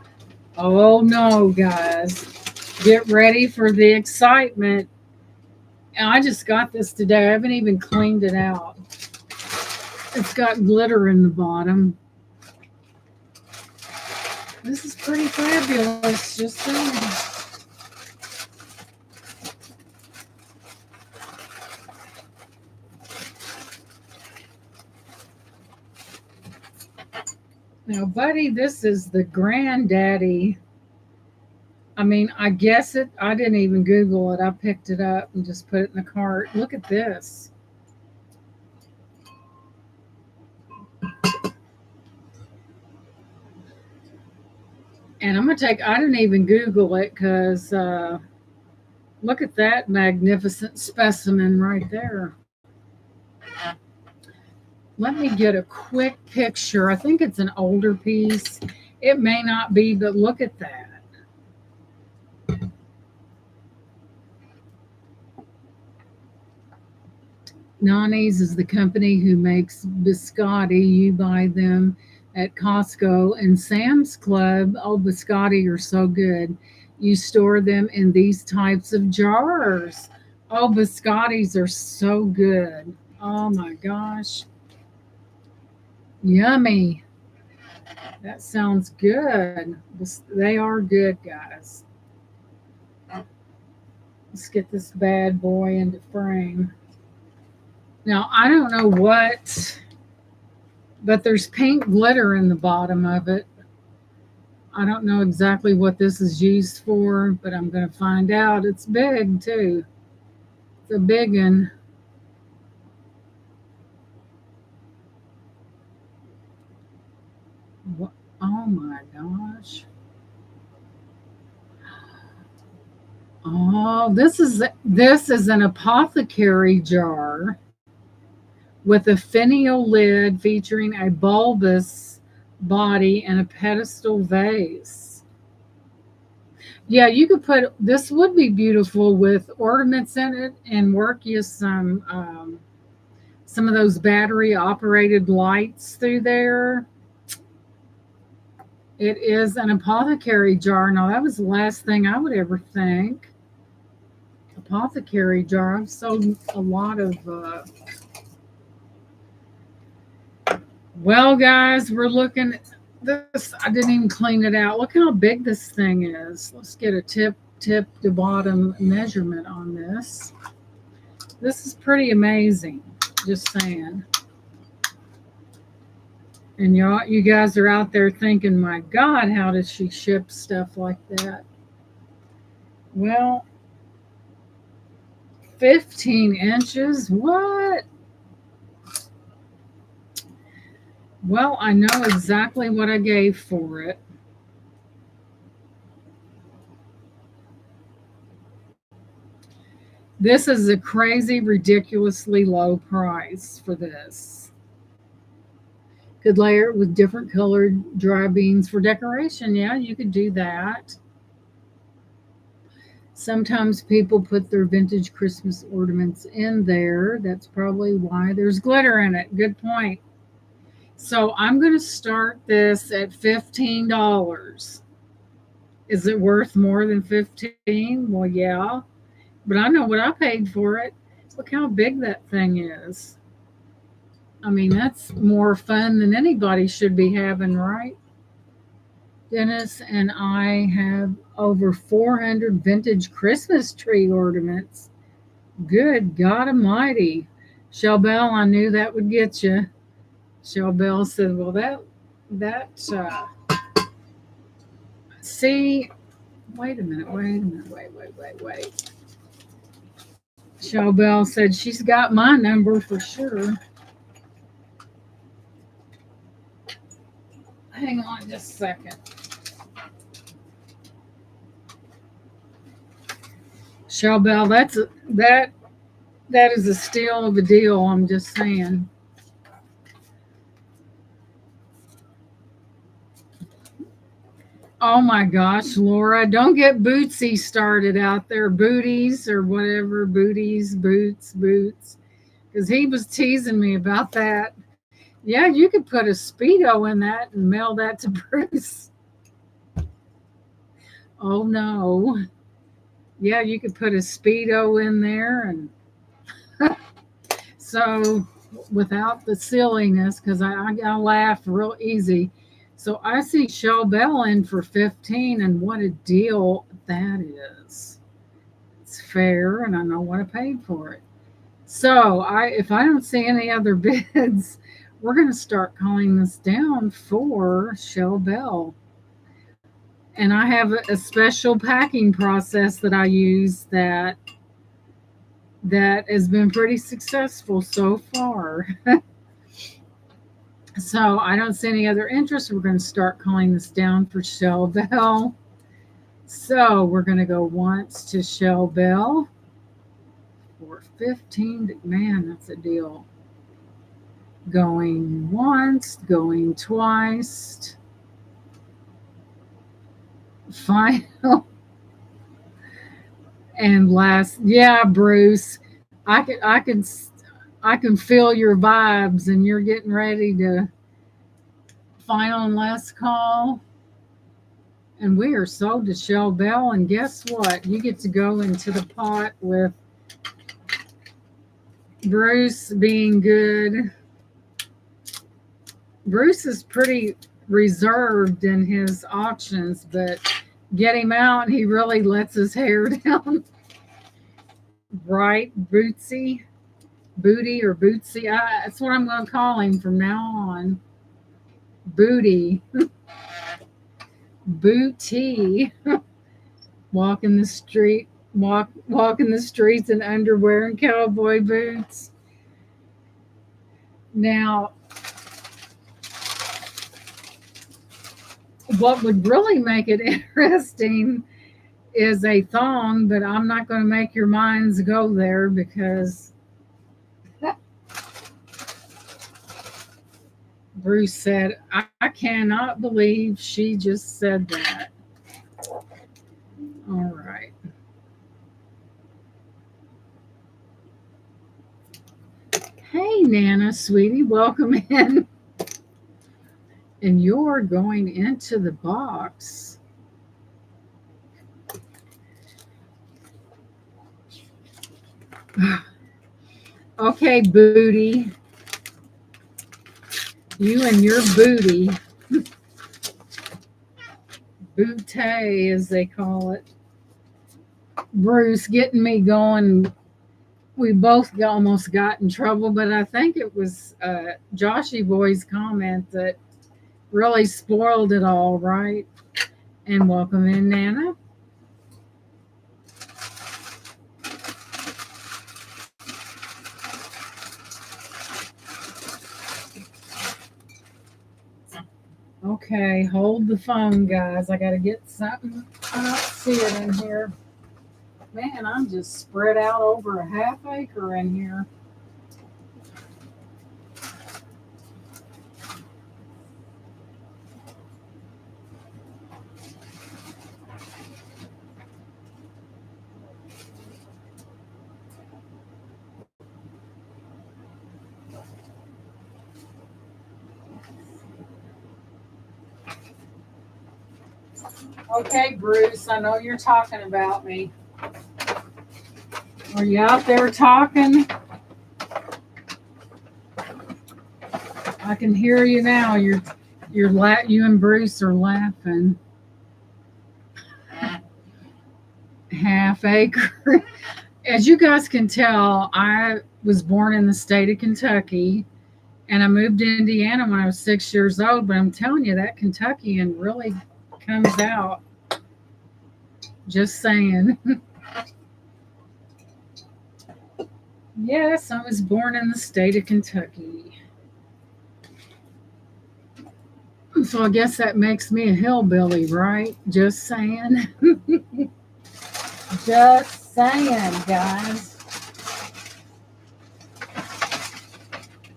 Oh no, guys. Get ready for the excitement. And I just got this today. I haven't even cleaned it out. It's got glitter in the bottom. This is pretty fabulous, just saying. Now, buddy, this is the granddaddy. I mean, I guess it. I didn't even Google it. I picked it up and just put it in the cart. Look at this. And I'm going to I didn't even Google it because look at that magnificent specimen right there. Let me get a quick picture. I think it's an older piece. It may not be, but look at that. Nani's is the company who makes biscotti. You buy them at Costco and Sam's Club. Oh, biscotti are so good. You store them in these types of jars. Oh, biscottis are so good. Oh my gosh. Yummy. That sounds good. They are good, guys. Let's get this bad boy into frame. Now, I don't know what, but there's pink glitter in the bottom of it. I don't know exactly what this is used for, but I'm going to find out. It's big, too. It's a big one. Oh, my gosh. Oh, this is an apothecary jar with a finial lid featuring a bulbous body and a pedestal vase. Yeah, you could put this would be beautiful with ornaments in it and work you some of those battery operated lights through there. It is an apothecary jar. Now that was the last thing I would ever think. Apothecary jar. I've sold a lot of well, guys, we're looking at this. I didn't even clean it out. Look how big this thing is. Let's get a tip to bottom measurement on this. This is pretty amazing. Just saying. And you guys are out there thinking, my God, how does she ship stuff like that? Well, 15 inches? What? Well, I know exactly what I gave for it. This is a crazy, ridiculously low price for this. Could layer it with different colored dry beans for decoration. Yeah, you could do that. Sometimes people put their vintage Christmas ornaments in there. That's probably why there's glitter in it. Good point. So I'm going to start this at $15. Is it worth more than 15? Well, yeah, but I know what I paid for it. Look how big that thing is. I mean, that's more fun than anybody should be having, right? Dennis and I have over 400 vintage Christmas tree ornaments. Good God Almighty. Shell Bell, I knew that would get you. Shell Bell said, well, see, wait a minute, wait. Shell Bell said she's got my number for sure. Hang on just a second. Shell Bell, that is a steal of a deal, I'm just saying. Oh my gosh, Laura, don't get Bootsy started out there. Booties or whatever, boots. Because he was teasing me about that. Yeah, you could put a Speedo in that and mail that to Bruce. Oh no. Yeah, you could put a Speedo in there. And so without the silliness, because I laugh real easy. So I see Shell Bell in for 15, and what a deal that is. It's fair, and I know what I paid for it. So if I don't see any other bids, we're going to start calling this down for Shell Bell. And I have a special packing process that I use that has been pretty successful so far. So I don't see any other interest. We're going to start calling this down for Shell Bell. So we're going to go once to Shell Bell for 15. Man, that's a deal. Going once, going twice. Final and last. Yeah, Bruce, I can feel your vibes, and you're getting ready to final and last call. And we are sold to Shell Bell. And guess what? You get to go into the pot with Bruce being good. Bruce is pretty reserved in his auctions, but get him out, he really lets his hair down. Right, Bootsy? Booty or Bootsy? That's what I'm going to call him from now on. Booty. Booty. Walking the streets in underwear and cowboy boots. Now, what would really make it interesting is a thong, but I'm not going to make your minds go there because Bruce said, I cannot believe she just said that. All right. Hey, Nana, sweetie, welcome in. And you're going into the box. Okay, booty. You and your booty. Bootay, as they call it. Bruce getting me going. We both almost got in trouble, but I think it was Joshy Boy's comment that Really spoiled it all, right? And welcome in, Nana. Okay, hold the phone, guys. I got to get something. I don't see it in here. Man, I'm just spread out over a half acre in here. Okay, Bruce, I know you're talking about me. Are you out there talking? I can hear you now. You and Bruce are laughing. Half acre. As you guys can tell, I was born in the state of Kentucky and I moved to Indiana when I was 6 years old. But I'm telling you, that Kentuckian really comes out. Just saying. Yes, I was born in the state of Kentucky. So I guess that makes me a hillbilly, right? Just saying. Just saying, guys.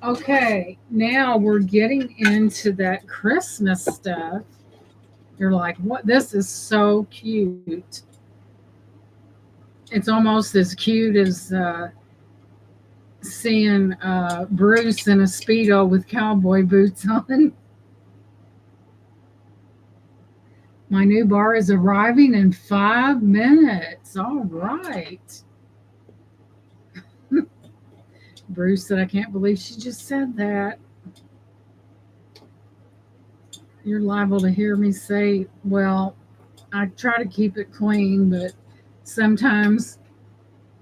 Okay, now we're getting into that Christmas stuff. You're like, what? This is so cute. It's almost as cute as seeing Bruce in a Speedo with cowboy boots on. My new bar is arriving in 5 minutes. All right. Bruce said, I can't believe she just said that. You're liable to hear me say, well, I try to keep it clean, but sometimes,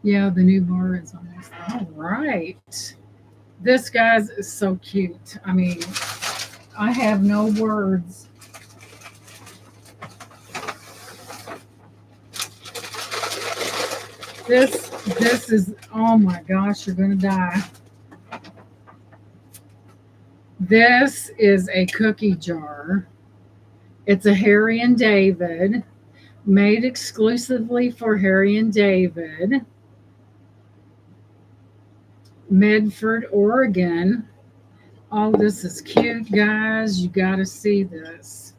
yeah, the new bar is almost all right. This guy's is so cute. I mean, I have no words. This is, oh my gosh, you're gonna die. This is a cookie jar. It's a Harry and David, made exclusively for Harry and David. Medford, Oregon. Oh, this is cute, guys. You got to see this.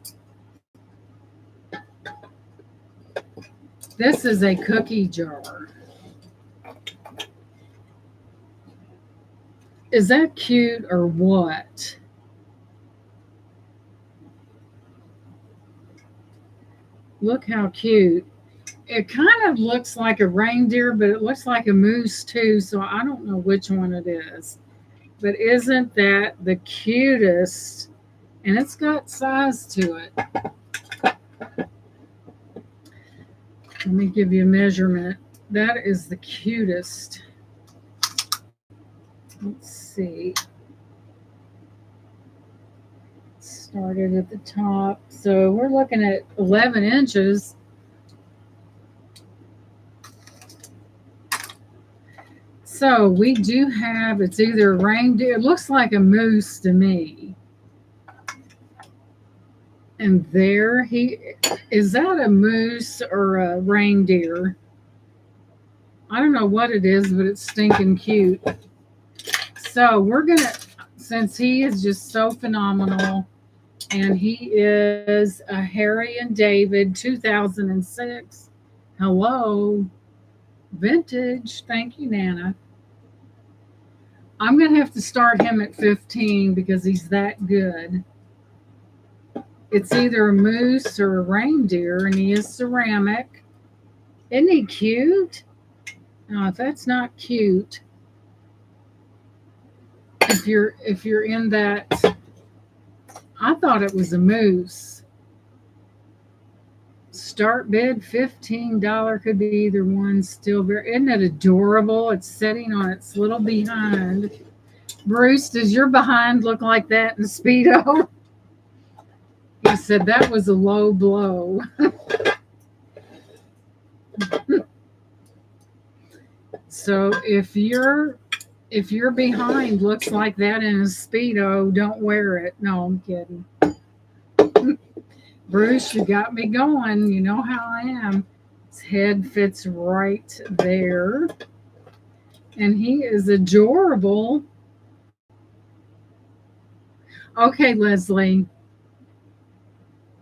This is a cookie jar. Is that cute or what? Look how cute. It kind of looks like a reindeer, but it looks like a moose too, so I don't know which one it is. But isn't that the cutest? And it's got size to it. Let me give you a measurement. That is the cutest. Let's see. Started at the top. So we're looking at 11 inches. So we do have, it's either a reindeer, it looks like a moose to me. And there he, is that a moose or a reindeer? I don't know what it is, but it's stinking cute. So we're going to, since he is just so phenomenal, and he is a Harry and David 2006. Hello. Vintage. Thank you, Nana. I'm going to have to start him at 15 because he's that good. It's either a moose or a reindeer, and he is ceramic. Isn't he cute? No, if that's not cute, if you're in that, I thought it was a moose. Start bid $15, could be either one. Still very, isn't it adorable? It's sitting on its little behind. Bruce, does your behind look like that in Speedo? I said that was a low blow. So if you're behind looks like that in a Speedo, don't wear it. No, I'm kidding. Bruce, you got me going. You know how I am. His head fits right there. And he is adorable. Okay, Leslie.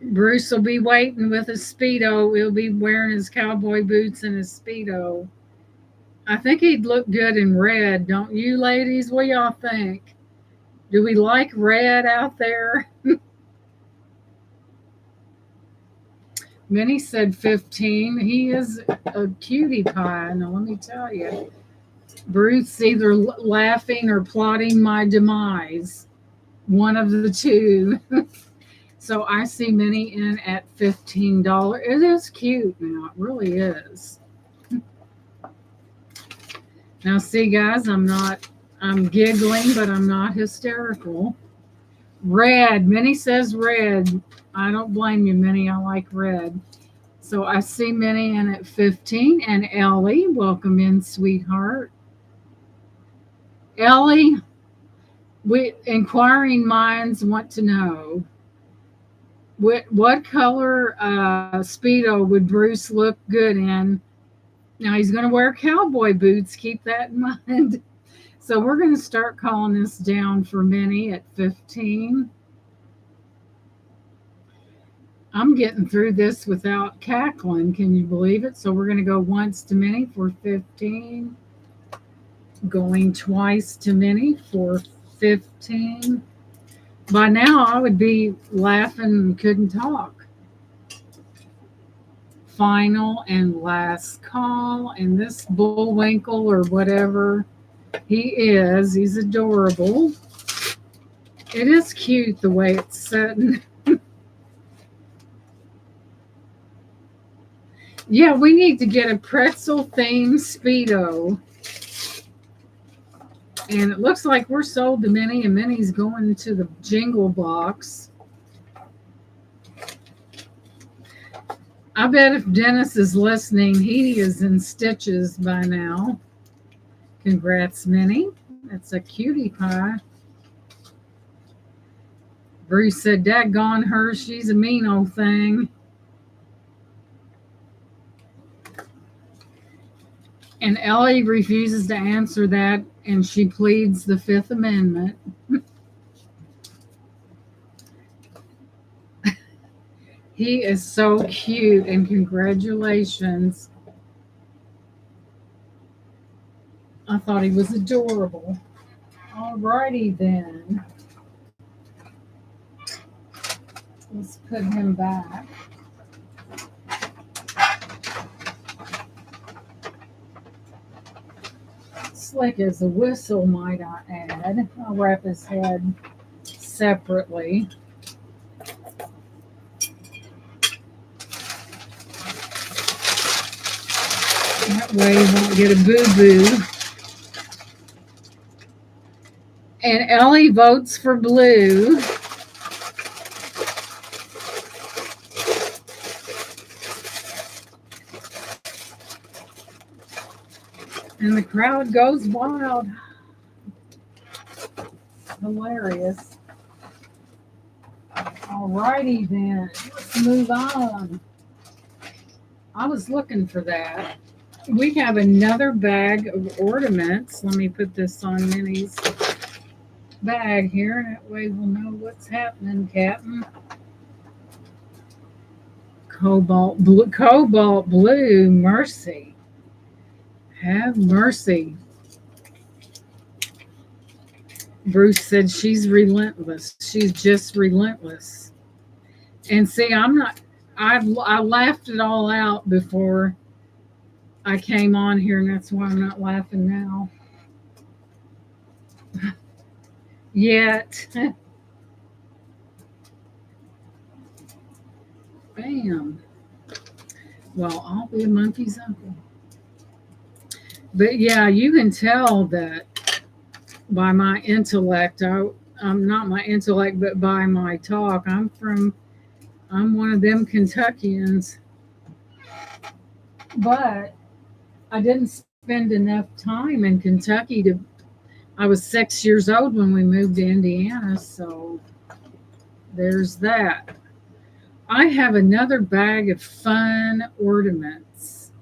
Bruce will be waiting with his Speedo. He'll be wearing his cowboy boots and his Speedo. I think he'd look good in red, don't you, ladies? What y'all think? Do we like red out there? Minnie said 15. He is a cutie pie. Now, let me tell you. Bruce either laughing or plotting my demise. One of the two. So I see Minnie in at $15. It is cute now. It really is. Now, see, guys, I'm giggling, but I'm not hysterical. Red. Minnie says red. I don't blame you, Minnie. I like red. So I see Minnie in at 15. And Ellie, welcome in, sweetheart. Ellie, inquiring minds want to know what color Speedo would Bruce look good in? Now he's going to wear cowboy boots. Keep that in mind. So we're going to start calling this down for Minnie at 15. I'm getting through this without cackling. Can you believe it? So we're going to go once to Minnie for 15. Going twice to Minnie for 15. By now I would be laughing and couldn't talk. Final and last call. And this Bullwinkle or whatever he's adorable. It is cute the way it's set. Yeah, we need to get a pretzel themed Speedo. And it looks like we're sold to Minnie, and Minnie's going to the jingle box. I bet if Dennis is listening, he is in stitches by now. Congrats, Minnie. That's a cutie pie. Bruce said, daggone her, she's a mean old thing. And Ellie refuses to answer that, and she pleads the Fifth Amendment. He is so cute, and congratulations. I thought he was adorable. All righty then. Let's put him back. Slick as a whistle, might I add. I'll wrap his head separately. That way he won't get a boo-boo. And Ellie votes for blue. And the crowd goes wild. Hilarious. All righty then. Let's move on. I was looking for that. We have another bag of ornaments. Let me put this on Minnie's bag here. That way we'll know what's happening, Captain. Cobalt blue, mercy. Have mercy. Bruce said she's relentless. She's just relentless. And see, I laughed it all out before I came on here, and that's why I'm not laughing now. Yet. Bam. Well, I'll be a monkey's uncle. But yeah, you can tell that by my intellect. I'm not my intellect, but by my talk. I'm from I'm one of them Kentuckians, but I didn't spend enough time in Kentucky to. I was 6 years old when we moved to Indiana, so there's that. I have another bag of fun ornaments.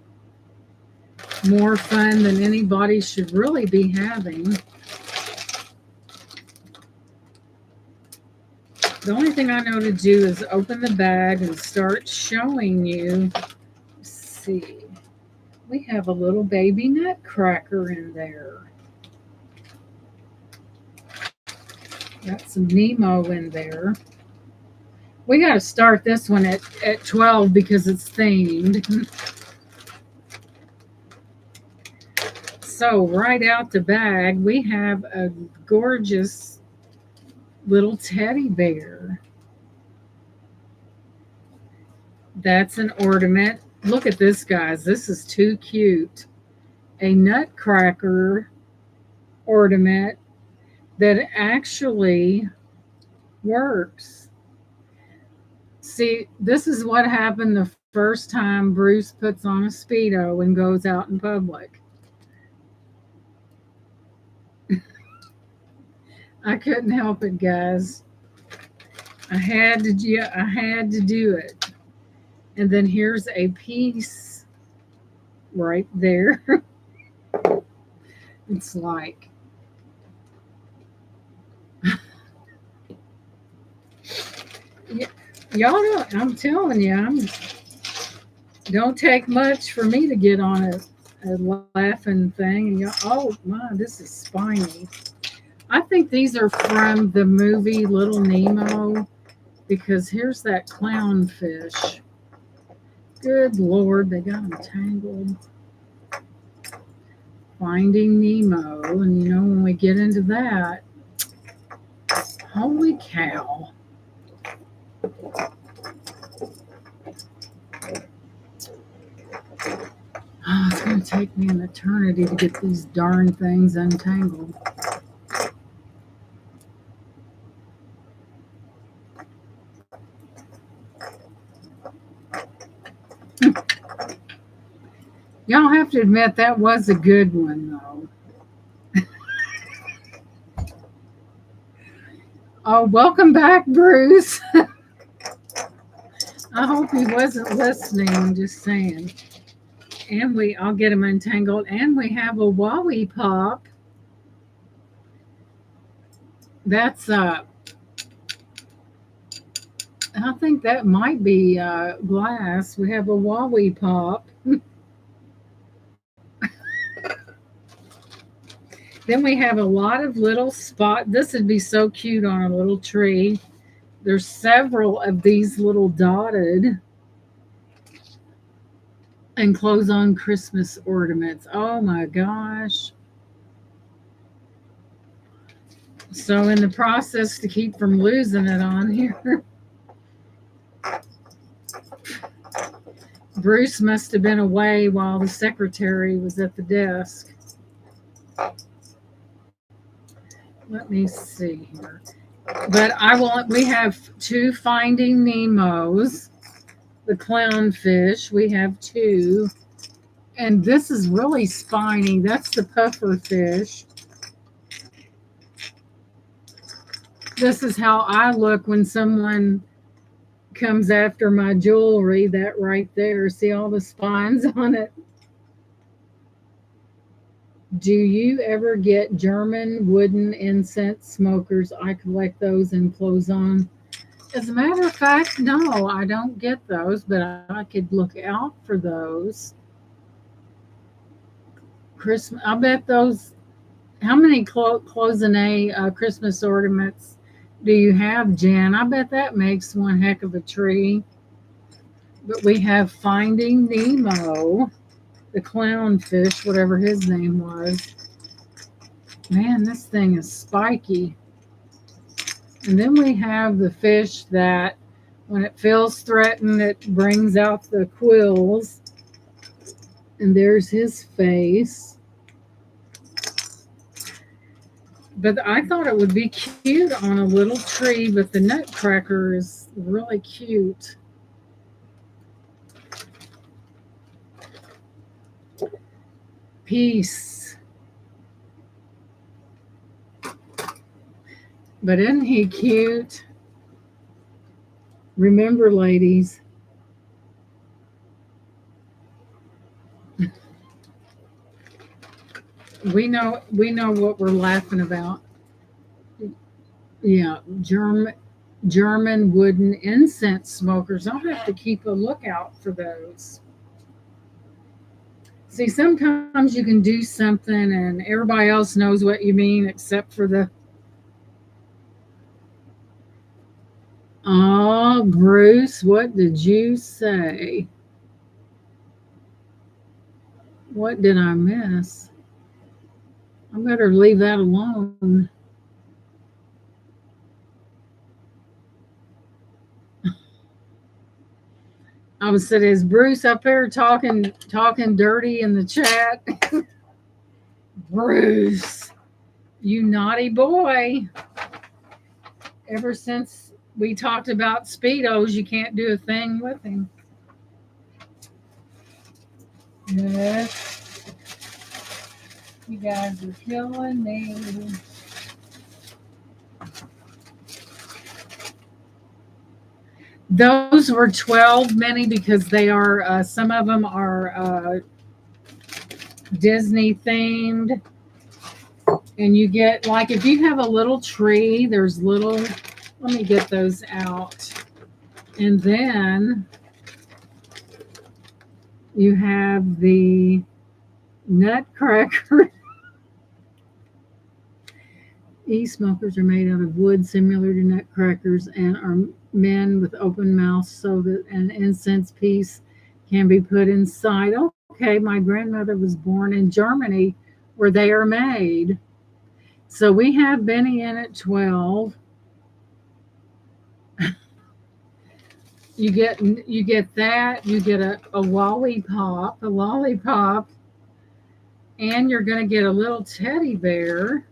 More fun than anybody should really be having. The only thing I know to do is open the bag and start showing you. Let's see. We have a little baby nutcracker in there. Got some Nemo in there. We got to start this one at 12 because it's themed. So right out the bag, we have a gorgeous little teddy bear. That's an ornament. Look at this, guys. This is too cute. A nutcracker ornament that actually works. See, this is what happened the first time Bruce puts on a Speedo and goes out in public. I couldn't help it, guys. I had to do it. And then here's a piece right there. It's like y'all don't, I'm telling you, don't take much for me to get on a laughing thing. And y'all, oh my, this is spiny. I think these are from the movie Little Nemo because here's that clownfish. Good Lord, they got them tangled. Finding Nemo, and you know, when we get into that, holy cow. Oh, it's going to take me an eternity to get these darn things untangled. Y'all have to admit that was a good one, though. Oh, welcome back, Bruce. I hope he wasn't listening, just saying. And I'll get him untangled. And we have a Wowie Pop. That's, I think that might be glass. We have a Wowie Pop. Then we have a lot of little spot. This would be so cute on a little tree. There's several of these little dotted and close on Christmas ornaments. Oh my gosh. So in the process to keep from losing it on here, Bruce must have been away while the secretary was at the desk. Let me see here. But we have two Finding Nemos. The clownfish, we have two. And this is really spiny. That's the puffer fish. This is how I look when someone comes after my jewelry. That right there. See all the spines on it? Do you ever get German wooden incense smokers? I collect those and close on. As a matter of fact, no, I don't get those, but I could look out for those. Christmas, I bet those. How many cloisonne Christmas ornaments do you have, Jen? I bet that makes one heck of a tree. But we have Finding Nemo, the clownfish, whatever his name was. Man, this thing is spiky. And then we have the fish that, when it feels threatened, it brings out the quills. And there's his face. But I thought it would be cute on a little tree, but the nutcracker is really cute. peace. But isn't he cute? Remember, ladies, we know what we're laughing about. Yeah, German wooden incense smokers. I'll have to keep a lookout for those. See, sometimes you can do something and everybody else knows what you mean except for the, oh, Bruce, what did you say? What did I miss? I better leave that alone. I was sitting, is Bruce up there talking dirty in the chat? Bruce, you naughty boy. Ever since we talked about Speedos, you can't do a thing with him. Yes, you guys are killing me. Those were 12 mini because they are, some of them are Disney themed. And you get, like, if you have a little tree, there's little, let me get those out. And then you have the Nutcracker. E-smokers are made out of wood similar to nutcrackers and are men with open mouths so that an incense piece can be put inside. Okay, my grandmother was born in Germany where they are made. So we have Benny in at 12. You get that, you get a lollipop, and you're going to get a little teddy bear,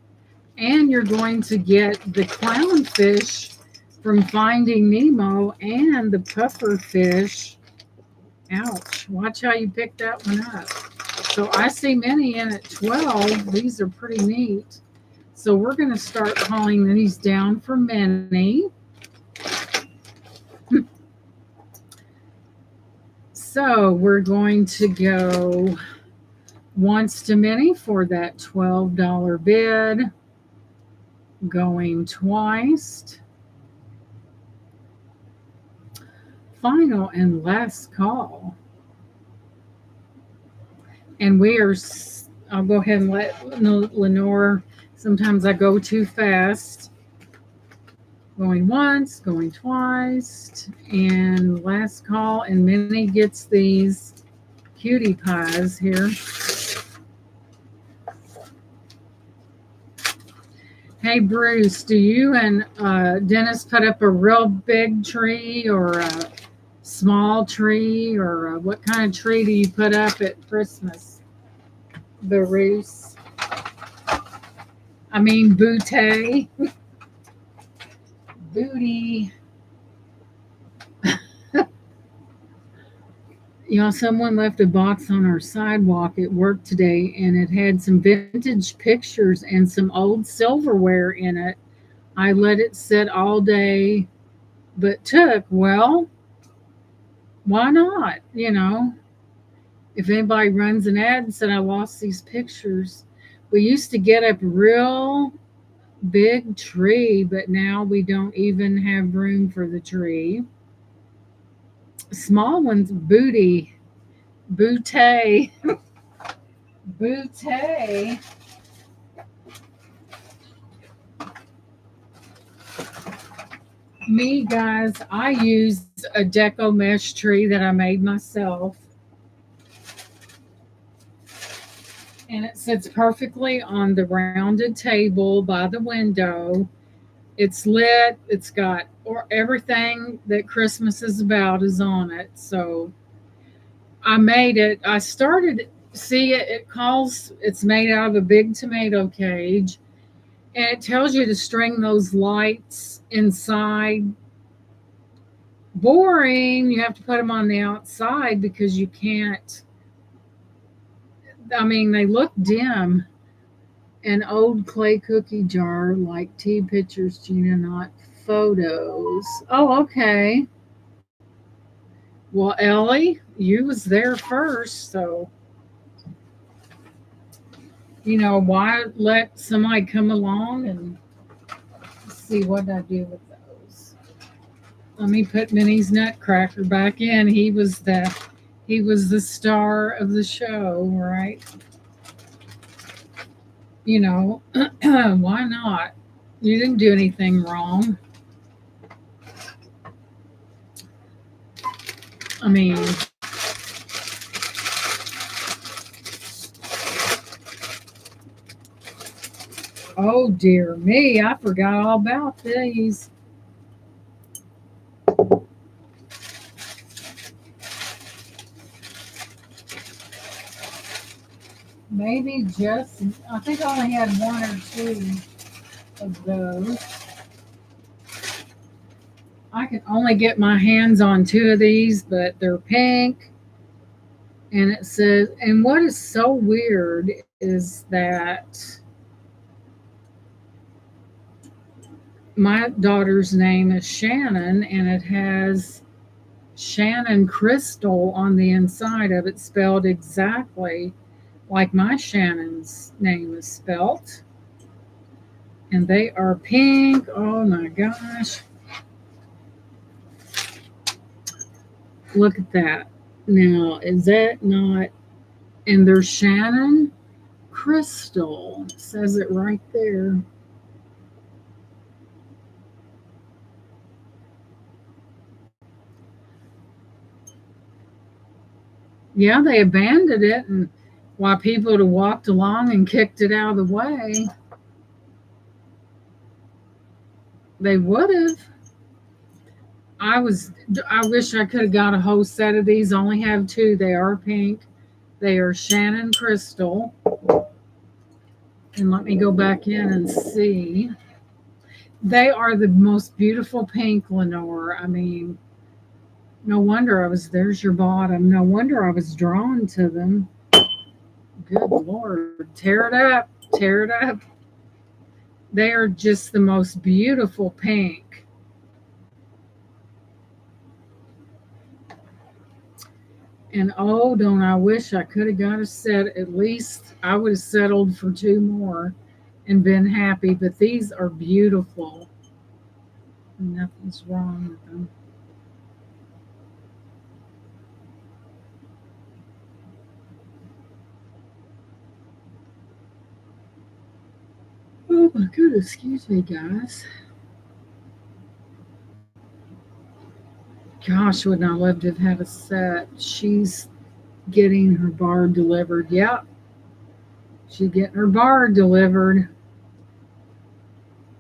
and you're going to get the clownfish from Finding Nemo and the puffer fish. Ouch, watch how you pick that one up. So I see many in at 12. These are pretty neat. So we're going to start calling these down for many. So we're going to go once to many for that $12 bid. Going twice. Final and last call. And I'll go ahead and let Lenore, sometimes I go too fast. Going once, going twice, and last call, and Minnie gets these cutie pies here. Hey, Bruce, do you and Dennis put up a real big tree or a small tree, or what kind of tree do you put up at Christmas? Bruce. I mean, bouquet. Booty. Someone left a box on our sidewalk at work today, and it had some vintage pictures and some old silverware in it. I let it sit all day, but well, why not? If anybody runs an ad and said I lost these pictures, we used to get a real big tree, but now we don't even have room for the tree. Small ones, booty. Bouquet. Bouquet. Me, guys, I used a deco mesh tree that I made myself. And it sits perfectly on the rounded table by the window. It's lit. It's got everything that Christmas is about is on it. So I made it. I started, see it, it's made out of a big tomato cage. And it tells you to string those lights inside. Boring. You have to put them on the outside because you can't. I mean, they look dim. An old clay cookie jar, like tea pictures, Gina, not photos. Oh, okay. Well, Ellie, you was there first, so why let somebody come along and see what I do with those. Let me put Minnie's Nutcracker back in. He was the star of the show, right? Why not? You didn't do anything wrong. I mean, oh dear me, I forgot all about these. Maybe just, I think I only had one or two of those. I can only get my hands on two of these, but they're pink. And it says, and what is so weird is that my daughter's name is Shannon, and it has Shannon Crystal on the inside of it, spelled exactly like my Shannon's name is spelt. And they are pink. Oh my gosh. Look at that. Now, is that not? And there's Shannon Crystal. It says it right there. Yeah, they abandoned it, and while people would have walked along and kicked it out of the way, they would have. I wish I could have got a whole set of these. I only have two. They are pink. They are Shannon Crystal. And let me go back in and see. They are the most beautiful pink, Lenore. I mean, no wonder there's your bottom. No wonder I was drawn to them. Good Lord. Tear it up. Tear it up. They are just the most beautiful pink. And oh, don't I wish I could have got a set. At least I would have settled for two more and been happy. But these are beautiful. Nothing's wrong with them. Oh my goodness, excuse me, guys. Gosh, wouldn't I love to have had a set? She's getting her bar delivered. Yep, she's getting her bar delivered.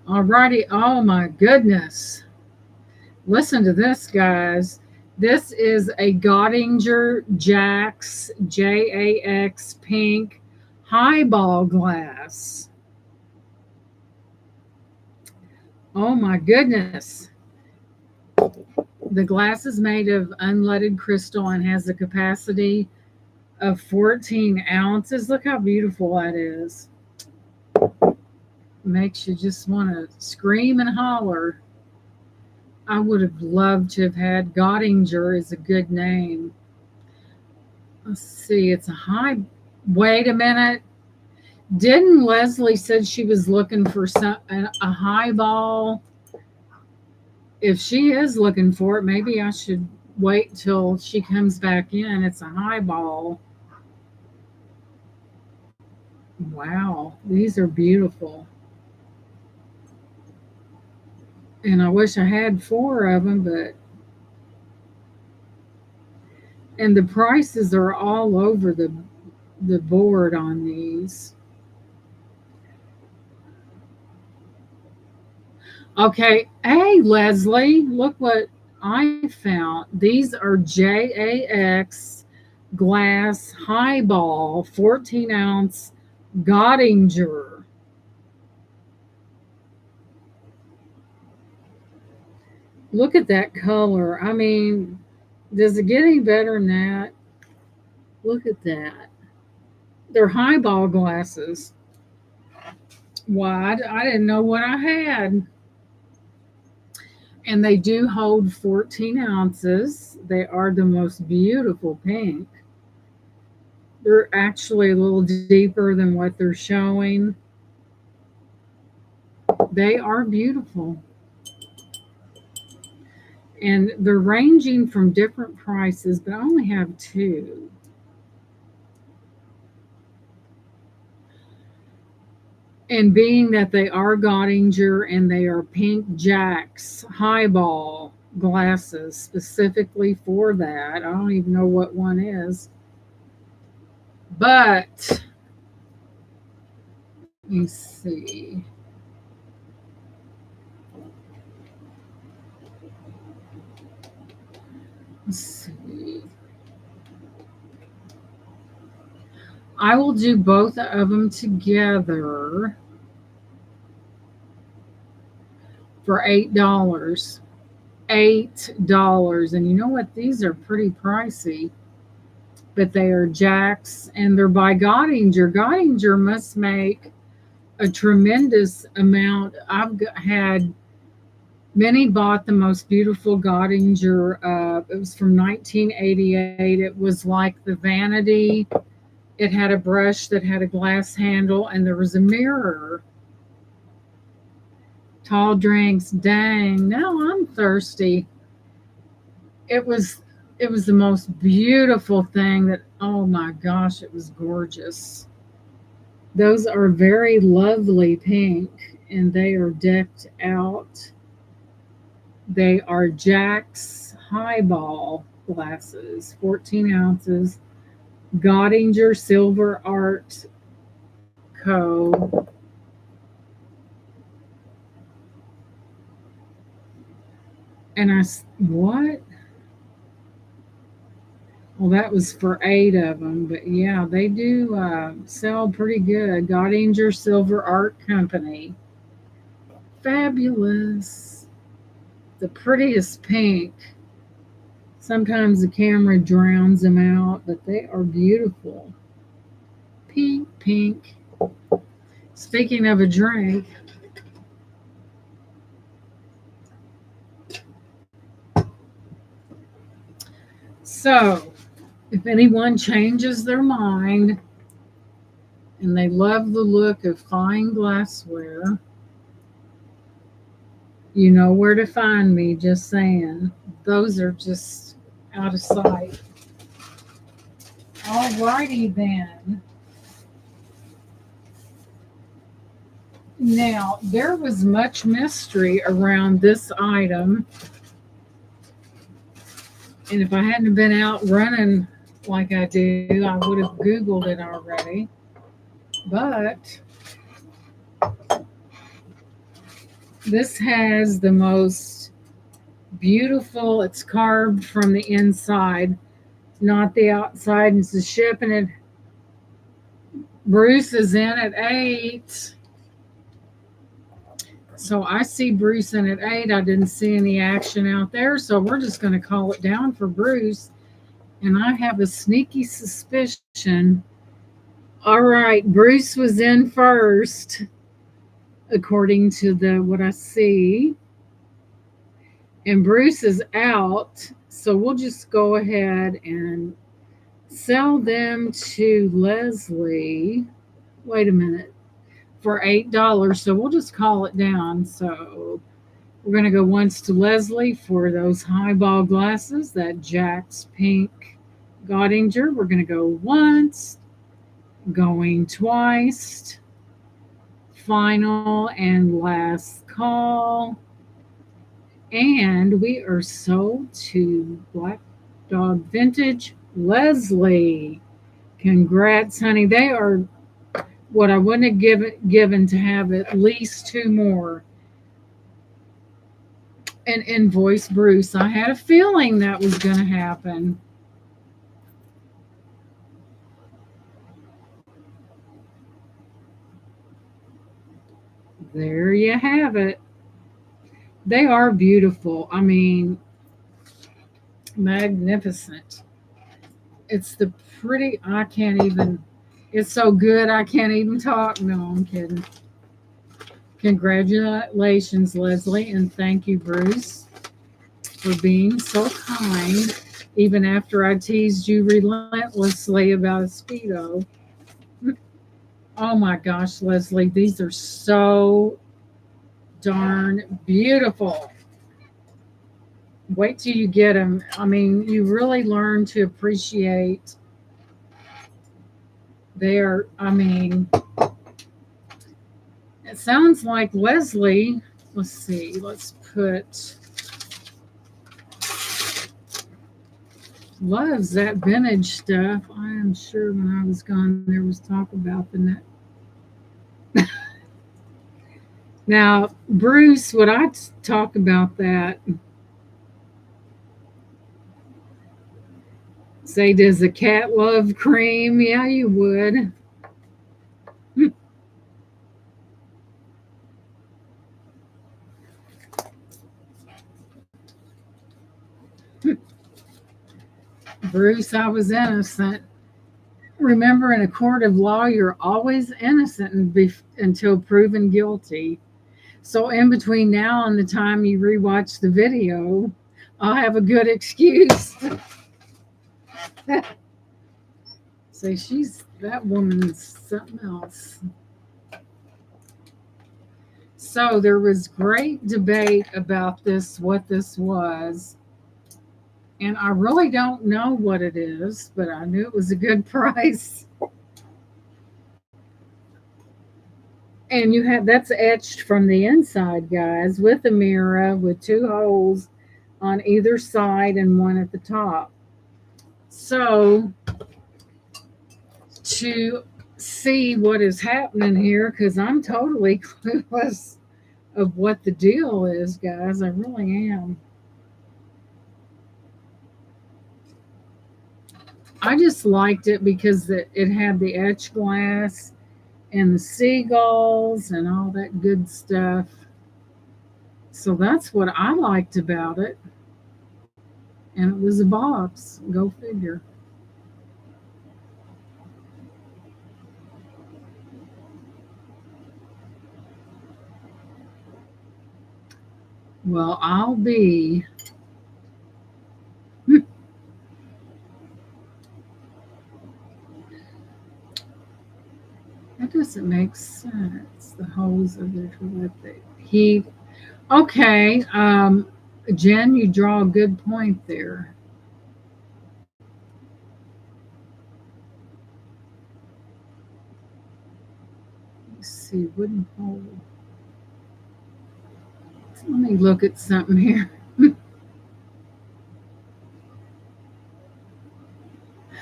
Alrighty. Oh my goodness. Listen to this, guys. This is a Gottinger Jax pink highball glass. Oh my goodness. The glass is made of unleaded crystal and has a capacity of 14 ounces. Look how beautiful that is. Makes you just want to scream and holler. I would have loved to have had Gottinger is a good name. Let's see, it's a high. Wait a minute. Didn't Leslie said she was looking for a highball? If she is looking for it, maybe I should wait till she comes back in. It's a highball. Wow, these are beautiful. And I wish I had four of them, but and the prices are all over the board on these. Okay, hey Leslie, look what I found. These are JAX glass highball 14-ounce Gottinger. Look at that color. I mean, does it get any better than that? Look at that. They're highball glasses. Why? I didn't know what I had. And they do hold 14 ounces. They are the most beautiful pink. They're actually a little deeper than what they're showing. They are beautiful. And they're ranging from different prices, but I only have two. And being that they are Gottinger and they are pink jacks, highball glasses specifically for that. I don't even know what one is. But let me see. Let's see. I will do both of them together for $8. $8. And you know what? These are pretty pricey, but they are Jacks and they're by Gottinger. Gottinger must make a tremendous amount. Had many bought the most beautiful Gottinger. It was from 1988. It was like the Vanity. It had a brush that had a glass handle and there was a mirror. Tall drinks. Dang, now I'm thirsty. It was it was the most beautiful thing that, oh my gosh, it was gorgeous. Those are very lovely pink and they are decked out. They are Jack's Highball glasses, 14 ounces, Gottinger Silver Art Co. And what? Well, that was for 8 of them, but yeah, they do sell pretty good. Gottinger Silver Art Company. Fabulous. The prettiest pink. Sometimes the camera drowns them out, but they are beautiful. Pink, pink. Speaking of a drink, so if anyone changes their mind and they love the look of fine glassware, you know where to find me, just saying. Those are just out of sight. Alrighty then. Now, there was much mystery around this item. And if I hadn't been out running like I do, I would have Googled it already. But this has the most beautiful, it's carved from the inside, not the outside. It's a ship, and it Bruce is in at 8. So I see Bruce in at 8. I didn't see any action out there, so we're just going to call it down for Bruce. And I have a sneaky suspicion. All right, Bruce was in first, according to the what I see. And Bruce is out, so we'll just go ahead and sell them to Leslie. Wait a minute. For $8. So we'll just call it down. So we're going to go once to Leslie for those highball glasses, that Jack's Pink Gottinger. We're going to go once, going twice, final and last call. And we are sold to Black Dog Vintage Leslie. Congrats, honey. They are what I wouldn't have given to have at least two more. And invoice Bruce. I had a feeling that was going to happen. There you have it. They are beautiful. I mean, magnificent. It's the pretty, I can't even. It's so good I can't even talk. No, I'm kidding. Congratulations, Leslie, and thank you, Bruce, for being so kind, even after I teased you relentlessly about a Speedo. Oh my gosh, Leslie, these are so darn beautiful. Wait till you get them. I mean, you really learn to appreciate their, I mean, it sounds like Leslie, let's see, let's put, loves that vintage stuff. I am sure when I was gone, there was talk about the net. Now, Bruce, would I talk about that? Say, does a cat love cream? Yeah, you would. Bruce, I was innocent. Remember, in a court of law, you're always innocent until proven guilty. So, in between now and the time you rewatch the video, I'll have a good excuse. Say, that woman's something else. So, there was great debate about this, what this was. And I really don't know what it is, but I knew it was a good price. And you have that's etched from the inside, guys, with a mirror with two holes on either side and one at the top. So to see what is happening here, because I'm totally clueless of what the deal is, guys. I really am. I just liked it because it had the etched glass and the seagulls and all that good stuff. So that's what I liked about it. And it was a box. Go figure. Well, I'll be. That doesn't make sense. The holes are there to let the heat. Okay, Jen, you draw a good point there. Let's see, wooden hole. Let me look at something here.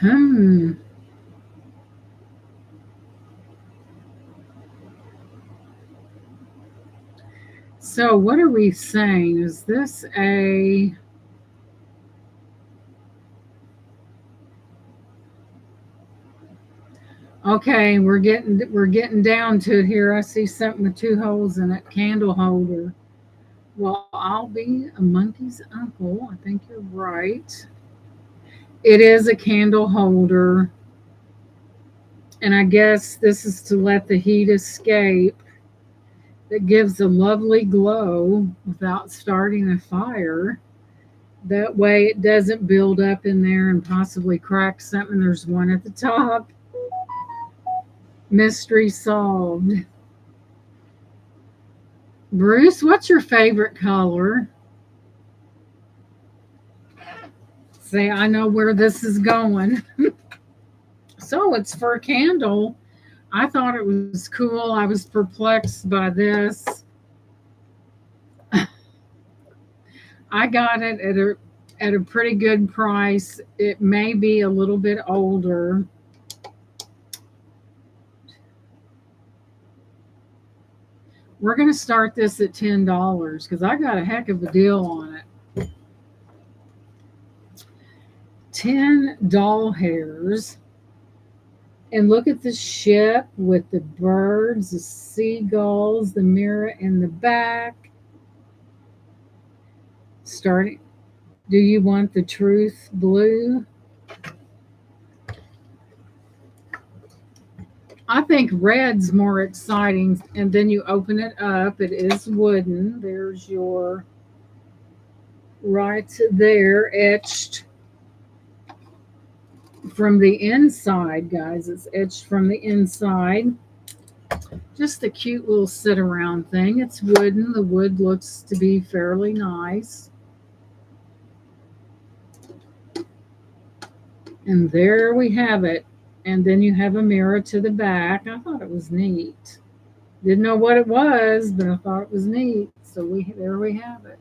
Hmm. So, what are we saying? Is this a. Okay, we're getting down to it here. I see something with two holes in it. Candle holder. Well, I'll be a monkey's uncle. I think you're right. It is a candle holder, and I guess this is to let the heat escape. That gives a lovely glow without starting a fire. That way, it doesn't build up in there and possibly crack something. There's one at the top. Mystery solved. Bruce, what's your favorite color? Say, I know where this is going. So it's for a candle. I thought it was cool. I was perplexed by this. I got it at a pretty good price. It may be a little bit older. We're going to start this at $10 because I got a heck of a deal on it. 10 doll hairs. And look at the ship with the birds, the seagulls, the mirror in the back. Starting. Do you want the truth blue? I think red's more exciting. And then you open it up. It is wooden. There's your right there etched from the inside, guys. It's etched from the inside. Just a cute little sit around thing. It's wooden. The wood looks to be fairly nice. And there we have it. And then you have a mirror to the back. I thought it was neat. Didn't know what it was, but I thought it was neat. So there we have it.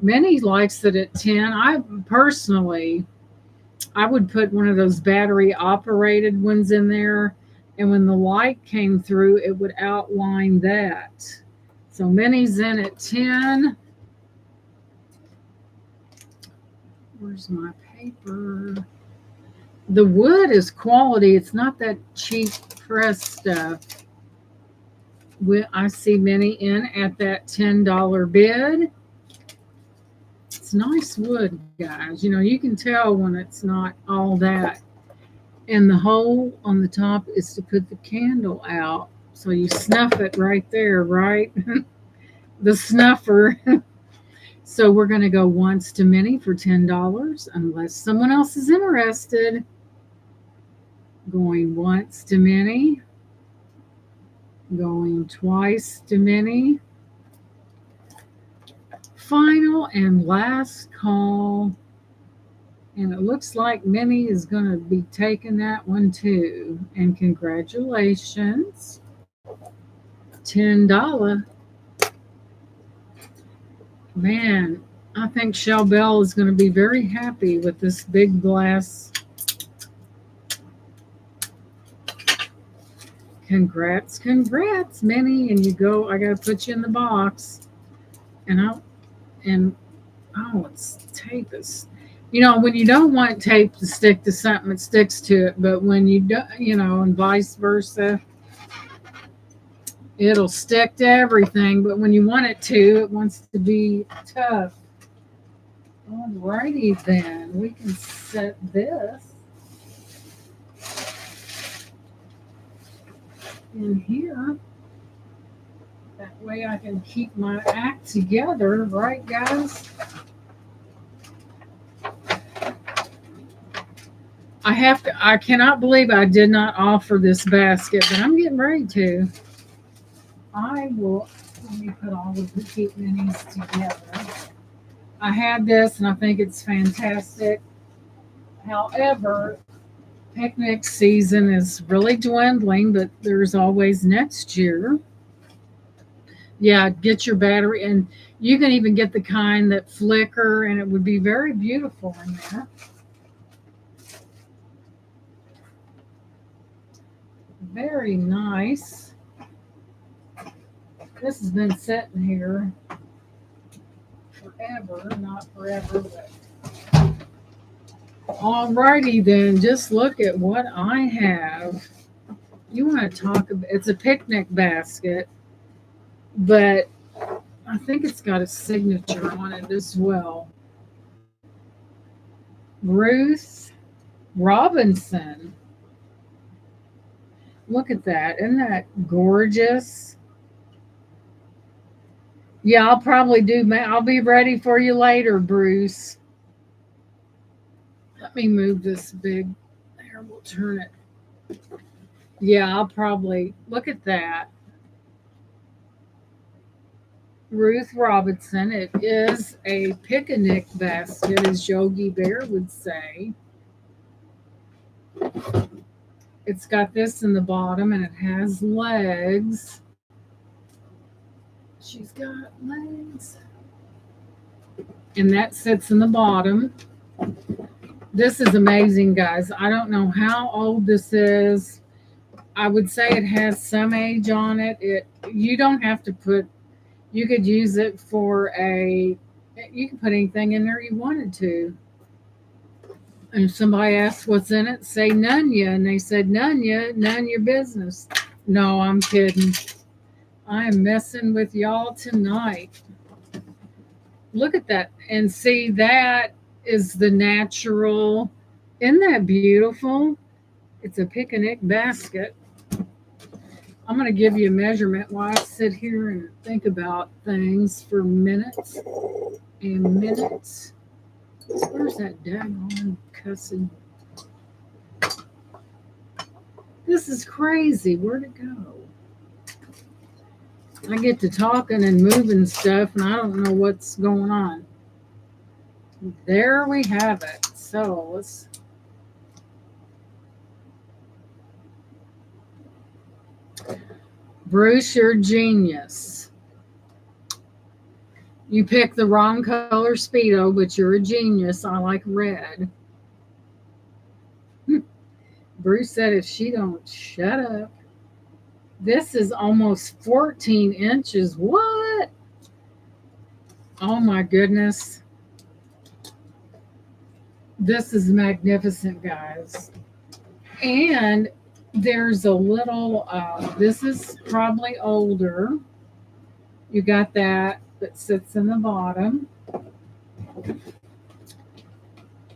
Minnie likes it at 10. I personally, I would put one of those battery operated ones in there, and when the light came through, it would outline that. So Minnie's in at 10. Where's my paper? The wood is quality. It's not that cheap pressed stuff. I see Minnie in at that $10 bid. It's nice wood, guys. You know, you can tell when it's not all that. And the hole on the top is to put the candle out. So you snuff it right there, right? The snuffer. So we're going to go once to Minnie for $10, unless someone else is interested. Going once to Minnie. Going twice to Minnie. Final and last call. And it looks like Minnie is going to be taking that one too. And congratulations. $10. Man, I think Shell Bell is going to be very happy with this big glass. Congrats, Minnie. And you go, I got to put you in the box. Oh, it's tape is, you know, when you don't want tape to stick to something, it sticks to it. But when you don't, you know, and vice versa, it'll stick to everything. But when you want it to, it wants to be tough. Alrighty then, we can set this in here. That way I can keep my act together, right, guys? I cannot believe I did not offer this basket, but I'm getting ready to. Let me put all of the cute minis together. I had this and I think it's fantastic. However, picnic season is really dwindling, but there's always next year. Yeah, get your battery, and you can even get the kind that flicker, and it would be very beautiful in there. Very nice. This has been sitting here forever, not forever, but alrighty then. Just look at what I have. You want to talk about, it's a picnic basket, but I think it's got a signature on it as well. Ruth Robinson. Look at that. Isn't that gorgeous? Yeah, I'll be ready for you later, Bruce. Let me move this big. There, we'll turn it. Yeah, I'll probably look at that. Ruth Robinson. It is a picnic basket, as Yogi Bear would say. It's got this in the bottom and it has legs. She's got legs. And that sits in the bottom. This is amazing, guys. I don't know how old this is. I would say it has some age on it. You don't have to put, you could use it for you can put anything in there you wanted to. And if somebody asks what's in it, say none ya. And they said none ya, none your business. No, I'm kidding. I am messing with y'all tonight. Look at that. And see, that is the natural. Isn't that beautiful? It's a picnic basket. I'm going to give you a measurement while I sit here and think about things for minutes and minutes. Where's that daggone cussing? This is crazy. Where'd it go? I get to talking and moving stuff, and I don't know what's going on. There we have it. So let's. Bruce, you're a genius. You picked the wrong color Speedo, but you're a genius. I like red. Bruce said if she don't shut up. This is almost 14 inches. What? Oh my goodness. This is magnificent, guys. And there's a little, this is probably older. You got that sits in the bottom.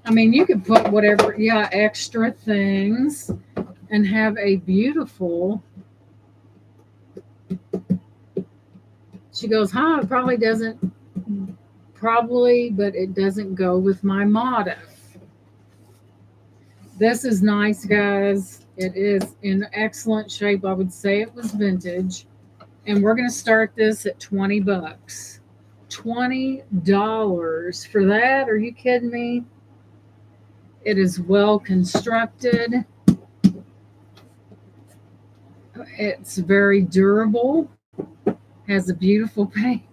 I mean, you could put whatever, yeah, extra things and have a beautiful. She goes, huh, it probably doesn't, but it doesn't go with my motif. This is nice, guys. It is in excellent shape. I would say it was vintage. And we're going to start this at 20 bucks. $20 for that? Are you kidding me? It is well constructed. It's very durable. Has a beautiful painting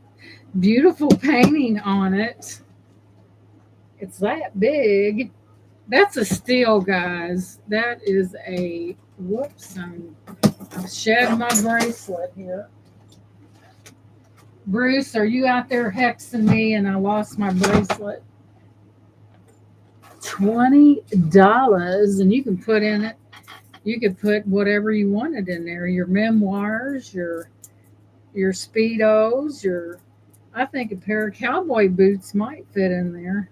on it. It's that big. That's a steal, guys. That is a whoops. I've shed my bracelet here. Bruce, are you out there hexing me and I lost my bracelet? $20, and you can put in it. You could put whatever you wanted in there. Your memoirs, your Speedos, I think a pair of cowboy boots might fit in there.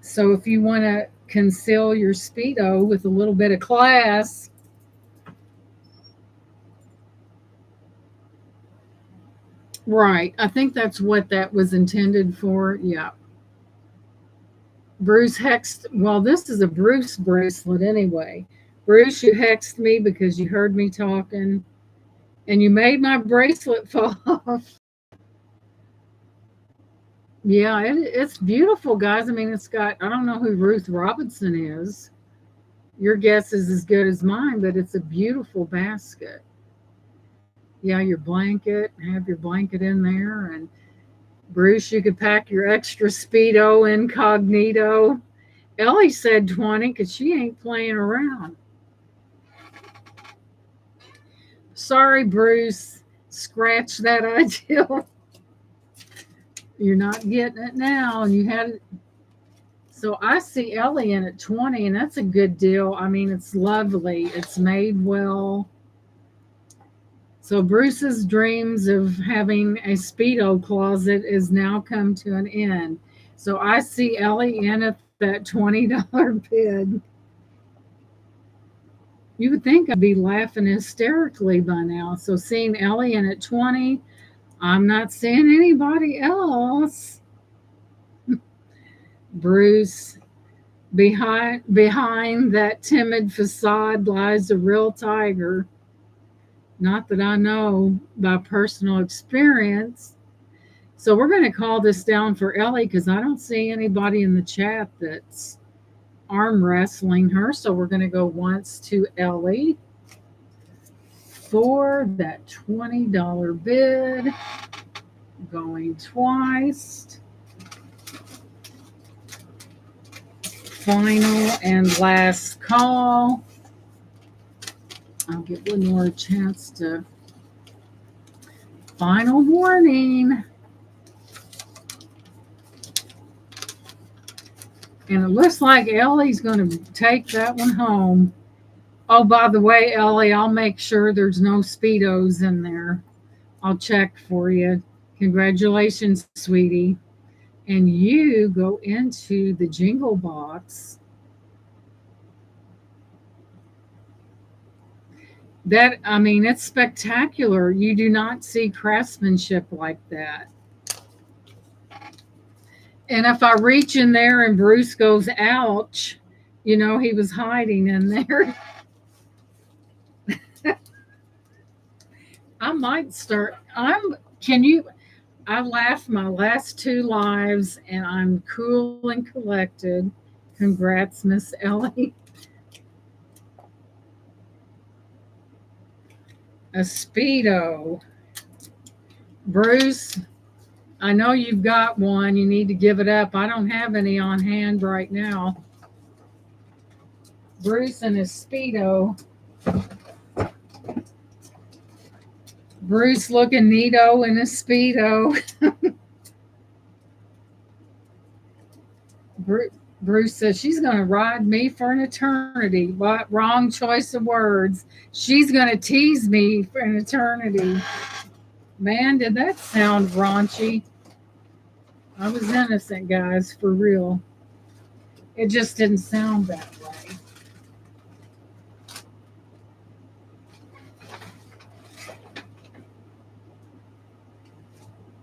So if you want to conceal your Speedo with a little bit of class, right. I think that's what that was intended for. Yeah. Bruce hexed, well, this is a Bruce bracelet anyway. Bruce, you hexed me because you heard me talking and you made my bracelet fall off. Yeah, it's beautiful, guys. I mean, it's got, I don't know who Ruth Robinson is. Your guess is as good as mine, but it's a beautiful basket. Yeah, your blanket, have your blanket in there. And Bruce, you could pack your extra Speedo incognito. Ellie said 20 because she ain't playing around. Sorry, Bruce. Scratch that idea. You're not getting it now. And you had it. So I see Ellie in at 20, and that's a good deal. I mean, it's lovely. It's made well. So Bruce's dreams of having a Speedo closet is now come to an end. So I see Ellie in at that $20 bid. You would think I'd be laughing hysterically by now. So seeing Ellie in at 20, I'm not seeing anybody else. Bruce, behind that timid facade lies a real tiger. Not that I know by personal experience. So we're going to call this down for Ellie because I don't see anybody in the chat that's arm wrestling her. So we're going to go once to Ellie for that $20 bid. Going twice. Final and last call. I'll give Lenore a chance to. Final warning. And it looks like Ellie's going to take that one home. Oh, by the way, Ellie, I'll make sure there's no Speedos in there. I'll check for you. Congratulations, sweetie. And you go into the jingle box. That, I mean, it's spectacular. You do not see craftsmanship like that. And if I reach in there and Bruce goes, ouch, he was hiding in there. I might start. Can you, I laughed my last two lives and I'm cool and collected. Congrats, Miss Ellie. A Speedo. Bruce, I know you've got one. You need to give it up. I don't have any on hand right now. Bruce and his Speedo. Bruce looking neato in his Speedo. Bruce says she's going to ride me for an eternity. What? Wrong choice of words. She's going to tease me for an eternity. Man, did that sound raunchy? I was innocent, guys, for real. It just didn't sound that way.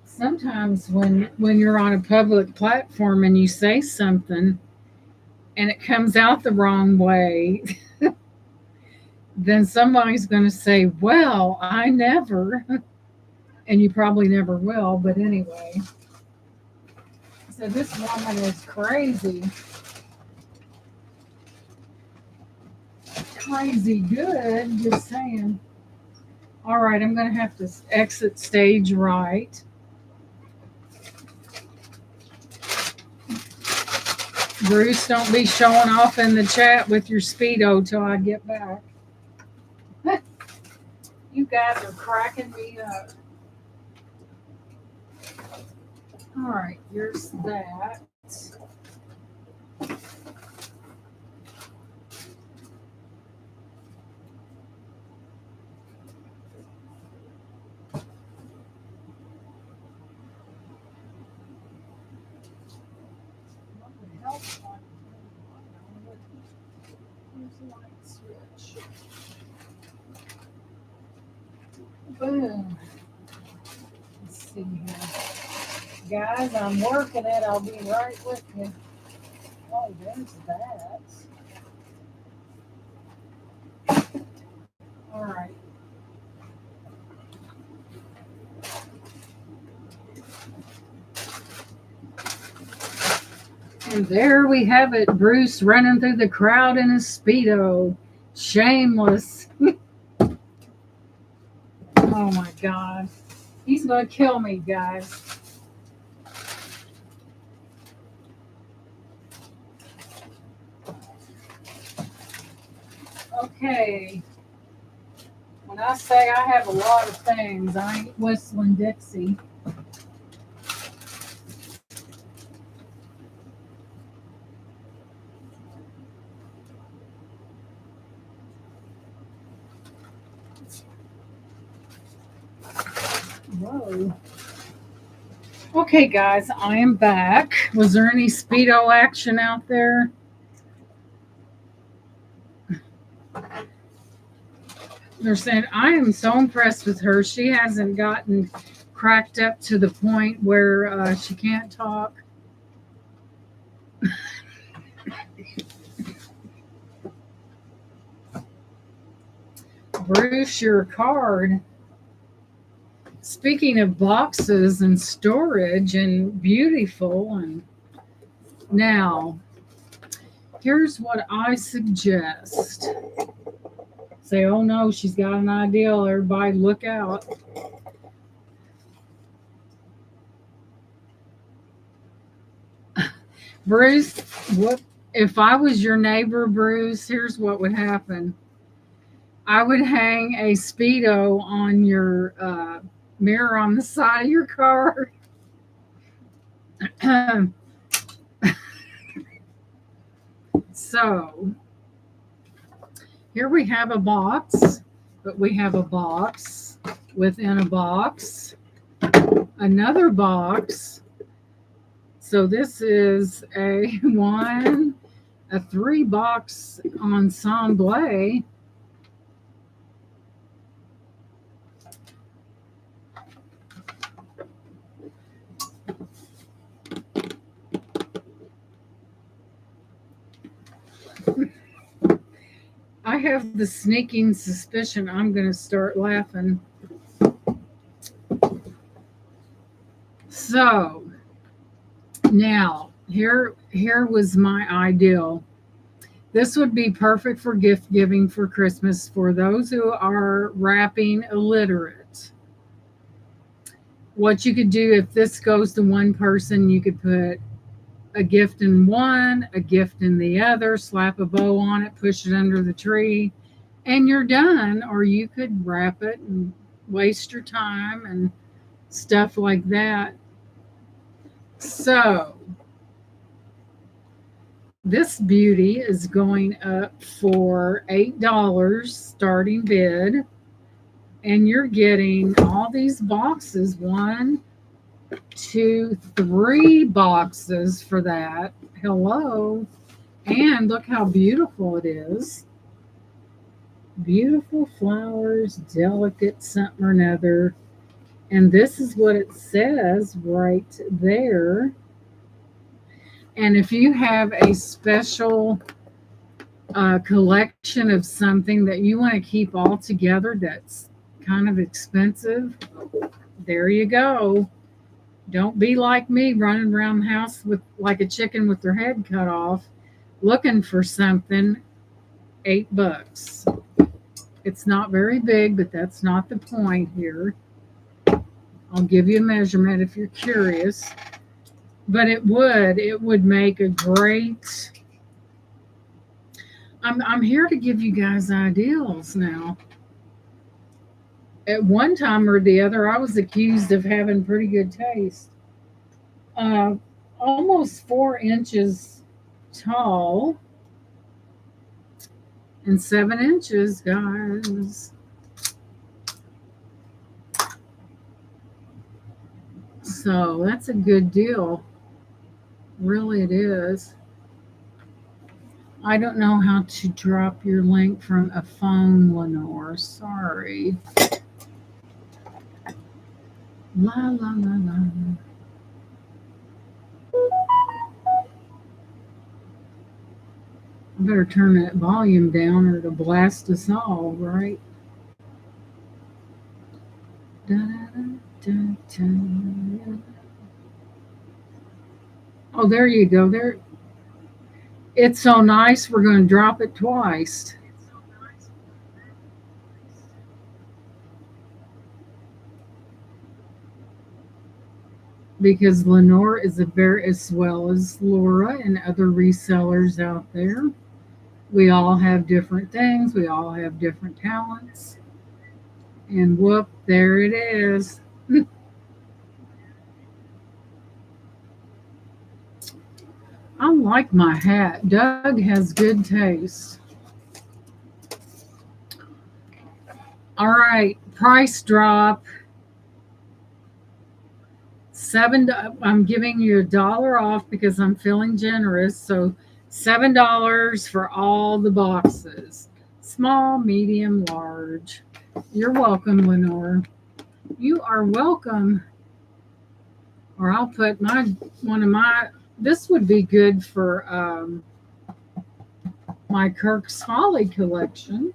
Sometimes when you're on a public platform and you say something and it comes out the wrong way, then somebody's going to say, "Well, I never," and you probably never will. But anyway, so this woman is crazy, crazy good. Just saying. All right, I'm going to have to exit stage right. Bruce, don't be showing off in the chat with your Speedo till I get back. You guys are cracking me up. All right, here's that. Boom. Let's see here. Guys, I'm working it. I'll be right with you. Oh, there's that. All right. And there we have it. Bruce running through the crowd in his Speedo. Shameless. Oh my God. He's going to kill me, guys. Okay. When I say I have a lot of things, I ain't whistling Dixie. Whoa. Okay, guys, I am back. Was there any Speedo action out there? They're saying, I am so impressed with her. She hasn't gotten cracked up to the point where she can't talk. Bruce, your card. Speaking of boxes and storage and beautiful, and now here's what I suggest. Say, oh no, she's got an idea. Everybody look out. Bruce, what if I was your neighbor, Bruce? Here's what would happen. I would hang a Speedo on your mirror on the side of your car. So here we have a box, but we have a box within a box, another box. So this is a 3 box ensemble. have the sneaking suspicion I'm going to start laughing. So now here was my ideal. This would be perfect for gift giving for Christmas for those who are wrapping illiterate. What you could do if this goes to one person, you could put a gift in one, a gift in the other, slap a bow on it, push it under the tree, and you're done. Or you could wrap it and waste your time and stuff like that. So, this beauty is going up for $8 starting bid, and you're getting all these boxes, 1, 2, 3 boxes for that. Hello. And look how beautiful it is. Beautiful flowers, delicate something or another. And this is what it says right there. And if you have a special collection of something that you want to keep all together that's kind of expensive, there you go. Don't be like me running around the house with like a chicken with their head cut off looking for something. $8. It's not very big, but that's not the point here. I'll give you a measurement if you're curious. But it would make a great. I'm here to give you guys ideals now. At one time or the other, I was accused of having pretty good taste. Almost 4 inches tall and 7 inches, guys. So that's a good deal. Really, it is. I don't know how to drop your link from a phone, Lenore. Sorry. La la la la. I better turn that volume down or it'll blast us all, right? Da, da, da, da. Oh, there you go. There. It's so nice, we're going to drop it twice. Because Lenore is a very, as well as Laura and other resellers out there. We all have different things. We all have different talents. And whoop, there it is. I like my hat. Doug has good taste. All right, price drop. I'm giving you $1 off because I'm feeling generous. So $7 for all the boxes. Small, medium, large. You're welcome, Lenore. You are welcome. Or I'll put this would be good for my Kirk's Folly collection.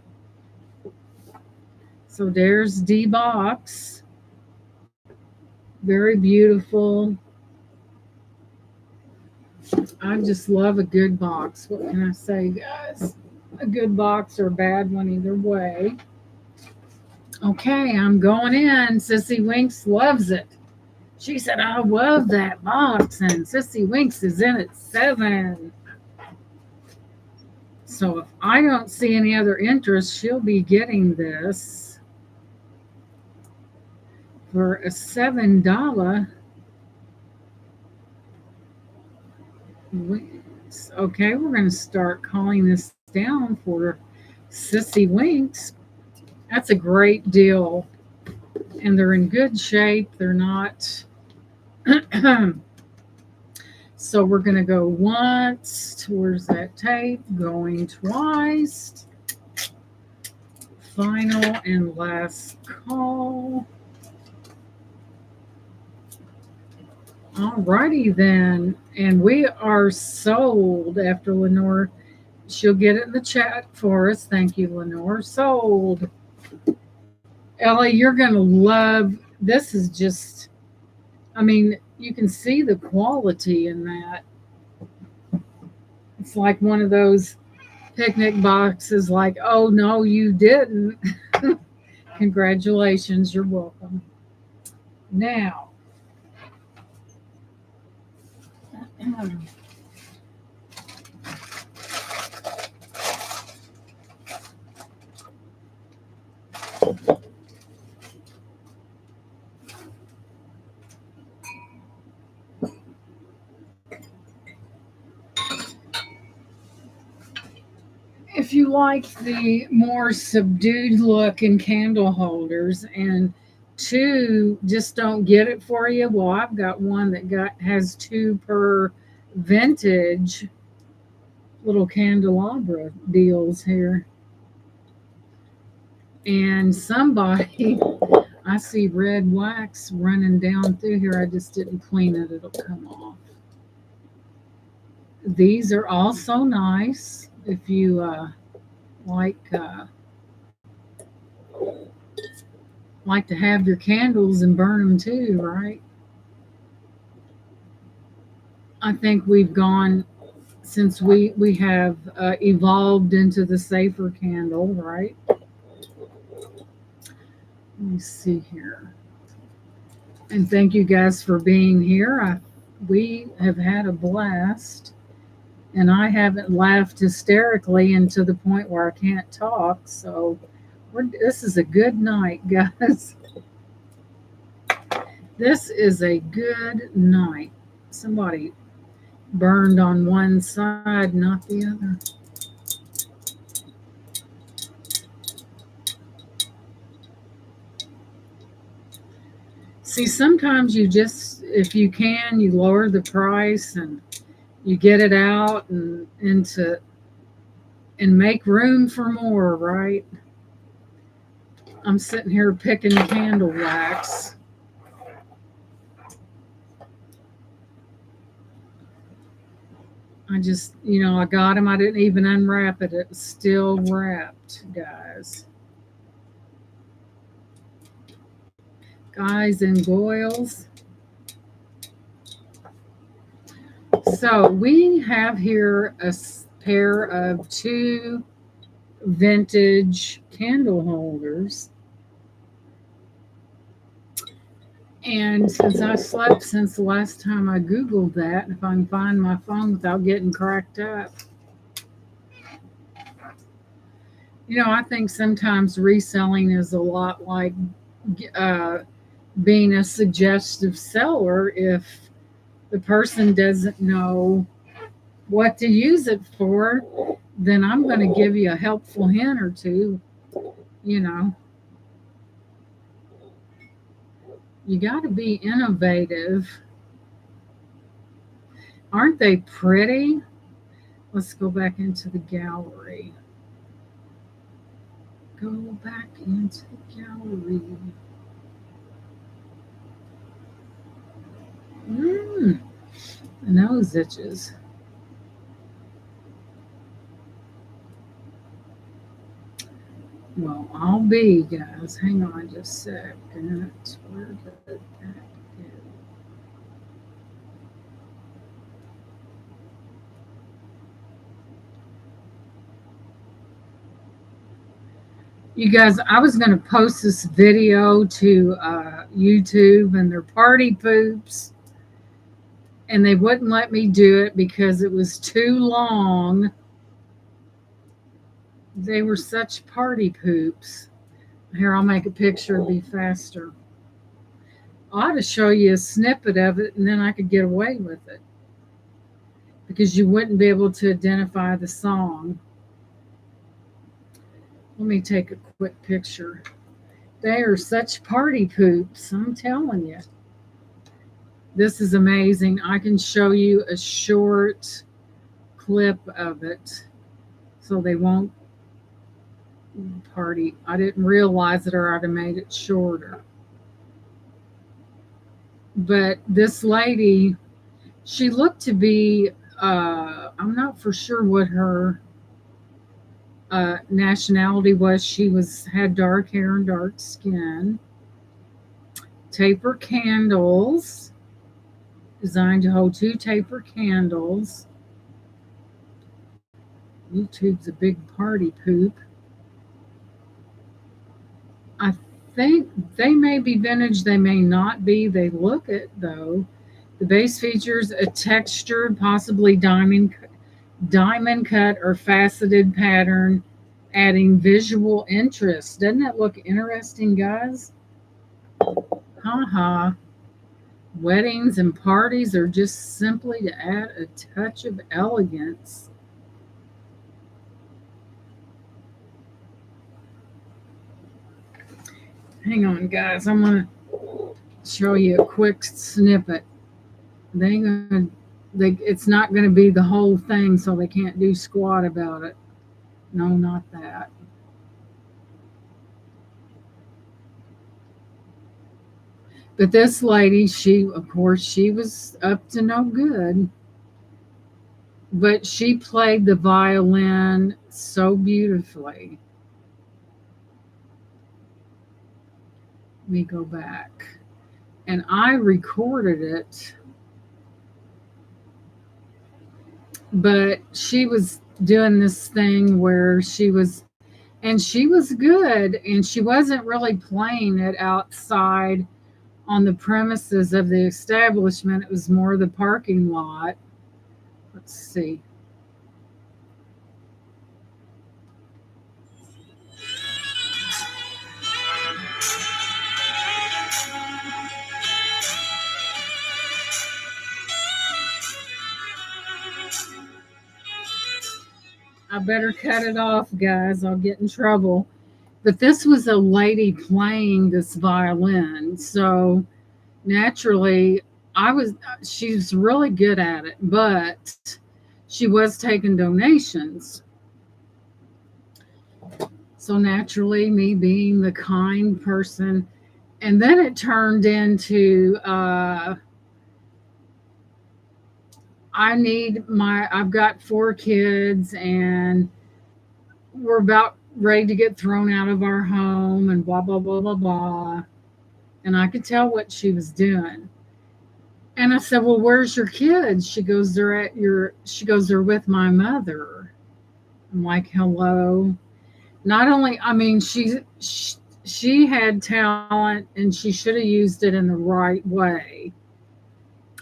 So there's D box. Very beautiful. I just love a good box. What can I say, guys? A good box or a bad one, either way. Okay, I'm going in. Sissy Winks loves it. She said, I love that box. And Sissy Winks is in at 7. So if I don't see any other interest, she'll be getting this for a $7. Okay, we're going to start calling this down for Sissy Winks. That's a great deal. And they're in good shape. They're not. So we're going to go once. Where's that tape? Going twice. Final and last call. Alrighty then. And we are sold after Lenore She'll get it in the chat for us. Thank you, Lenore. Sold. Ellie, you're going to love this. Is just, I mean, you can see the quality in that. It's like one of those picnic boxes, like, oh, no, you didn't. Congratulations. You're welcome. Now, if you like the more subdued look in candle holders, and two just don't get it for you, well, I've got one that has two per vintage little candelabra deals here. And somebody, I see red wax running down through here. I just didn't clean it. It'll come off. These are also nice if you like like to have your candles and burn them too, right? I think we've gone since we have evolved into the safer candle, right? Let me see here. And thank you guys for being here. We have had a blast, and I haven't laughed hysterically and to the point where I can't talk. So this is a good night, guys. This is a good night. Somebody burned on one side, not the other. See, sometimes you just, if you can, you lower the price and you get it out and into and make room for more, right? I'm sitting here picking candle wax. I just, I got them. I didn't even unwrap it. It was still wrapped, guys. Guys and goyles. So we have here a pair of two vintage candle holders. And since I slept since the last time I Googled that, if I can find my phone without getting cracked up. I think sometimes reselling is a lot like being a suggestive seller. If the person doesn't know what to use it for, then I'm going to give you a helpful hint or two. You got to be innovative. Aren't they pretty? Let's go back into the gallery. Go back into the gallery. The nose itches. Well, I'll be, guys. Hang on just a second. Where did that go? You guys, I was going to post this video to YouTube, and they're party poops, and they wouldn't let me do it because it was too long. They were such party poops. Here, I'll make a picture. It'll be faster. I ought to show you a snippet of it, and then I could get away with it because you wouldn't be able to identify the song. Let me take a quick picture. They are such party poops, I'm telling you. This is amazing. I can show you a short clip of it so they won't party. I didn't realize it, or I'd have made it shorter. But this lady, she looked to be, I'm not for sure what her nationality was she was had dark hair and dark skin. Taper candles, designed to hold two taper candles. YouTube's a big party poop. I think they may be vintage, they may not be. They look it though. The base features a textured, possibly diamond cut or faceted pattern, adding visual interest. Doesn't that look interesting, guys? Haha. Weddings and parties are just simply to add a touch of elegance. Hang on, guys. I'm going to show you a quick snippet. They ain't gonna, it's not going to be the whole thing, so they can't do squat about it. No, not that. But this lady, of course, she was up to no good. But she played the violin so beautifully. Let me go back. And I recorded it, but she was doing this thing where she was good, and she wasn't really playing it outside on the premises of the establishment. It was more the parking lot. Let's see. I better cut it off, guys. I'll get in trouble. But this was a lady playing this violin. So naturally, she's really good at it, but she was taking donations. So naturally, me being the kind person, and then it turned into I've got four kids, and we're about ready to get thrown out of our home, and blah blah blah blah blah. And I could tell what she was doing. And I said, "Well, where's your kids?" She goes, "They're with my mother." I'm like, "Hello." Not only, I mean, she had talent, and she should have used it in the right way.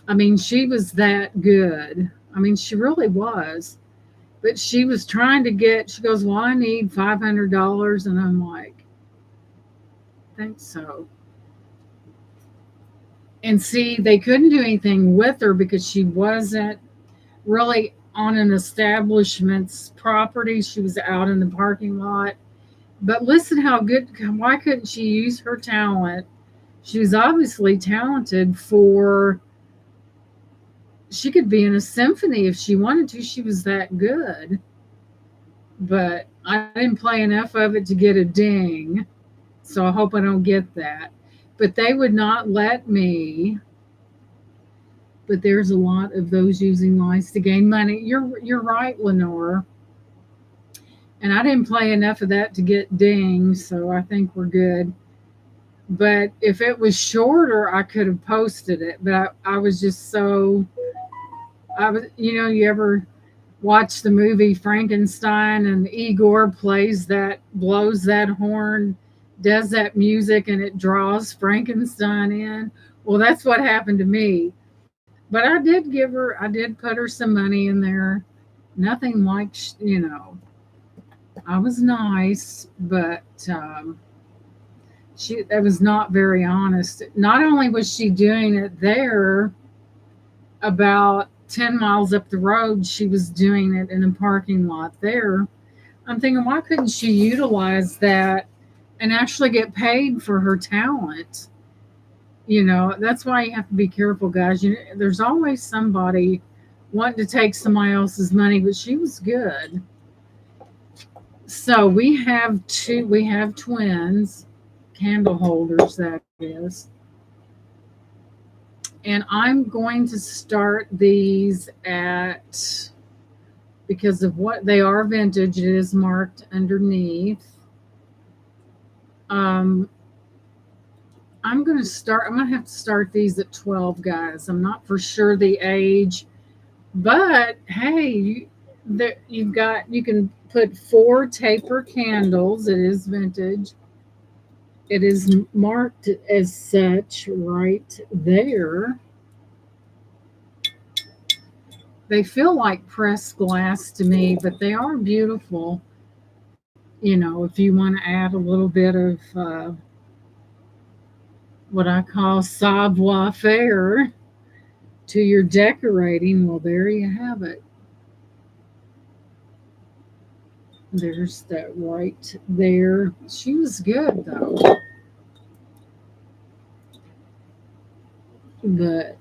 I mean, she was that good. I mean, she really was. But she was trying to she goes, "Well, I need $500." And I'm like, "Think so." And see, they couldn't do anything with her because she wasn't really on an establishment's property. She was out in the parking lot. But listen how good, why couldn't she use her talent? She was obviously talented she could be in a symphony if she wanted to. She was that good. But I didn't play enough of it to get a ding. So I hope I don't get that. But they would not let me. But there's a lot of those using lies to gain money. You're right, Lenore. And I didn't play enough of that to get dings, so I think we're good. But if it was shorter, I could have posted it. But I was just so you ever watch the movie Frankenstein, and Igor blows that horn, does that music, and it draws Frankenstein in? Well, that's what happened to me. But I did put her some money in there. Nothing like, I was nice, but that was not very honest. Not only was she doing it there, about 10 miles up the road, she was doing it in a parking lot there. I'm thinking, why couldn't she utilize that and actually get paid for her talent? That's why you have to be careful, guys. There's always somebody wanting to take somebody else's money, but she was good. So we have twins, candle holders, that is. And I'm going to start these at because of what they are vintage. It is marked underneath. Um, I'm gonna have to start these at 12, guys. I'm not for sure the age, but hey, you can put 4 taper candles. It is vintage. It is marked as such right there. They feel like pressed glass to me, but they are beautiful. If you want to add a little bit of what I call savoir faire to your decorating, well, there you have it. There's that right there. She was good though, but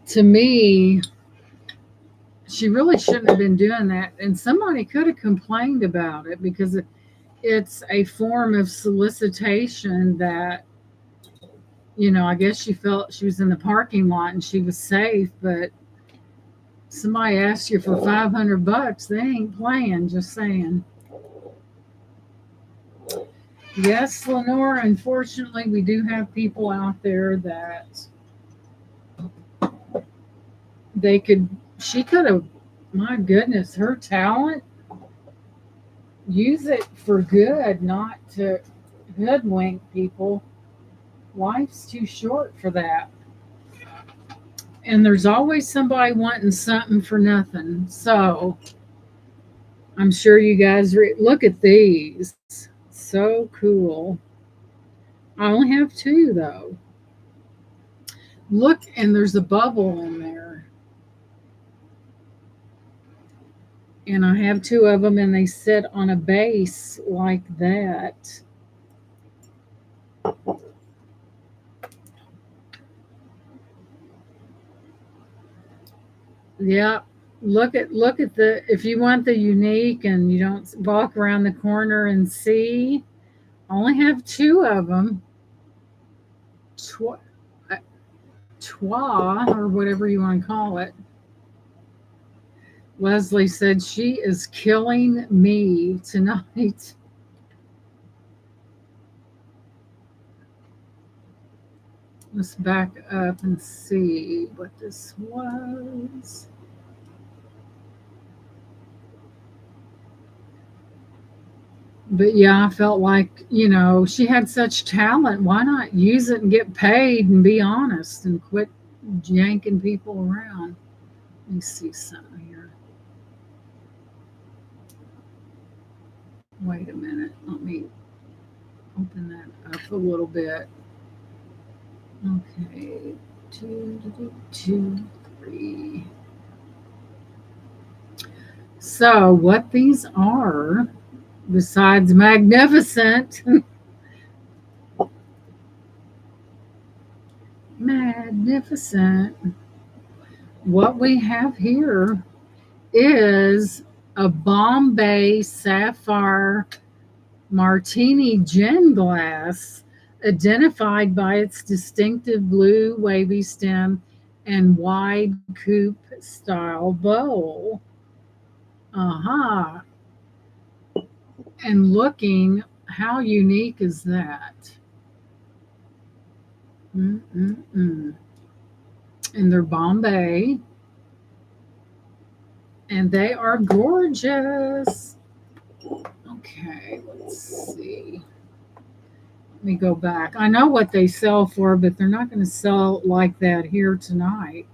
to me, she really shouldn't have been doing that. And somebody could have complained about it because it's a form of solicitation that, I guess she felt she was in the parking lot and she was safe, but somebody asks you for $500, they ain't playing, just saying. Yes, Lenore, unfortunately, we do have people out there that she could have, my goodness, her talent, use it for good, not to hoodwink people. Life's too short for that. And there's always somebody wanting something for nothing. So I'm sure you guys look at these. So cool. I only have 2 though. Look, and there's a bubble in there. And I have 2 of them, and they sit on a base like that. Yeah. Look at the, if you want the unique and you don't walk around the corner and see, I only have 2 of them. Tw- uh, Twa, or whatever you want to call it. Leslie said she is killing me tonight. Let's back up and see what this was. But yeah, I felt like, she had such talent. Why not use it and get paid and be honest and quit yanking people around? Let me see something here. Wait a minute. Let me open that up a little bit. Okay. Two, three. So, what these are, besides magnificent, magnificent, what we have here is a Bombay Sapphire Martini gin glass, identified by its distinctive blue wavy stem and wide coupe style bowl. Aha. And looking, how unique is that? Mm-mm-mm. And they're Bombay, and they are gorgeous. Okay, let's see. Let me go back. I know what they sell for, but they're not going to sell like that here tonight.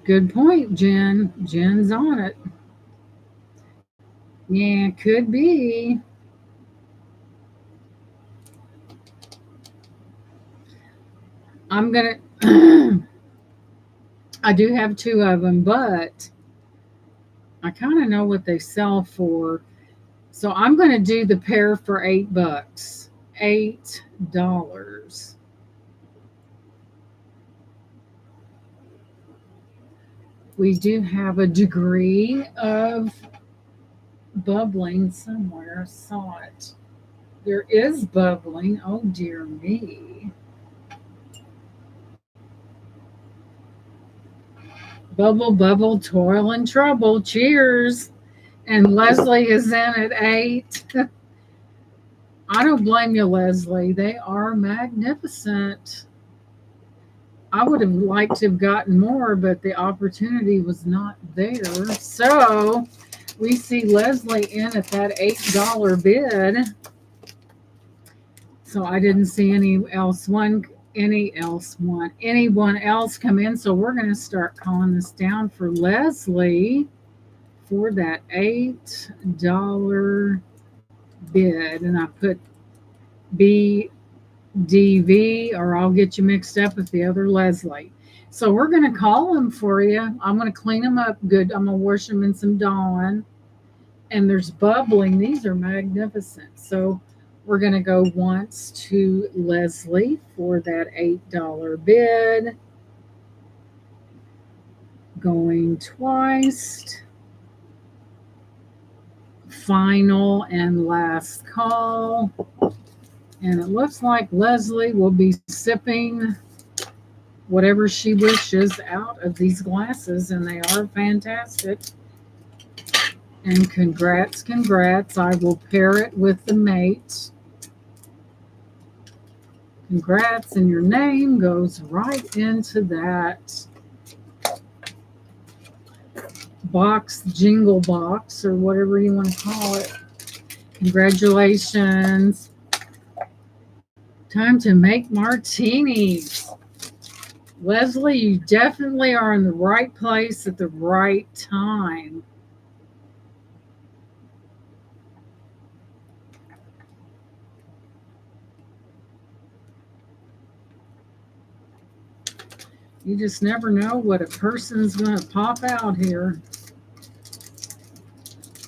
Good point, Jen. Jen's on it. Yeah, could be. I'm going to. I do have 2 of them, but I kind of know what they sell for. So I'm going to do the pair for $8. $8. We do have a degree of bubbling somewhere. I saw it. There is bubbling. Oh dear me. Bubble, bubble, toil and trouble. Cheers. And Leslie is in at 8. I don't blame you, Leslie. They are magnificent. I would have liked to have gotten more, but the opportunity was not there. So we see Leslie in at that $8 bid. So I didn't see anyone else come in. So we're going to start calling this down for Leslie for that $8 bid. And I put BDV, or I'll get you mixed up with the other Leslie. So we're going to call them for you. I'm going to clean them up good. I'm going to wash them in some Dawn. And there's bubbling. These are magnificent. So we're going to go once to Leslie for that $8 bid. Going twice. Final and last call. And it looks like Leslie will be sipping whatever she wishes out of these glasses, and they are fantastic. And congrats, congrats. I will pair it with the mate. Congrats, and your name goes right into that box, jingle box, or whatever you want to call it. Congratulations. Time to make martinis. Leslie, you definitely are in the right place at the right time. You just never know what a person's going to pop out here.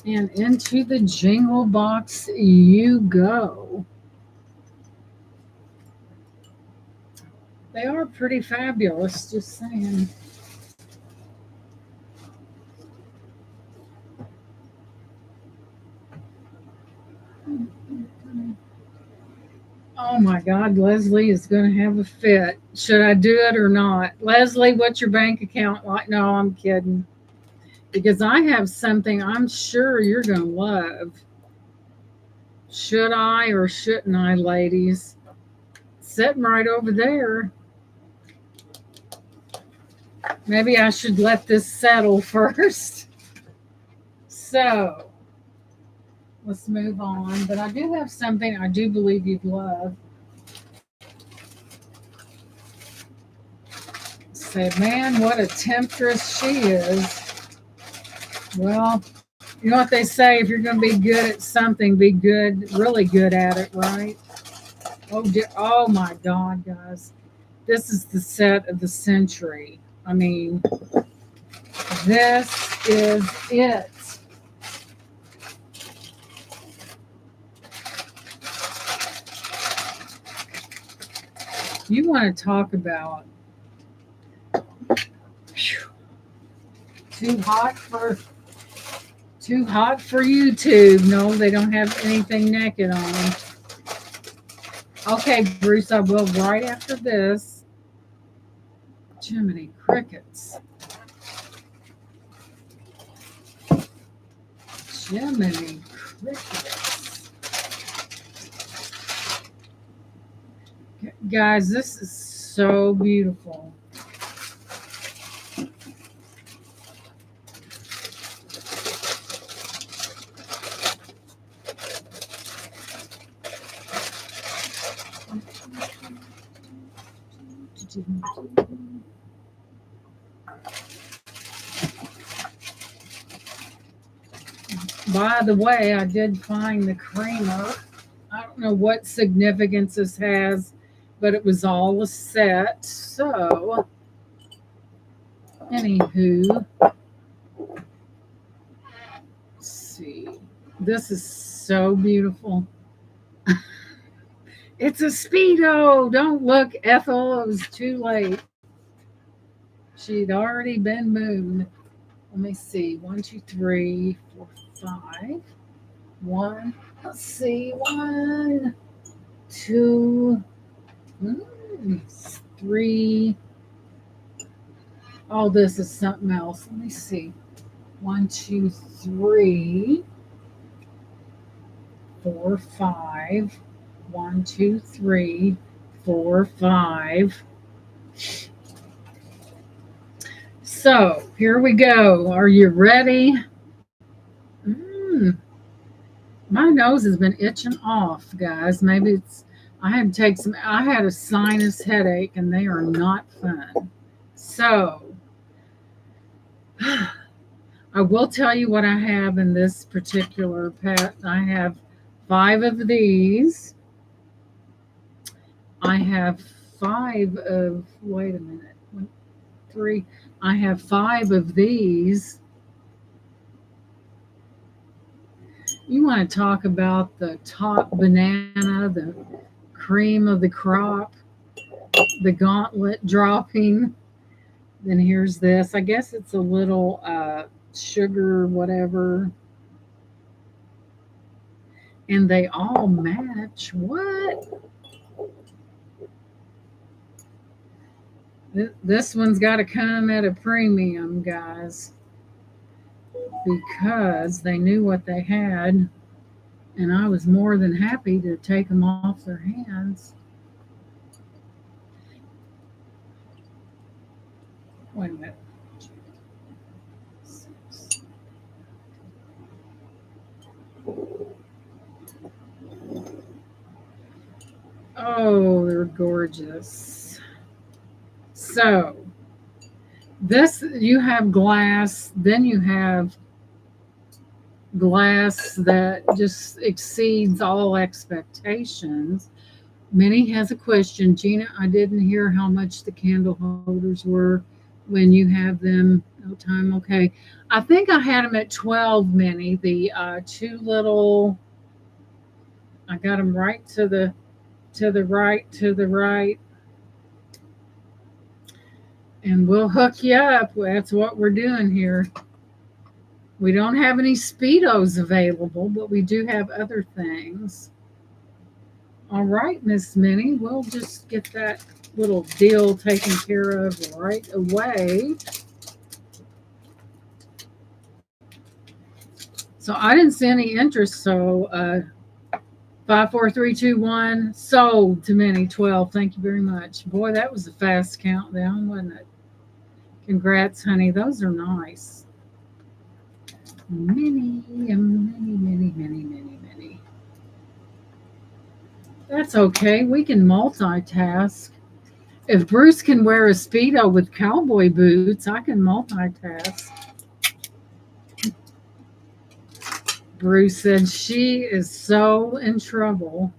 And into the jingle box you go. They are pretty fabulous, just saying. Oh my God, Leslie is going to have a fit. Should I do it or not? Leslie, what's your bank account like? No, I'm kidding. Because I have something I'm sure you're going to love. Should I or shouldn't I, ladies? Sitting right over there. Maybe I should let this settle first. So, let's move on. But I do have something I do believe you'd love. Say, man, what a temptress she is. Well, you know what they say, if you're going to be good at something, be good, really good at it, right? Oh, dear. Oh my God, guys. This is the set of the century. I mean, this is it. You want to talk about too hot for YouTube. No, they don't have anything naked on. Okay, Bruce, I will right after this. Jiminy crickets. Jiminy crickets. Guys, this is so beautiful. By the way, I did find the creamer. I don't know what significance this has, but it was all a set. So, anywho, let's see. This is so beautiful. It's a Speedo. Don't look, Ethel. It was too late. She'd already been moved. Let me see. 1, 2, 3, 4, 5. 1. Let's see. 1, 2, 3, All this is something else. Let me see. One, two, three, four, five. One, two, three, four, five. So here we go. Are you ready? Mm, my nose has been itching off, guys. Maybe it's I had to take some. I had a sinus headache, and they are not fun. So I will tell you what I have in this particular pet. I have five of these. I have five of. Wait a minute. One, three. I have five of these. You want to talk about the top banana, the cream of the crop, the gauntlet dropping. Then here's this. I guess it's a little sugar, whatever. And they all match. What? This one's got to come at a premium, guys, because they knew what they had. And I was more than happy to take them off their hands. Wait a minute. Oh, they're gorgeous. So, this you have glass, then you have glass that just exceeds all expectations. Minnie has a question. Gina, I didn't hear how much the candle holders were when you have them. No time. Okay. I think I had them at 12, Minnie. The two little, I got them right to the right, and we'll hook you up. That's what we're doing here. We don't have any Speedos available, but we do have other things. All right, Miss Minnie, we'll just get that little deal taken care of right away. So I didn't see any interest. So 54321 sold to Minnie 12. Thank you very much. Boy, that was a fast countdown, wasn't it? Congrats, honey. Those are nice. Minnie, Minnie, Minnie, Minnie, Minnie, Minnie. That's okay. We can multitask. If Bruce can wear a Speedo with cowboy boots, I can multitask. Bruce said she is so in trouble.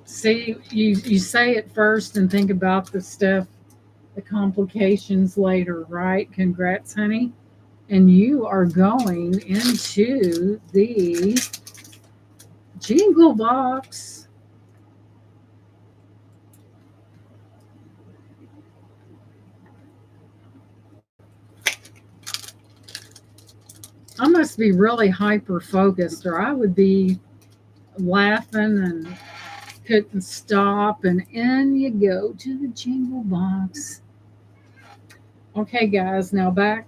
See, you say it first and think about the stuff, the complications later, right? Congrats, honey. And you are going into the jingle box. I must be really hyper focused, or I would be laughing and couldn't stop. And in you go to the jingle box. Okay, guys, now back.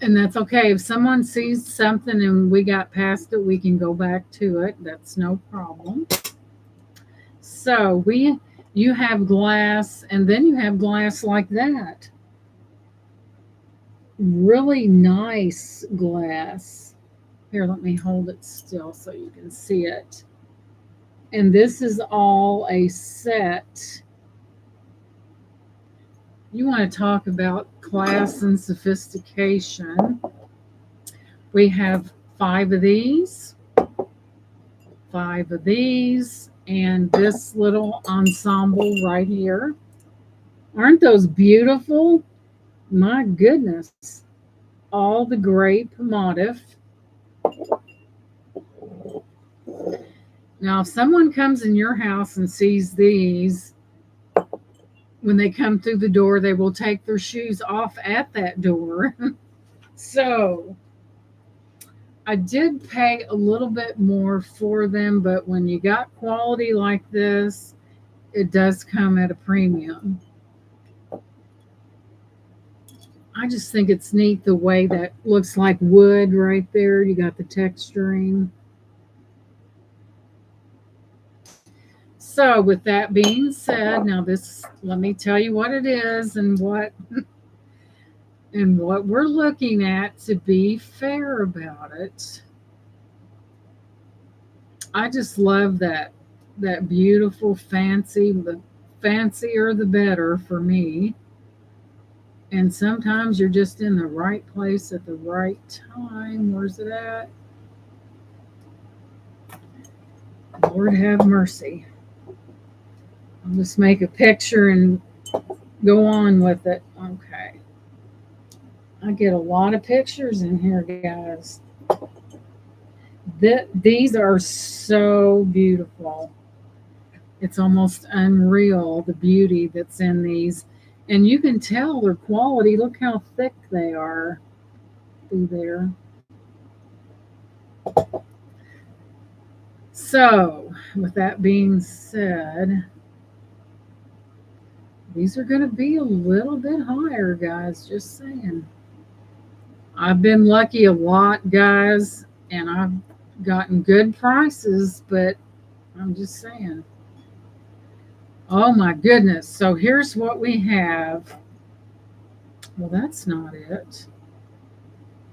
And that's okay. If someone sees something and we got past it, we can go back to it. That's no problem. So you have glass, and then you have glass like that. Really nice glass. Here, let me hold it still so you can see it. And this is all a set. You want to talk about class and sophistication. We have five of these, five of these, and this little ensemble right here. Aren't those beautiful? My goodness. All the grape motif. Now, if someone comes in your house and sees these, when they come through the door, they will take their shoes off at that door. So, I did pay a little bit more for them, but when you got quality like this, it does come at a premium. I just think it's neat the way that looks like wood right there. You got the texturing. So, with that being said, now this, let me tell you what it is and what we're looking at to be fair about it. I just love that beautiful fancy, the fancier the better for me. And sometimes you're just in the right place at the right time. Where's it at? Lord have mercy. I'll just make a picture and go on with it. Okay. I get a lot of pictures in here, guys. These are so beautiful. It's almost unreal the beauty that's in these. And you can tell their quality. Look how thick they are through there. So, with that being said, these are going to be a little bit higher, guys. Just saying. I've been lucky a lot, guys, and I've gotten good prices, but I'm just saying. Oh my goodness. So here's what we have. Well, that's not it.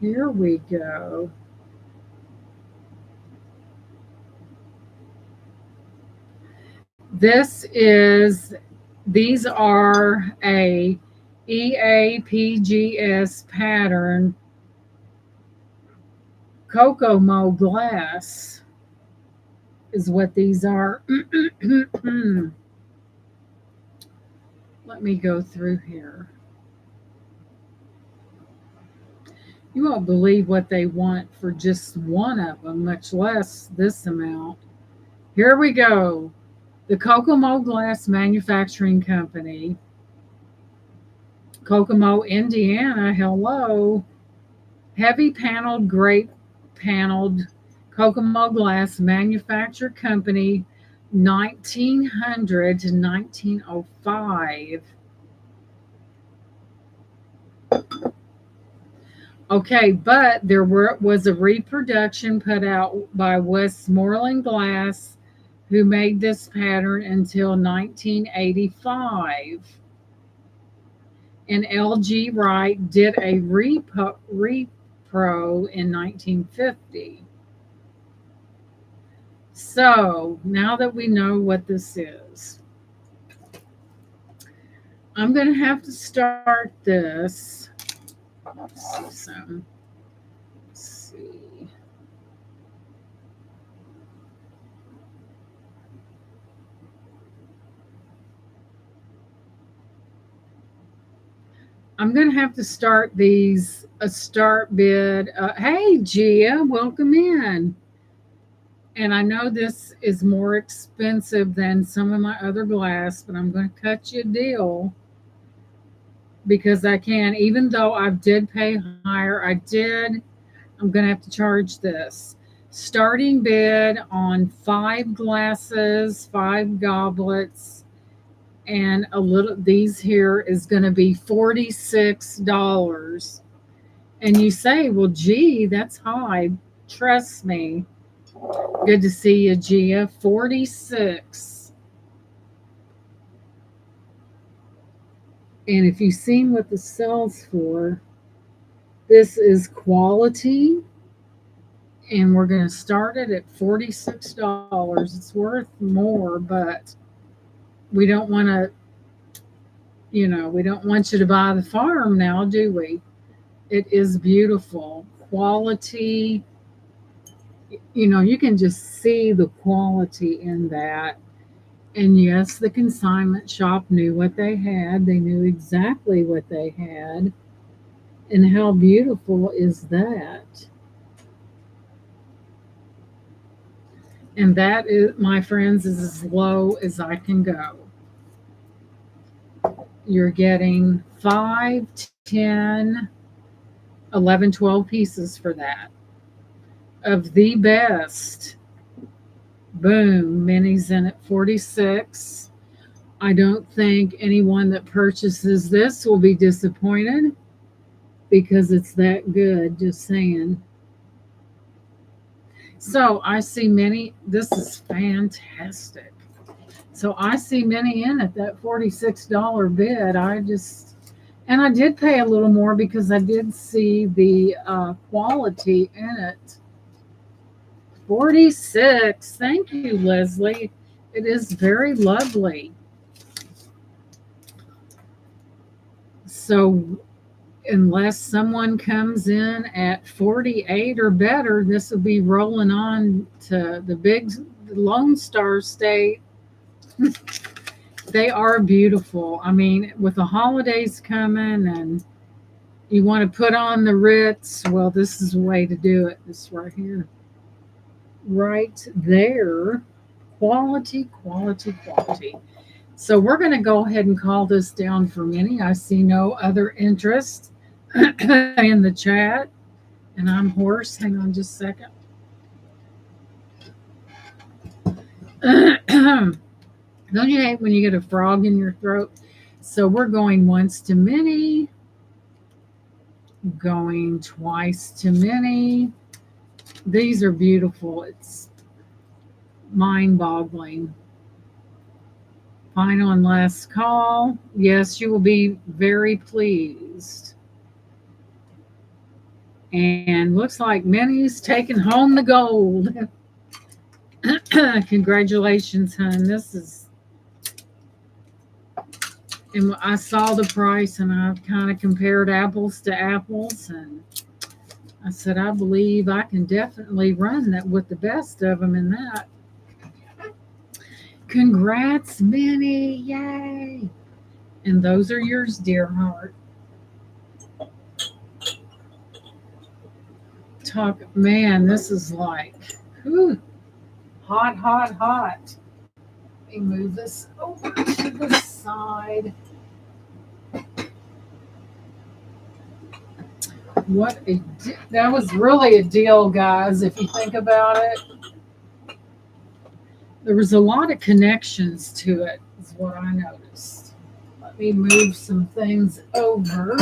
Here we go. These are a EAPGS pattern Kokomo glass is what these are. Let me go through here. You won't believe what they want for just one of them, much less this amount. Here we go. The Kokomo Glass Manufacturing Company, Kokomo, Indiana. Hello. Heavy paneled, grape paneled Kokomo Glass Manufacture Company, 1900 to 1905. Okay, but was a reproduction put out by Westmoreland Glass, who made this pattern until 1985. And LG Wright did a repro in 1950. So now that we know what this is, I'm going to have to start this. Let's see some. Let's see. I'm going to have to start these, a start bid. Hey, Gia, welcome in. And I know this is more expensive than some of my other glass, but I'm going to cut you a deal because I can. Even though I did pay higher, I'm going to have to charge this. Starting bid on 5 glasses, 5 goblets, and a little, these here is going to be $46. And you say, well, gee, that's high. Trust me. Good to see you, Gia. 46. And if you've seen what this sells for, this is quality. And we're going to start it at $46. It's worth more, but we don't want to, we don't want you to buy the farm now, do we? It is beautiful. Quality. You can just see the quality in that. And yes, the consignment shop knew what they had. They knew exactly what they had. And how beautiful is that? And that is, my friends, is as low as I can go. You're getting 5, 10, 11, 12 pieces for that. Of the best. Boom, minis in at 46. I don't think anyone that purchases this will be disappointed because it's that good, just saying. So I see many, this is fantastic. So I see many in at that $46 bid. And I did pay a little more because I did see the quality in it. 46. Thank you, Leslie. It is very lovely. So unless someone comes in at 48 or better, this will be rolling on to the big Lone Star State. They are beautiful. I mean, with the holidays coming and you want to put on the Ritz, well, this is a way to do it. This right here. Right there. Quality, quality, quality. So we're going to go ahead and call this down for Minnie. I see no other interest in the chat. And I'm hoarse. Hang on just a second. Don't you hate when you get a frog in your throat? So we're going once to Minnie, going twice to Minnie. These are beautiful. It's mind boggling. Final and last call. Yes, you will be very pleased. And looks like Minnie's taking home the gold. Congratulations, hon. This is, and I saw the price and I kind of compared apples to apples, and I said, I believe I can definitely run that with the best of them in that. Congrats, Minnie. Yay. And those are yours, dear heart. Man, this is like, whew, hot, hot, hot. Let me move this over to the side. That was really a deal, guys, if you think about it. There was a lot of connections to it, is what I noticed. Let me move some things over.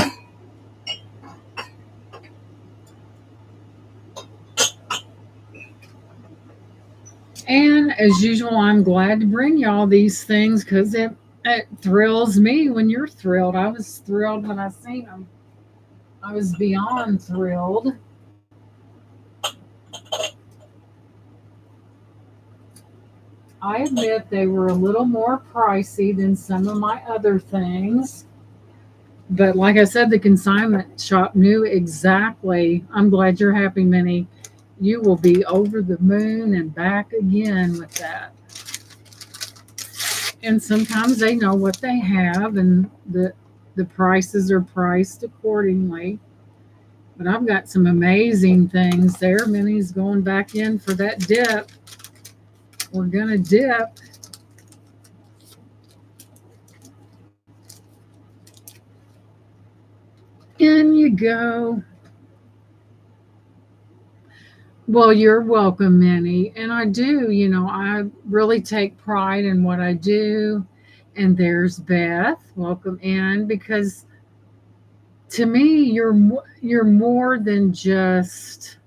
And as usual, I'm glad to bring y'all these things because it thrills me when you're thrilled. I was thrilled when I seen them. I was beyond thrilled. I admit they were a little more pricey than some of my other things. But like I said, the consignment shop knew exactly. I'm glad you're happy, Minnie. You will be over the moon and back again with that. And sometimes they know what they have, and the prices are priced accordingly. But I've got some amazing things there. Minnie's going back in for that dip. We're going to dip. In you go. Well, you're welcome, Minnie. And I do, I really take pride in what I do. And there's Beth. Welcome in, because to me, you're more than just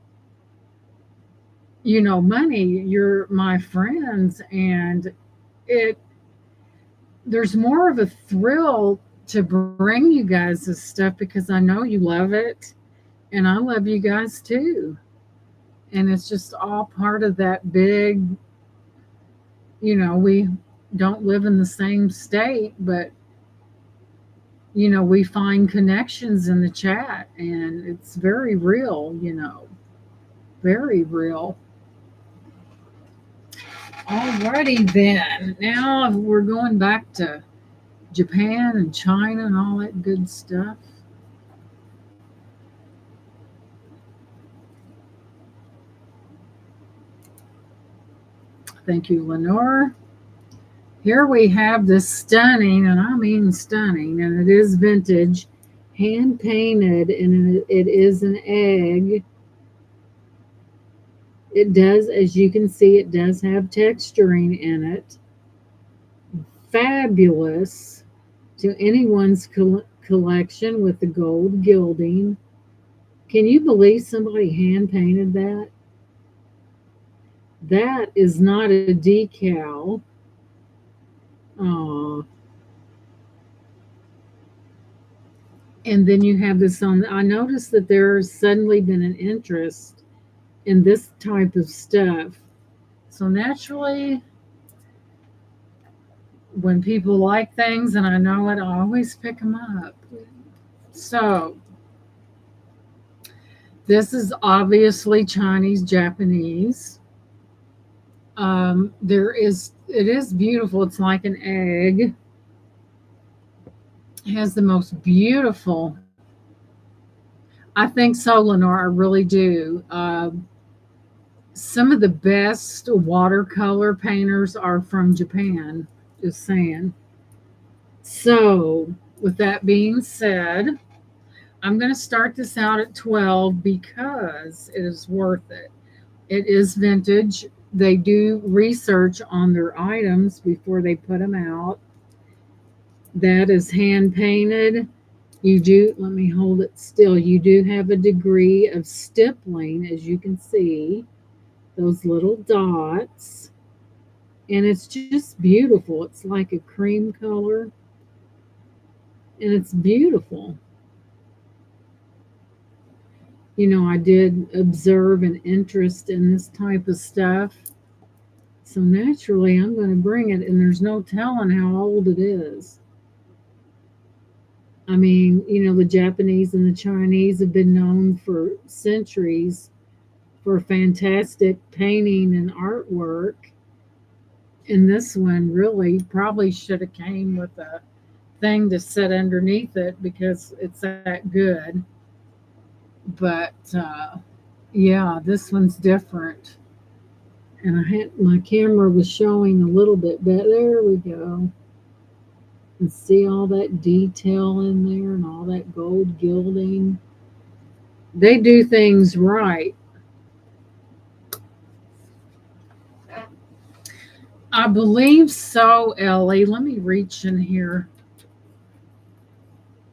money. You're my friends, and there's more of a thrill to bring you guys this stuff because I know you love it, and I love you guys too. And it's just all part of that big, we don't live in the same state, but we find connections in the chat, and it's very real, very real. Alrighty then. Now we're going back to Japan and China and all that good stuff. Thank you, Lenore. Here we have this stunning, and I mean stunning, and it is vintage, hand painted, and it is an egg. It does, as you can see, it does have texturing in it. fabulous to anyone's collection with the gold gilding. Can you believe somebody hand painted that? That is not a decal. Aw. And then you have this on. I noticed that there's suddenly been an interest in this type of stuff. So naturally, when people like things and I know it, I always pick them up. So this is obviously Chinese Japanese. It is beautiful. It's like an egg. It has the most beautiful. I think so, Lenore. I really do. Some of the best watercolor painters are from Japan. Just saying. So, with that being said, I'm going to start this out at 12 because it is worth it. It is vintage. They do research on their items before they put them out. That is hand painted. You do, let me hold it still. You do have a degree of stippling, as you can see, those little dots. And it's just beautiful. It's like a cream color, and it's beautiful. I did observe an interest in this type of stuff. So naturally, I'm going to bring it, and there's no telling how old it is. I mean, the Japanese and the Chinese have been known for centuries for fantastic painting and artwork. And this one really probably should have came with a thing to sit underneath it because it's that good. But yeah, this one's different. And my camera was showing a little bit better. There we go. And see all that detail in there and all that gold gilding. They do things right. I believe so, Ellie. Let me reach in here.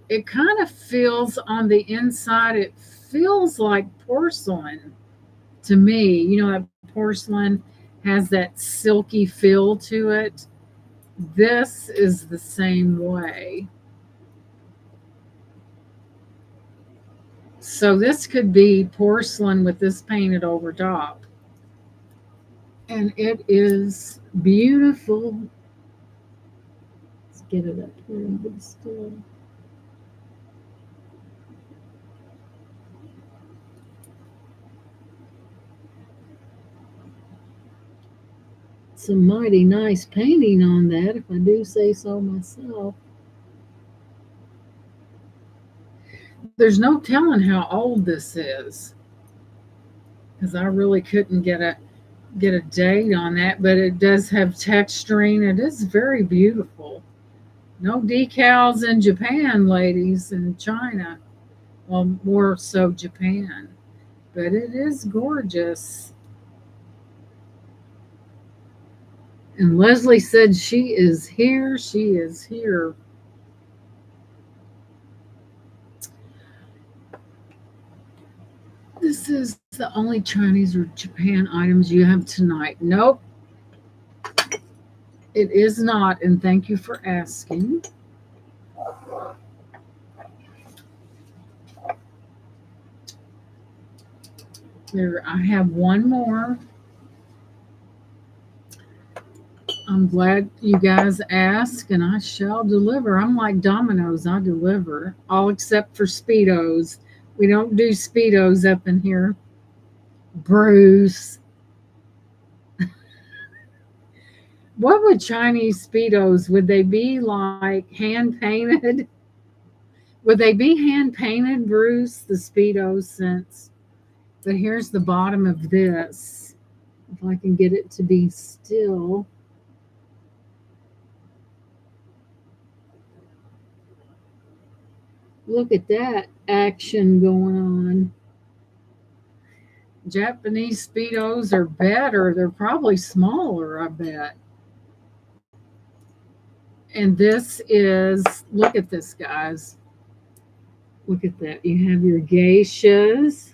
It kind of feels on the inside, it feels like porcelain to me. That porcelain has that silky feel to it. This is the same way. So this could be porcelain with this painted over top. And it is beautiful. Let's get it up here and be still. It's a mighty nice painting on that, if I do say so myself. There's no telling how old this is because I really couldn't get a date on that, but it does have texturing. It is very beautiful. No decals in Japan, ladies, in China. Well, more so Japan. But it is gorgeous. And Leslie said she is here. She is here. This is the only Chinese or Japan items you have tonight. Nope, it is not. And thank you for asking. There, I have one more. I'm glad you guys asked, and I shall deliver. I'm like Domino's, I deliver, all except for Speedos. We don't do Speedos up in here. Bruce. What would Chinese Speedos, would they be like hand painted? Would they be hand painted, Bruce, the Speedos since? But here's the bottom of this. If I can get it to be still. Look at that action going on. Japanese Speedos are better. They're probably smaller, I bet. And this is, look at this, guys. Look at that. You have your geishas.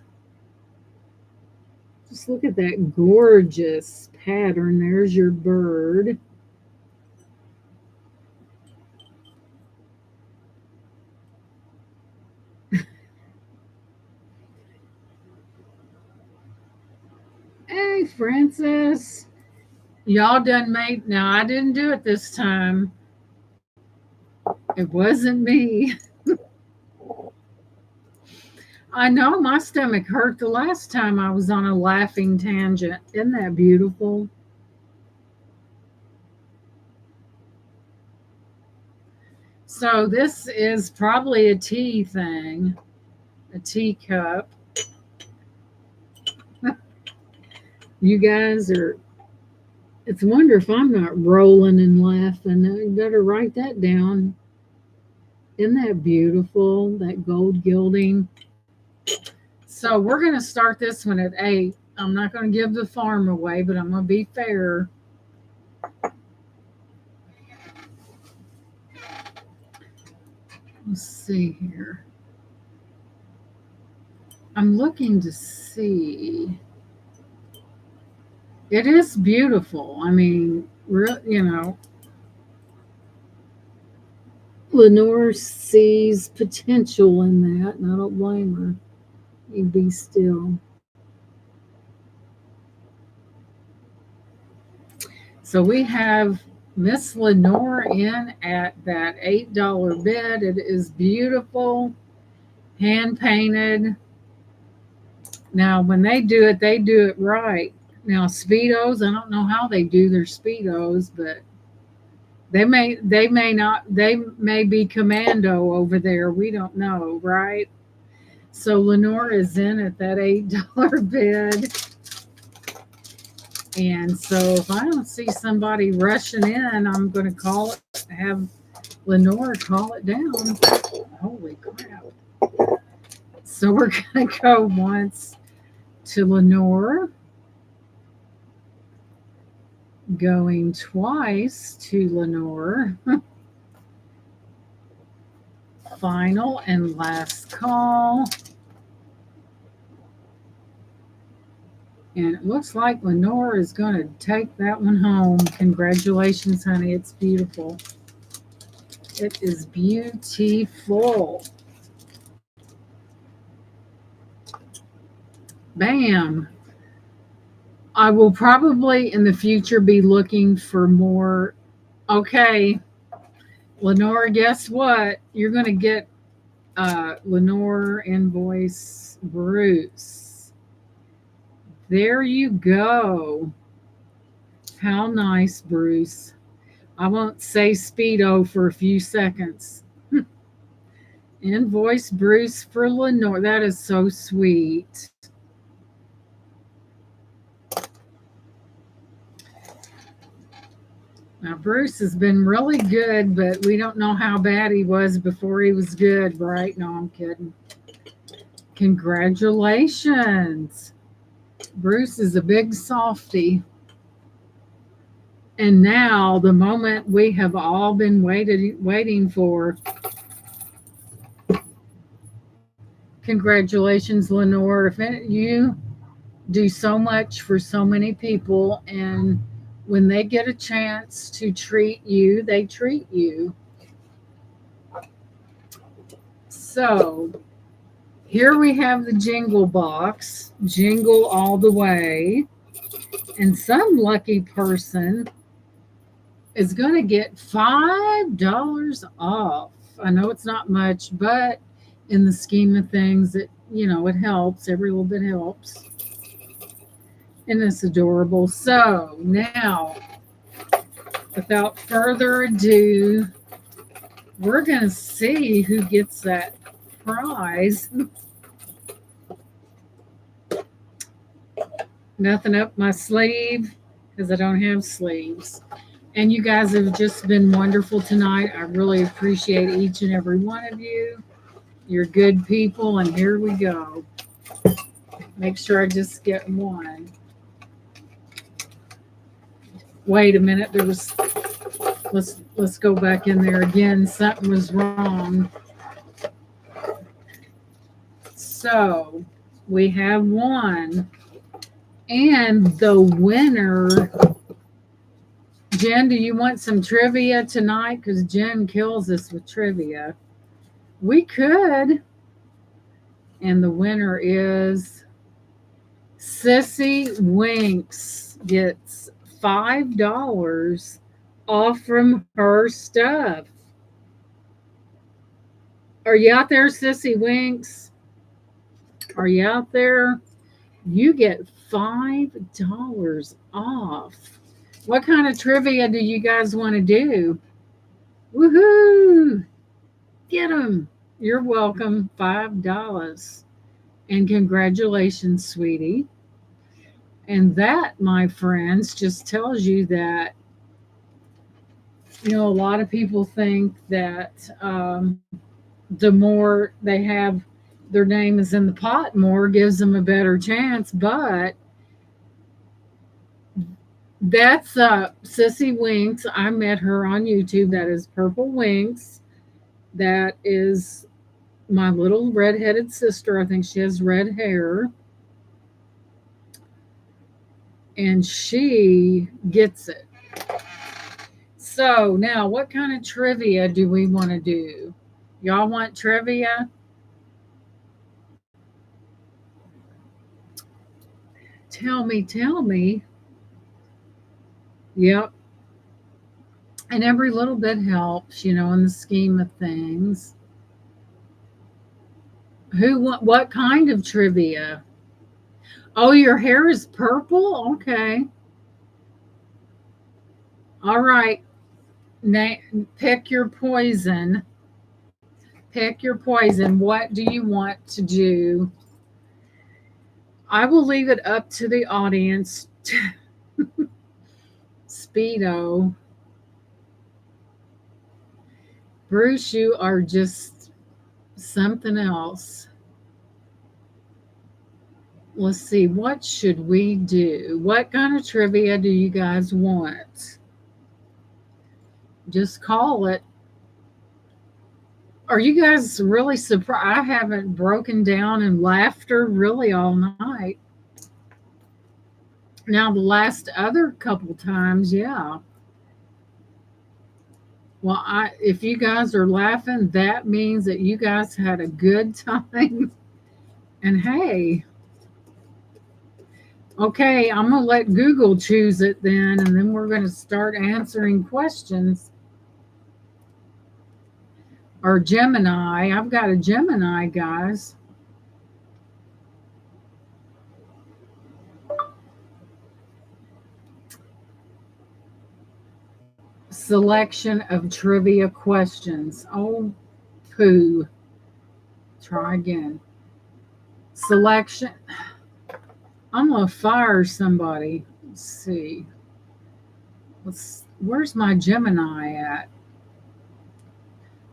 Just look at that gorgeous pattern. There's your bird. Hey, Francis. Y'all done made, now I didn't do it this time. It wasn't me. I know my stomach hurt the last time I was on a laughing tangent. Isn't that beautiful? So this is probably a tea thing, a teacup. You guys are, it's a wonder if I'm not rolling and laughing. You better write that down. Isn't that beautiful? That gold gilding. So we're going to start this one at 8. I'm not going to give the farm away, but I'm going to be fair. Let's see here. I'm looking to see. It is beautiful. I mean, you know, Lenore sees potential in that, and I don't blame her. You be still. So we have Miss Lenore in at that $8 bid. It is beautiful, hand painted. Now, when they do it right. Now, Speedos, I don't know how they do their Speedos, but they may not, they may be commando over there. We don't know, right? So Lenore is in at that $8 bid. And so if I don't see somebody rushing in, I'm going to have Lenore call it down. Holy crap. So we're going to go once to Lenore, going twice to Lenore. Final and last call. And it looks like Lenore is going to take that one home. Congratulations, honey. It's beautiful. It is beautiful. Bam. I will probably in the future be looking for more. Okay. Lenore, guess what? You're going to get Lenore invoice Bruce. There you go. How nice, Bruce. I won't say Speedo for a few seconds. Invoice Bruce for Lenore. That is so sweet. Now, Bruce has been really good, but we don't know how bad he was before he was good, right? No, I'm kidding. Congratulations. Bruce is a big softy. And now the moment we have all been waiting for. Congratulations, Lenore. If you do so much for so many people, and when they get a chance to treat you, they treat you. So here we have the jingle box, jingle all the way. And some lucky person is going to get $5 off. I know it's not much, but in the scheme of things, it helps. Every little bit helps. And it's adorable. So now, without further ado, we're going to see who gets that prize. Nothing up my sleeve because I don't have sleeves. And you guys have just been wonderful tonight. I really appreciate each and every one of you. You're good people, and here we go. Make sure I just get one. Wait a minute. Let's go back in there again. Something was wrong. So we have one. And the winner, Jen, do you want some trivia tonight? Because Jen kills us with trivia. We could. And the winner is Sissy Winks gets $5 off from her stuff. Are you out there, Sissy Winks? Are you out there? You get $5 off. What kind of trivia do you guys want to do? Woohoo! Get them. You're welcome. $5. And congratulations, sweetie. And that, my friends, just tells you that, a lot of people think that the more they have their name is in the pot, more gives them a better chance. But that's Sissy Winks. I met her on YouTube. That is Purple Winks. That is my little redheaded sister. I think she has red hair. And she gets it. So now, what kind of trivia do we want to do? Y'all want trivia? Tell me, tell me. Yep. And every little bit helps, in the scheme of things. What kind of trivia? Oh, your hair is purple? Okay. All right. Pick your poison. Pick your poison. What do you want to do? I will leave it up to the audience. Speedo. Bruce, you are just something else. Let's see, what should we do? What kind of trivia do you guys want? Just call it. Are you guys really surprised? I haven't broken down in laughter really all night. Now, the last other couple times, yeah. Well, if you guys are laughing, that means that you guys had a good time. And hey, okay, I'm going to let Google choose it then, and then we're going to start answering questions. Or Gemini. I've got a Gemini, guys. Selection of trivia questions. Oh, poo. Try again. Selection. I'm going to fire somebody. Let's see. Where's my Gemini at?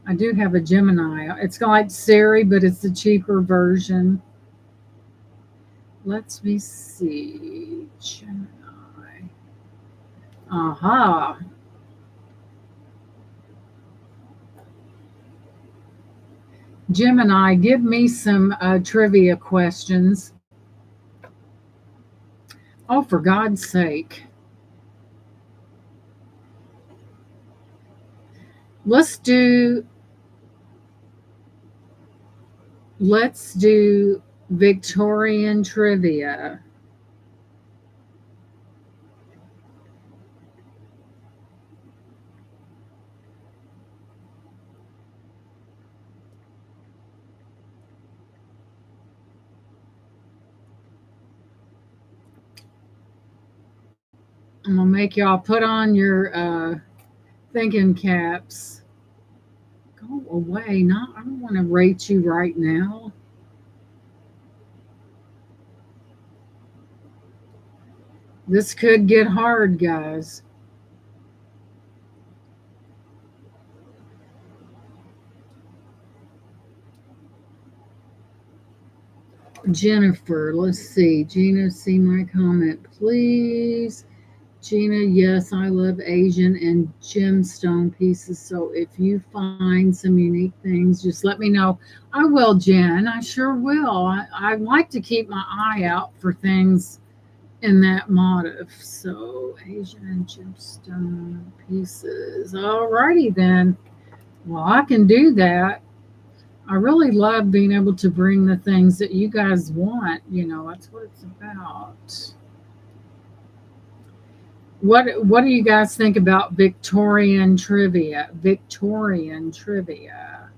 I do have a Gemini. It's like Siri, but it's the cheaper version. Let me see. Gemini. Aha. Gemini, give me some trivia questions. Oh, for God's sake. Let's do Victorian trivia. I'm gonna make y'all put on your thinking caps. Go away. I don't want to rate you right now. This could get hard, guys. Jennifer, let's see. Gina, see my comment, please. Gina, yes, I love Asian and gemstone pieces. So if you find some unique things, just let me know. I will, Jen. I sure will. I like to keep my eye out for things in that motif. So Asian and gemstone pieces. Alrighty then. Well, I can do that. I really love being able to bring the things that you guys want. That's what it's about. What do you guys think about Victorian trivia? Victorian trivia.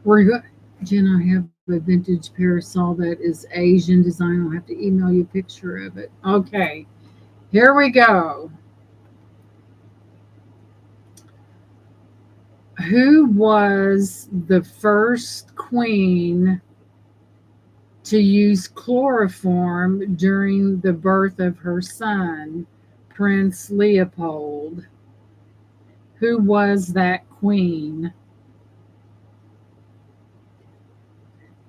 We're go- Jen, I have a vintage parasol that is Asian design. I'll have to email you a picture of it. Okay, here we go. Who was the first queen to use chloroform during the birth of her son, Prince Leopold? Who was that queen?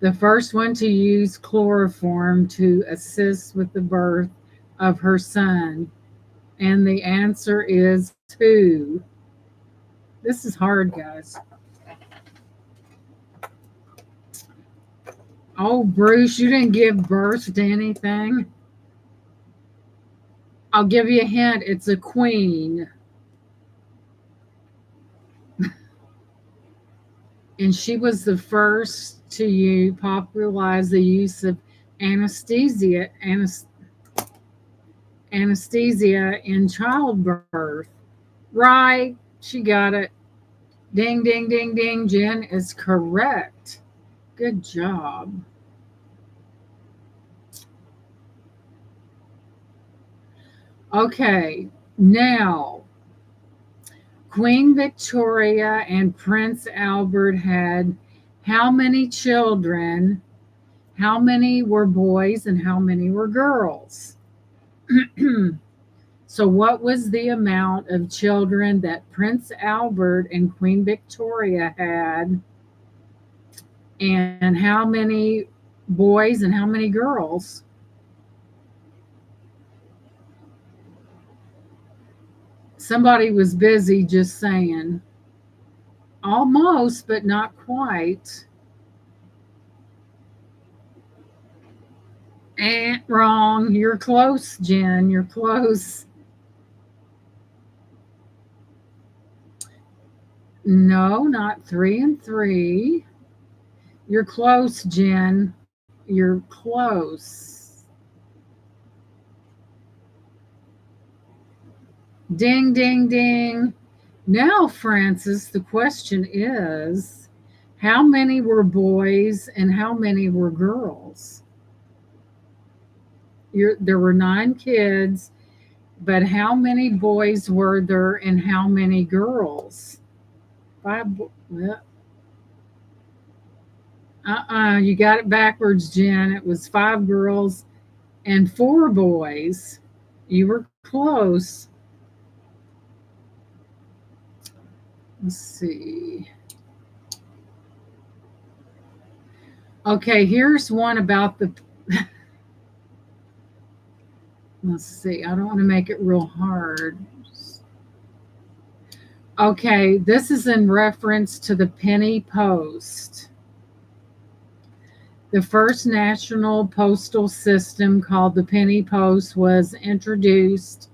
The first one to use chloroform to assist with the birth of her son. And the answer is who? This is hard, guys. Oh, Bruce, you didn't give birth to anything? I'll give you a hint. It's a queen. And she was the first to popularize the use of anesthesia anesthesia in childbirth. Right, she got it. Ding, ding, ding, ding. Jen is correct. Good job. Okay, now Queen Victoria and Prince Albert had how many children? How many were boys and how many were girls? So, what was the amount of children that Prince Albert and Queen Victoria had, and how many boys and how many girls? Somebody was busy just saying. Almost, but not quite. Wrong. You're close, Jen. You're close. No, not 3 and 3. You're close, Jen. You're close. Ding, ding, ding. Now, Francis, the question is how many were boys and how many were girls? There were 9 kids, but how many boys were there and how many girls? Well, you got it backwards, Jen. It was 5 girls and 4 boys. You were close. Let's see. Okay, here's one about the. Let's see. I don't want to make it real hard. Okay, this is in reference to the penny post. The first national postal system called the penny post was introduced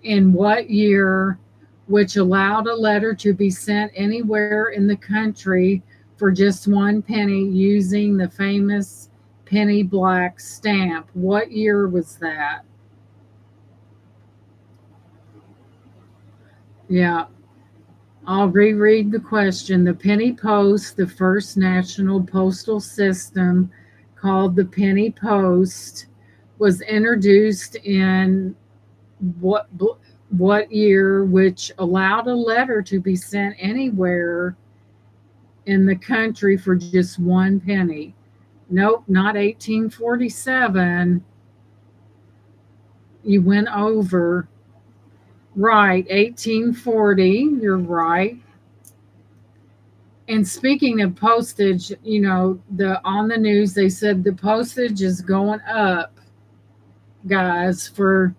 in what year, which allowed a letter to be sent anywhere in the country for just 1 penny using the famous penny black stamp? What year was that? Yeah, I'll reread the question. The penny post, the first national postal system called the penny post, was introduced in what what year, which allowed a letter to be sent anywhere in the country for just 1 penny? Nope, not 1847. You went over. Right, 1840. You're right. And speaking of postage, the on the news they said the postage is going up, guys, for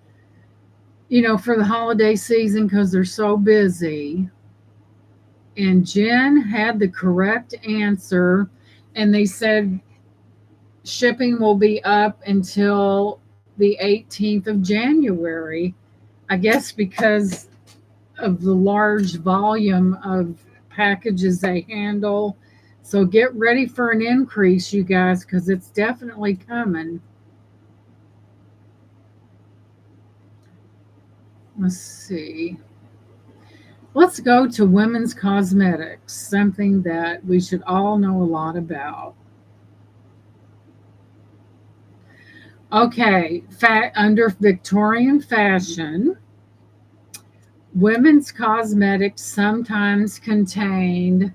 the holiday season because they're so busy. And Jen had the correct answer, and they said shipping will be up until the 18th of January. I guess because of the large volume of packages they handle. So get ready for an increase, you guys, because it's definitely coming. Let's see. Let's go to women's cosmetics, something that we should all know a lot about. Okay, under Victorian fashion, women's cosmetics sometimes contained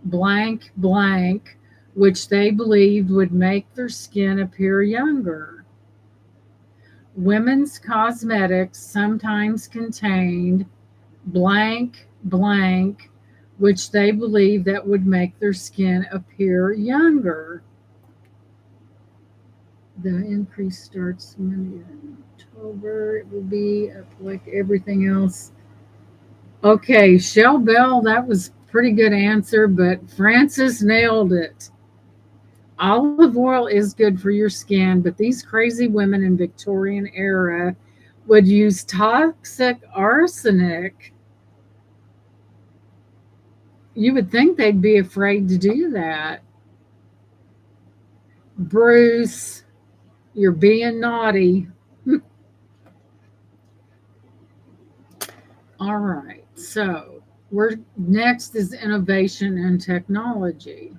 blank blank, which they believed would make their skin appear younger. Women's cosmetics sometimes contained blank blank, which they believed that would make their skin appear younger. The increase starts Monday in October. It will be up like everything else. Okay, Shell Bell, that was pretty good answer, but Francis nailed it. Olive oil is good for your skin, but these crazy women in Victorian era would use toxic arsenic. You would think they'd be afraid to do that. Bruce, you're being naughty. All right. So, we're next is innovation and technology.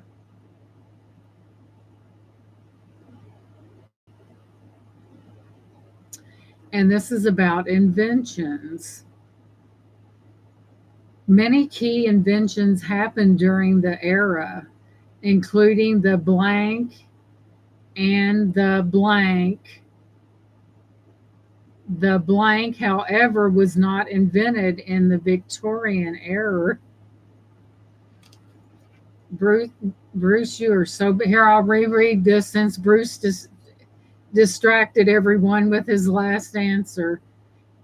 And this is about inventions. Many key inventions happened during the era, including the blank and the blank. The blank, however, was not invented in the Victorian era. Bruce, Bruce, you are so here. I'll reread this since Bruce distracted everyone with his last answer.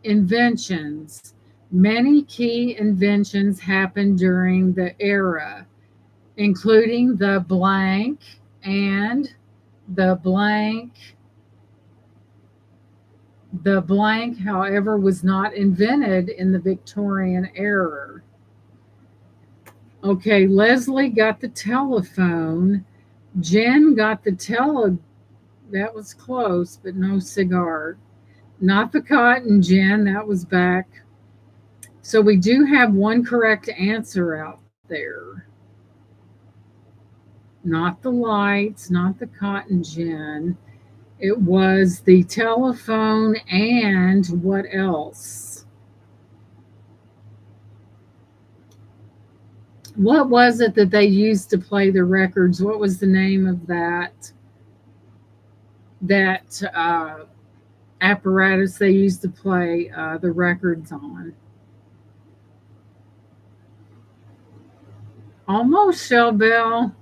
Inventions. Many key inventions happened during the era, including the blank and the blank. The blank, however, was not invented in the Victorian era. Okay, Leslie got the telephone. Jen got the that was close, but no cigar. Not the cotton gin, that was back. So we do have one correct answer out there. Not the lights, not the cotton gin. It was the telephone and what else? What was it that they used to play the records? What was the name of that apparatus they used to play the records on? Almost, Shell Bell,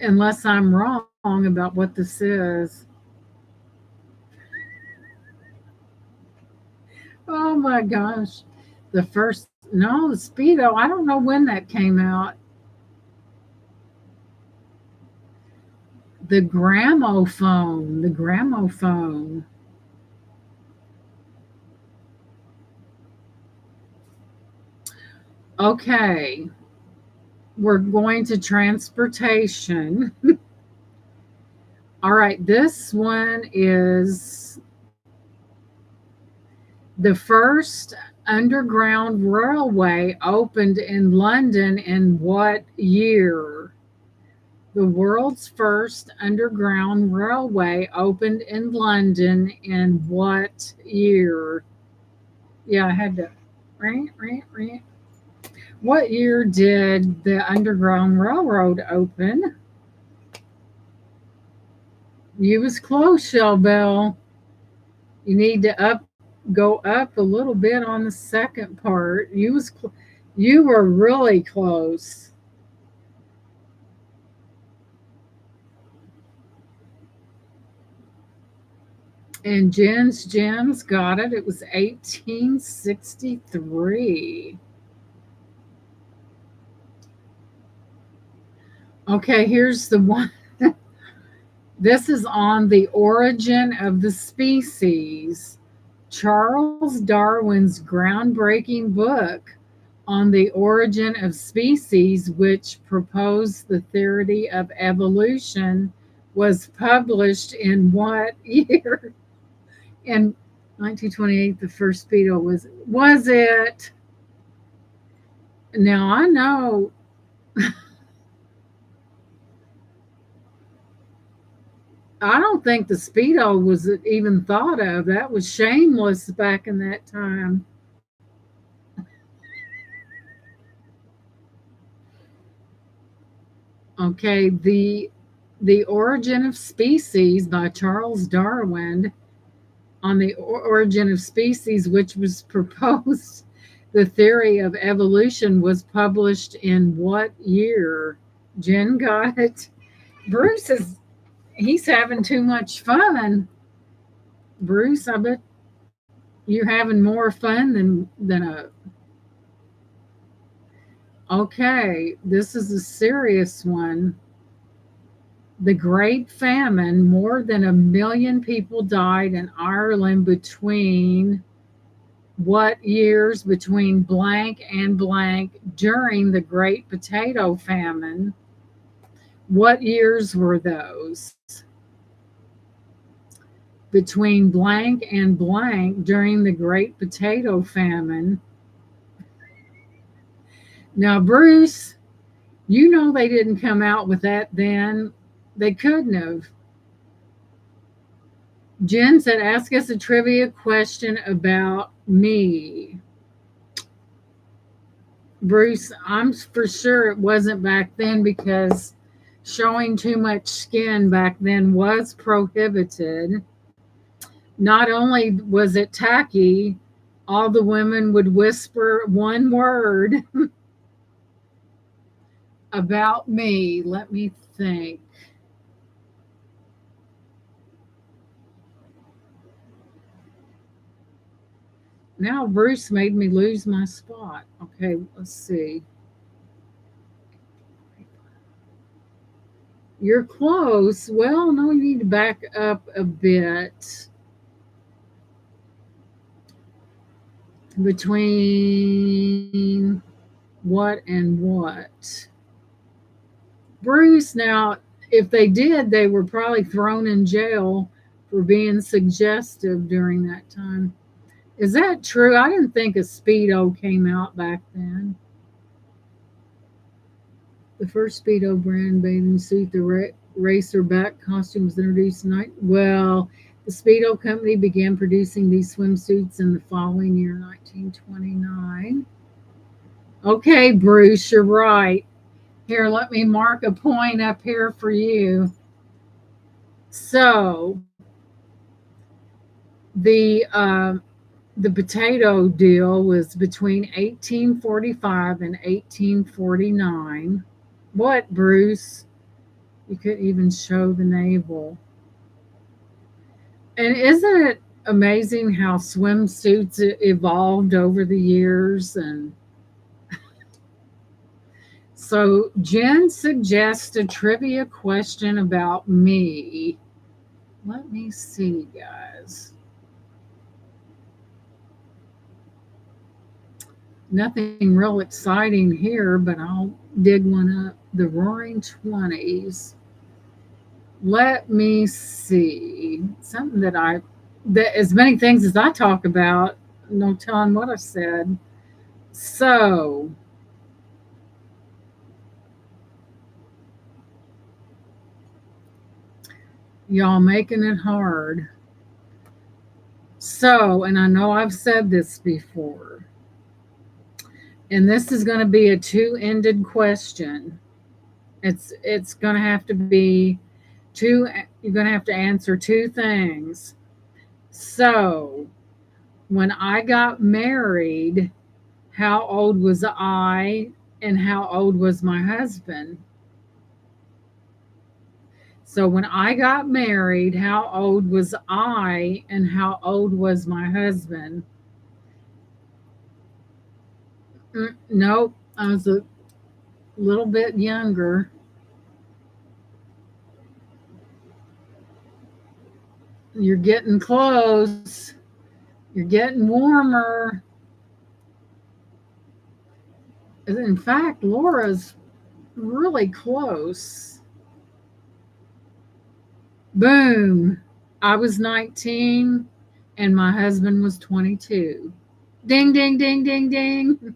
unless I'm wrong about what this is. Oh my gosh. The first, no, the Speedo, I don't know when that came out. The gramophone, the gramophone. Okay, we're going to transportation. All right, this one is the first underground railway opened in London in what year? The world's first underground railway opened in London in what year? Yeah, I had to. Right, right, right. What year did the Underground Railroad open? You was close, Shell Bell. You need to go up a little bit on the second part. You were really close. And Jen's Gems got it. It was 1863. Okay, here's the one. This is on the origin of the species. Charles Darwin's groundbreaking book on the origin of species, which proposed the theory of evolution, was published in what year? In 1928, the first beetle was it? Now I know I don't think the Speedo was even thought of. That was shameless back in that time. Okay, the Origin of Species by Charles Darwin on the origin of species, which was proposed the theory of evolution, was published in what year? Jen got it. Bruce is he's having too much fun. Bruce, I bet you're having more fun than a okay, this is a serious one. The Great Famine, more than 1 million people died in Ireland between what years? Between blank and blank during the Great Potato Famine. What years were those? Between blank and blank during the Great Potato Famine. Now, Bruce, you know they didn't come out with that then. They couldn't have. Jen said, ask us a trivia question about me. Bruce, I'm for sure it wasn't back then because showing too much skin back then was prohibited. Not only was it tacky, all the women would whisper one word about me. Let me think. Now Bruce made me lose my spot. Okay, let's see. You're close. Well, no, you need to back up a bit. Between what and what? Bruce, now, if they did, they were probably thrown in jail for being suggestive during that time. Is that true? I didn't think a Speedo came out back then. The first Speedo brand bathing suit, the racerback costume, was introduced tonight. Well, the Speedo company began producing these swimsuits in the following year, 1929. Okay, Bruce, you're right. Here, let me mark a point up here for you. So, the the potato deal was between 1845 and 1849. What, Bruce? You couldn't even show the navel. And isn't it amazing how swimsuits evolved over the years? And so Jen suggests a trivia question about me. Let me see, guys. Nothing real exciting here, but I'll dig one up. The Roaring Twenties. Let me see. Something that as many things as I talk about, no telling what I said. So, y'all making it hard. So, and I know I've said this before, and this is going to be a two-ended question. It's going to have to be two. You're going to have to answer two things. So, when I got married, how old was I and how old was my husband. So when I got married, how old was I and how old was my husband? Nope, I was a little bit younger. You're getting close. You're getting warmer. In fact, Laura's really close. Boom. I was 19 and my husband was 22. Ding, ding, ding, ding, ding.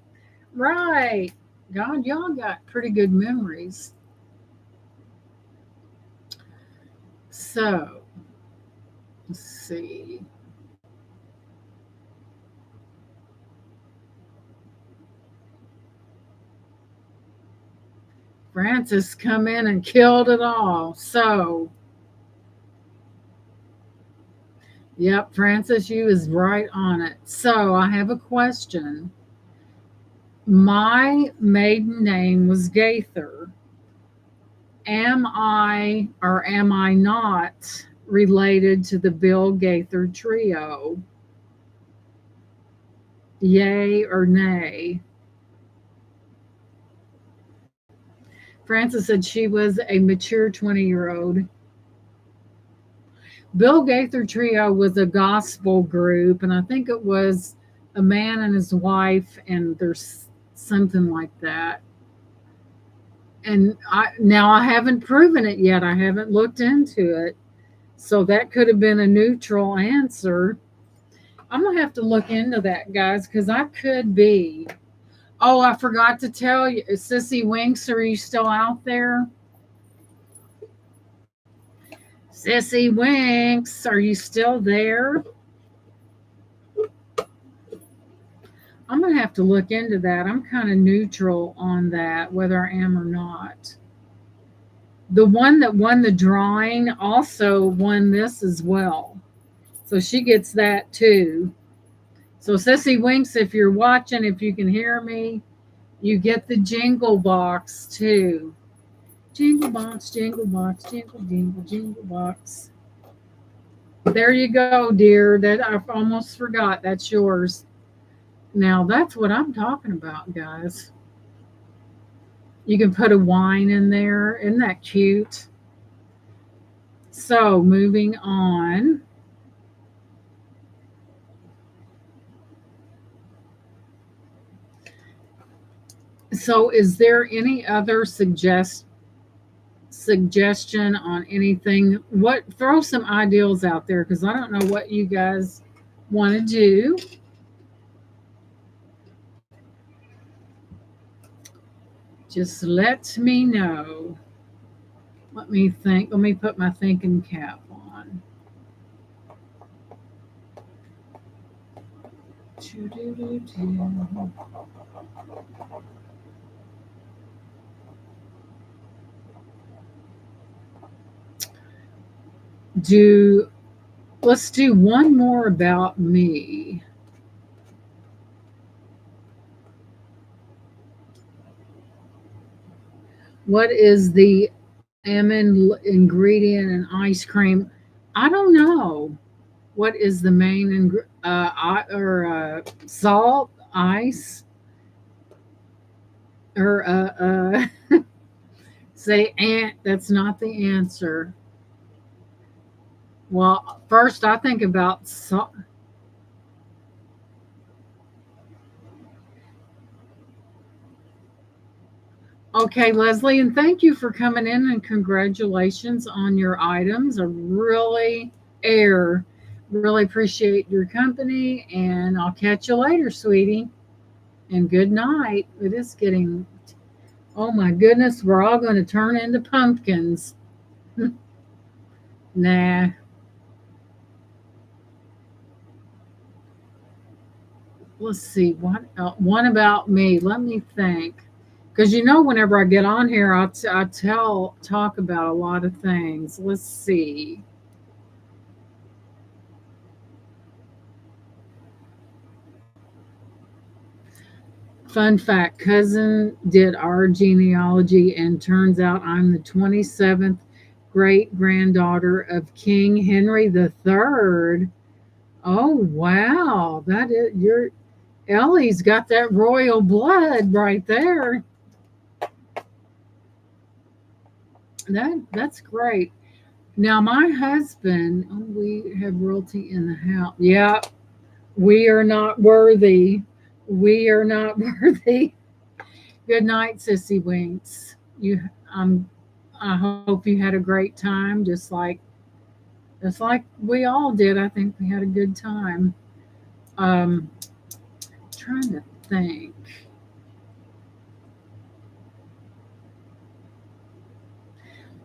Right. God, y'all got pretty good memories. So, let's see. Francis come in and killed it all. So, yep, Francis, you is right on it. So, I have a question. My maiden name was Gaither. Am I or am I not related to the Bill Gaither trio? Yay or nay? Frances said she was a mature 20-year-old. Bill Gaither Trio was a gospel group, and I think it was a man and his wife, and there's something like that. And I haven't proven it yet. I haven't looked into it. So that could have been a neutral answer. I'm gonna have to look into that, guys, because I could be. Oh, I forgot to tell you, Sissy Winks, are you still out there? Sissy Winks, are you still there? I'm gonna have to look into that. I'm kind of neutral on that, whether I am or not. The one that won the drawing also won this as well. So she gets that too. So Sissy Winks, if you're watching, if you can hear me, you get the jingle box too. Jingle box, jingle box, jingle, jingle, jingle box. There you go, dear. That I almost forgot. That's yours. Now that's what I'm talking about, guys. You can put a wine in there. Isn't that cute? So moving on. So is there any other suggestion on anything? What throw some ideals out there because I don't know what you guys want to do. Just let me know. Let me think. Let me put my thinking cap on. Do let's do one more about me. What is the almond ingredient in ice cream? I don't know. What is the main salt, ice, or say ant? That's not the answer. Well, first I think about salt. Okay, Leslie, and thank you for coming in and congratulations on your items. I really air. Really appreciate your company and I'll catch you later, sweetie. And good night. It is getting, oh my goodness, we're all going to turn into pumpkins. Nah. Let's see. What one about me? Let me think. Because whenever I get on here, I talk about a lot of things. Let's see. Fun fact, cousin did our genealogy, and turns out I'm the 27th great granddaughter of King Henry III. Oh wow, that is your Ellie's got that royal blood right there. That's great. Now my husband, oh, we have royalty in the house. Yeah, we are not worthy. We are not worthy. Good night, Sissy Winks. I hope you had a great time, just like we all did. I think we had a good time. Um, trying to think.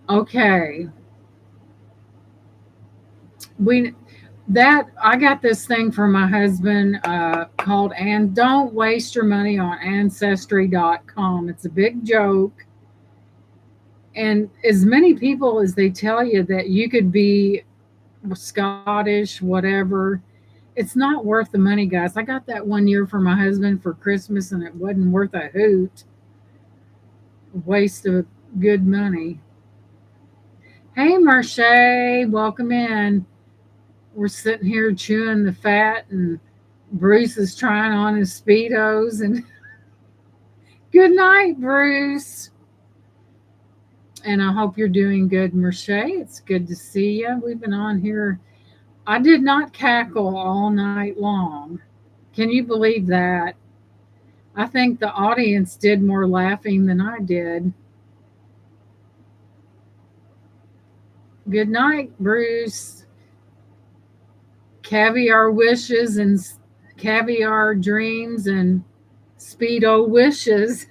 Okay, we that I got this thing from my husband called "And Don't Waste Your Money on Ancestry.com." It's a big joke, and as many people as they tell you that you could be Scottish, whatever, it's not worth the money, guys. I got that one year for my husband for Christmas, and it wasn't worth a hoot. Waste of good money. Hey, Marche, welcome in. We're sitting here chewing the fat, and Bruce is trying on his Speedos. And good night, Bruce. And I hope you're doing good, Marche. It's good to see you. We've been on here. I did not cackle all night long. Can you believe that? I think the audience did more laughing than I did. Good night, Bruce. Caviar wishes and caviar dreams and speedo wishes.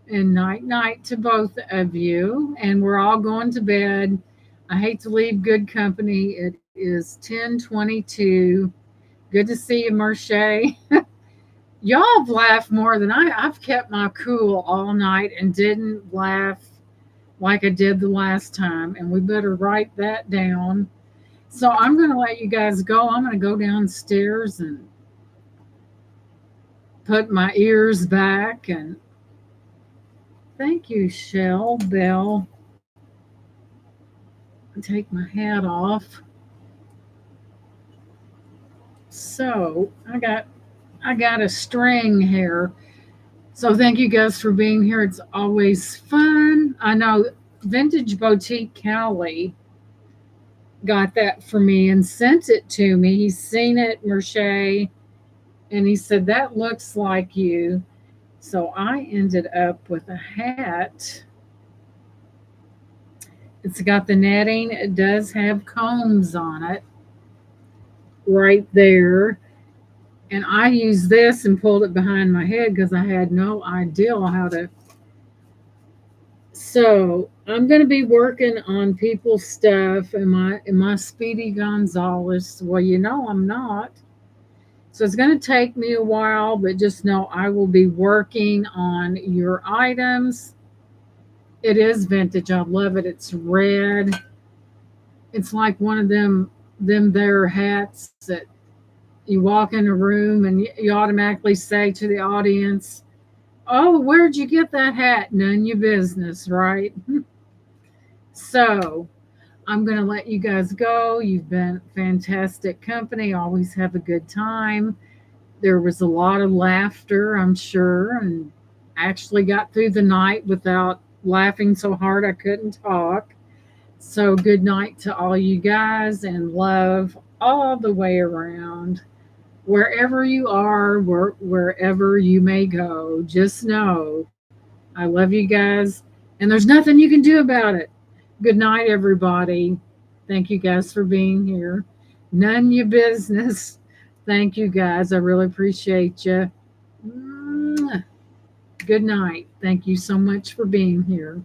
And night night to both of you. And we're all going to bed. I hate to leave good company. It is 10:22. Good to see you, Marche. Y'all have laughed more than I've kept my cool all night and didn't laugh like I did the last time. And we better write that down. So I'm going to let you guys go. I'm going to go downstairs and put my ears back. And thank you, Shell Bell. Take my hat off. So I got a string here. So thank you guys for being here. It's always fun. I know Vintage Boutique Cali got that for me and sent it to me. He's seen it, Merche, and he said that looks like you. So I ended up with a hat. It's got the netting. It does have combs on it right there. And I used this and pulled it behind my head because I had no idea how to. So I'm going to be working on people's stuff. Am I Speedy Gonzalez? Well, I'm not. So it's going to take me a while, but just know I will be working on your items. It is vintage. I love it. It's red. It's like one of them there hats that you walk in a room and you automatically say to the audience, "Oh, where'd you get that hat? None your business," right? So I'm going to let you guys go. You've been fantastic company. Always have a good time. There was a lot of laughter, I'm sure, and actually got through the night without laughing so hard I couldn't talk. So good night to all you guys and love all the way around. Wherever you are, wherever you may go, just know I love you guys and there's nothing you can do about it. Good night, everybody. Thank you guys for being here. None your business. Thank you guys. I really appreciate you. Good night. Thank you so much for being here.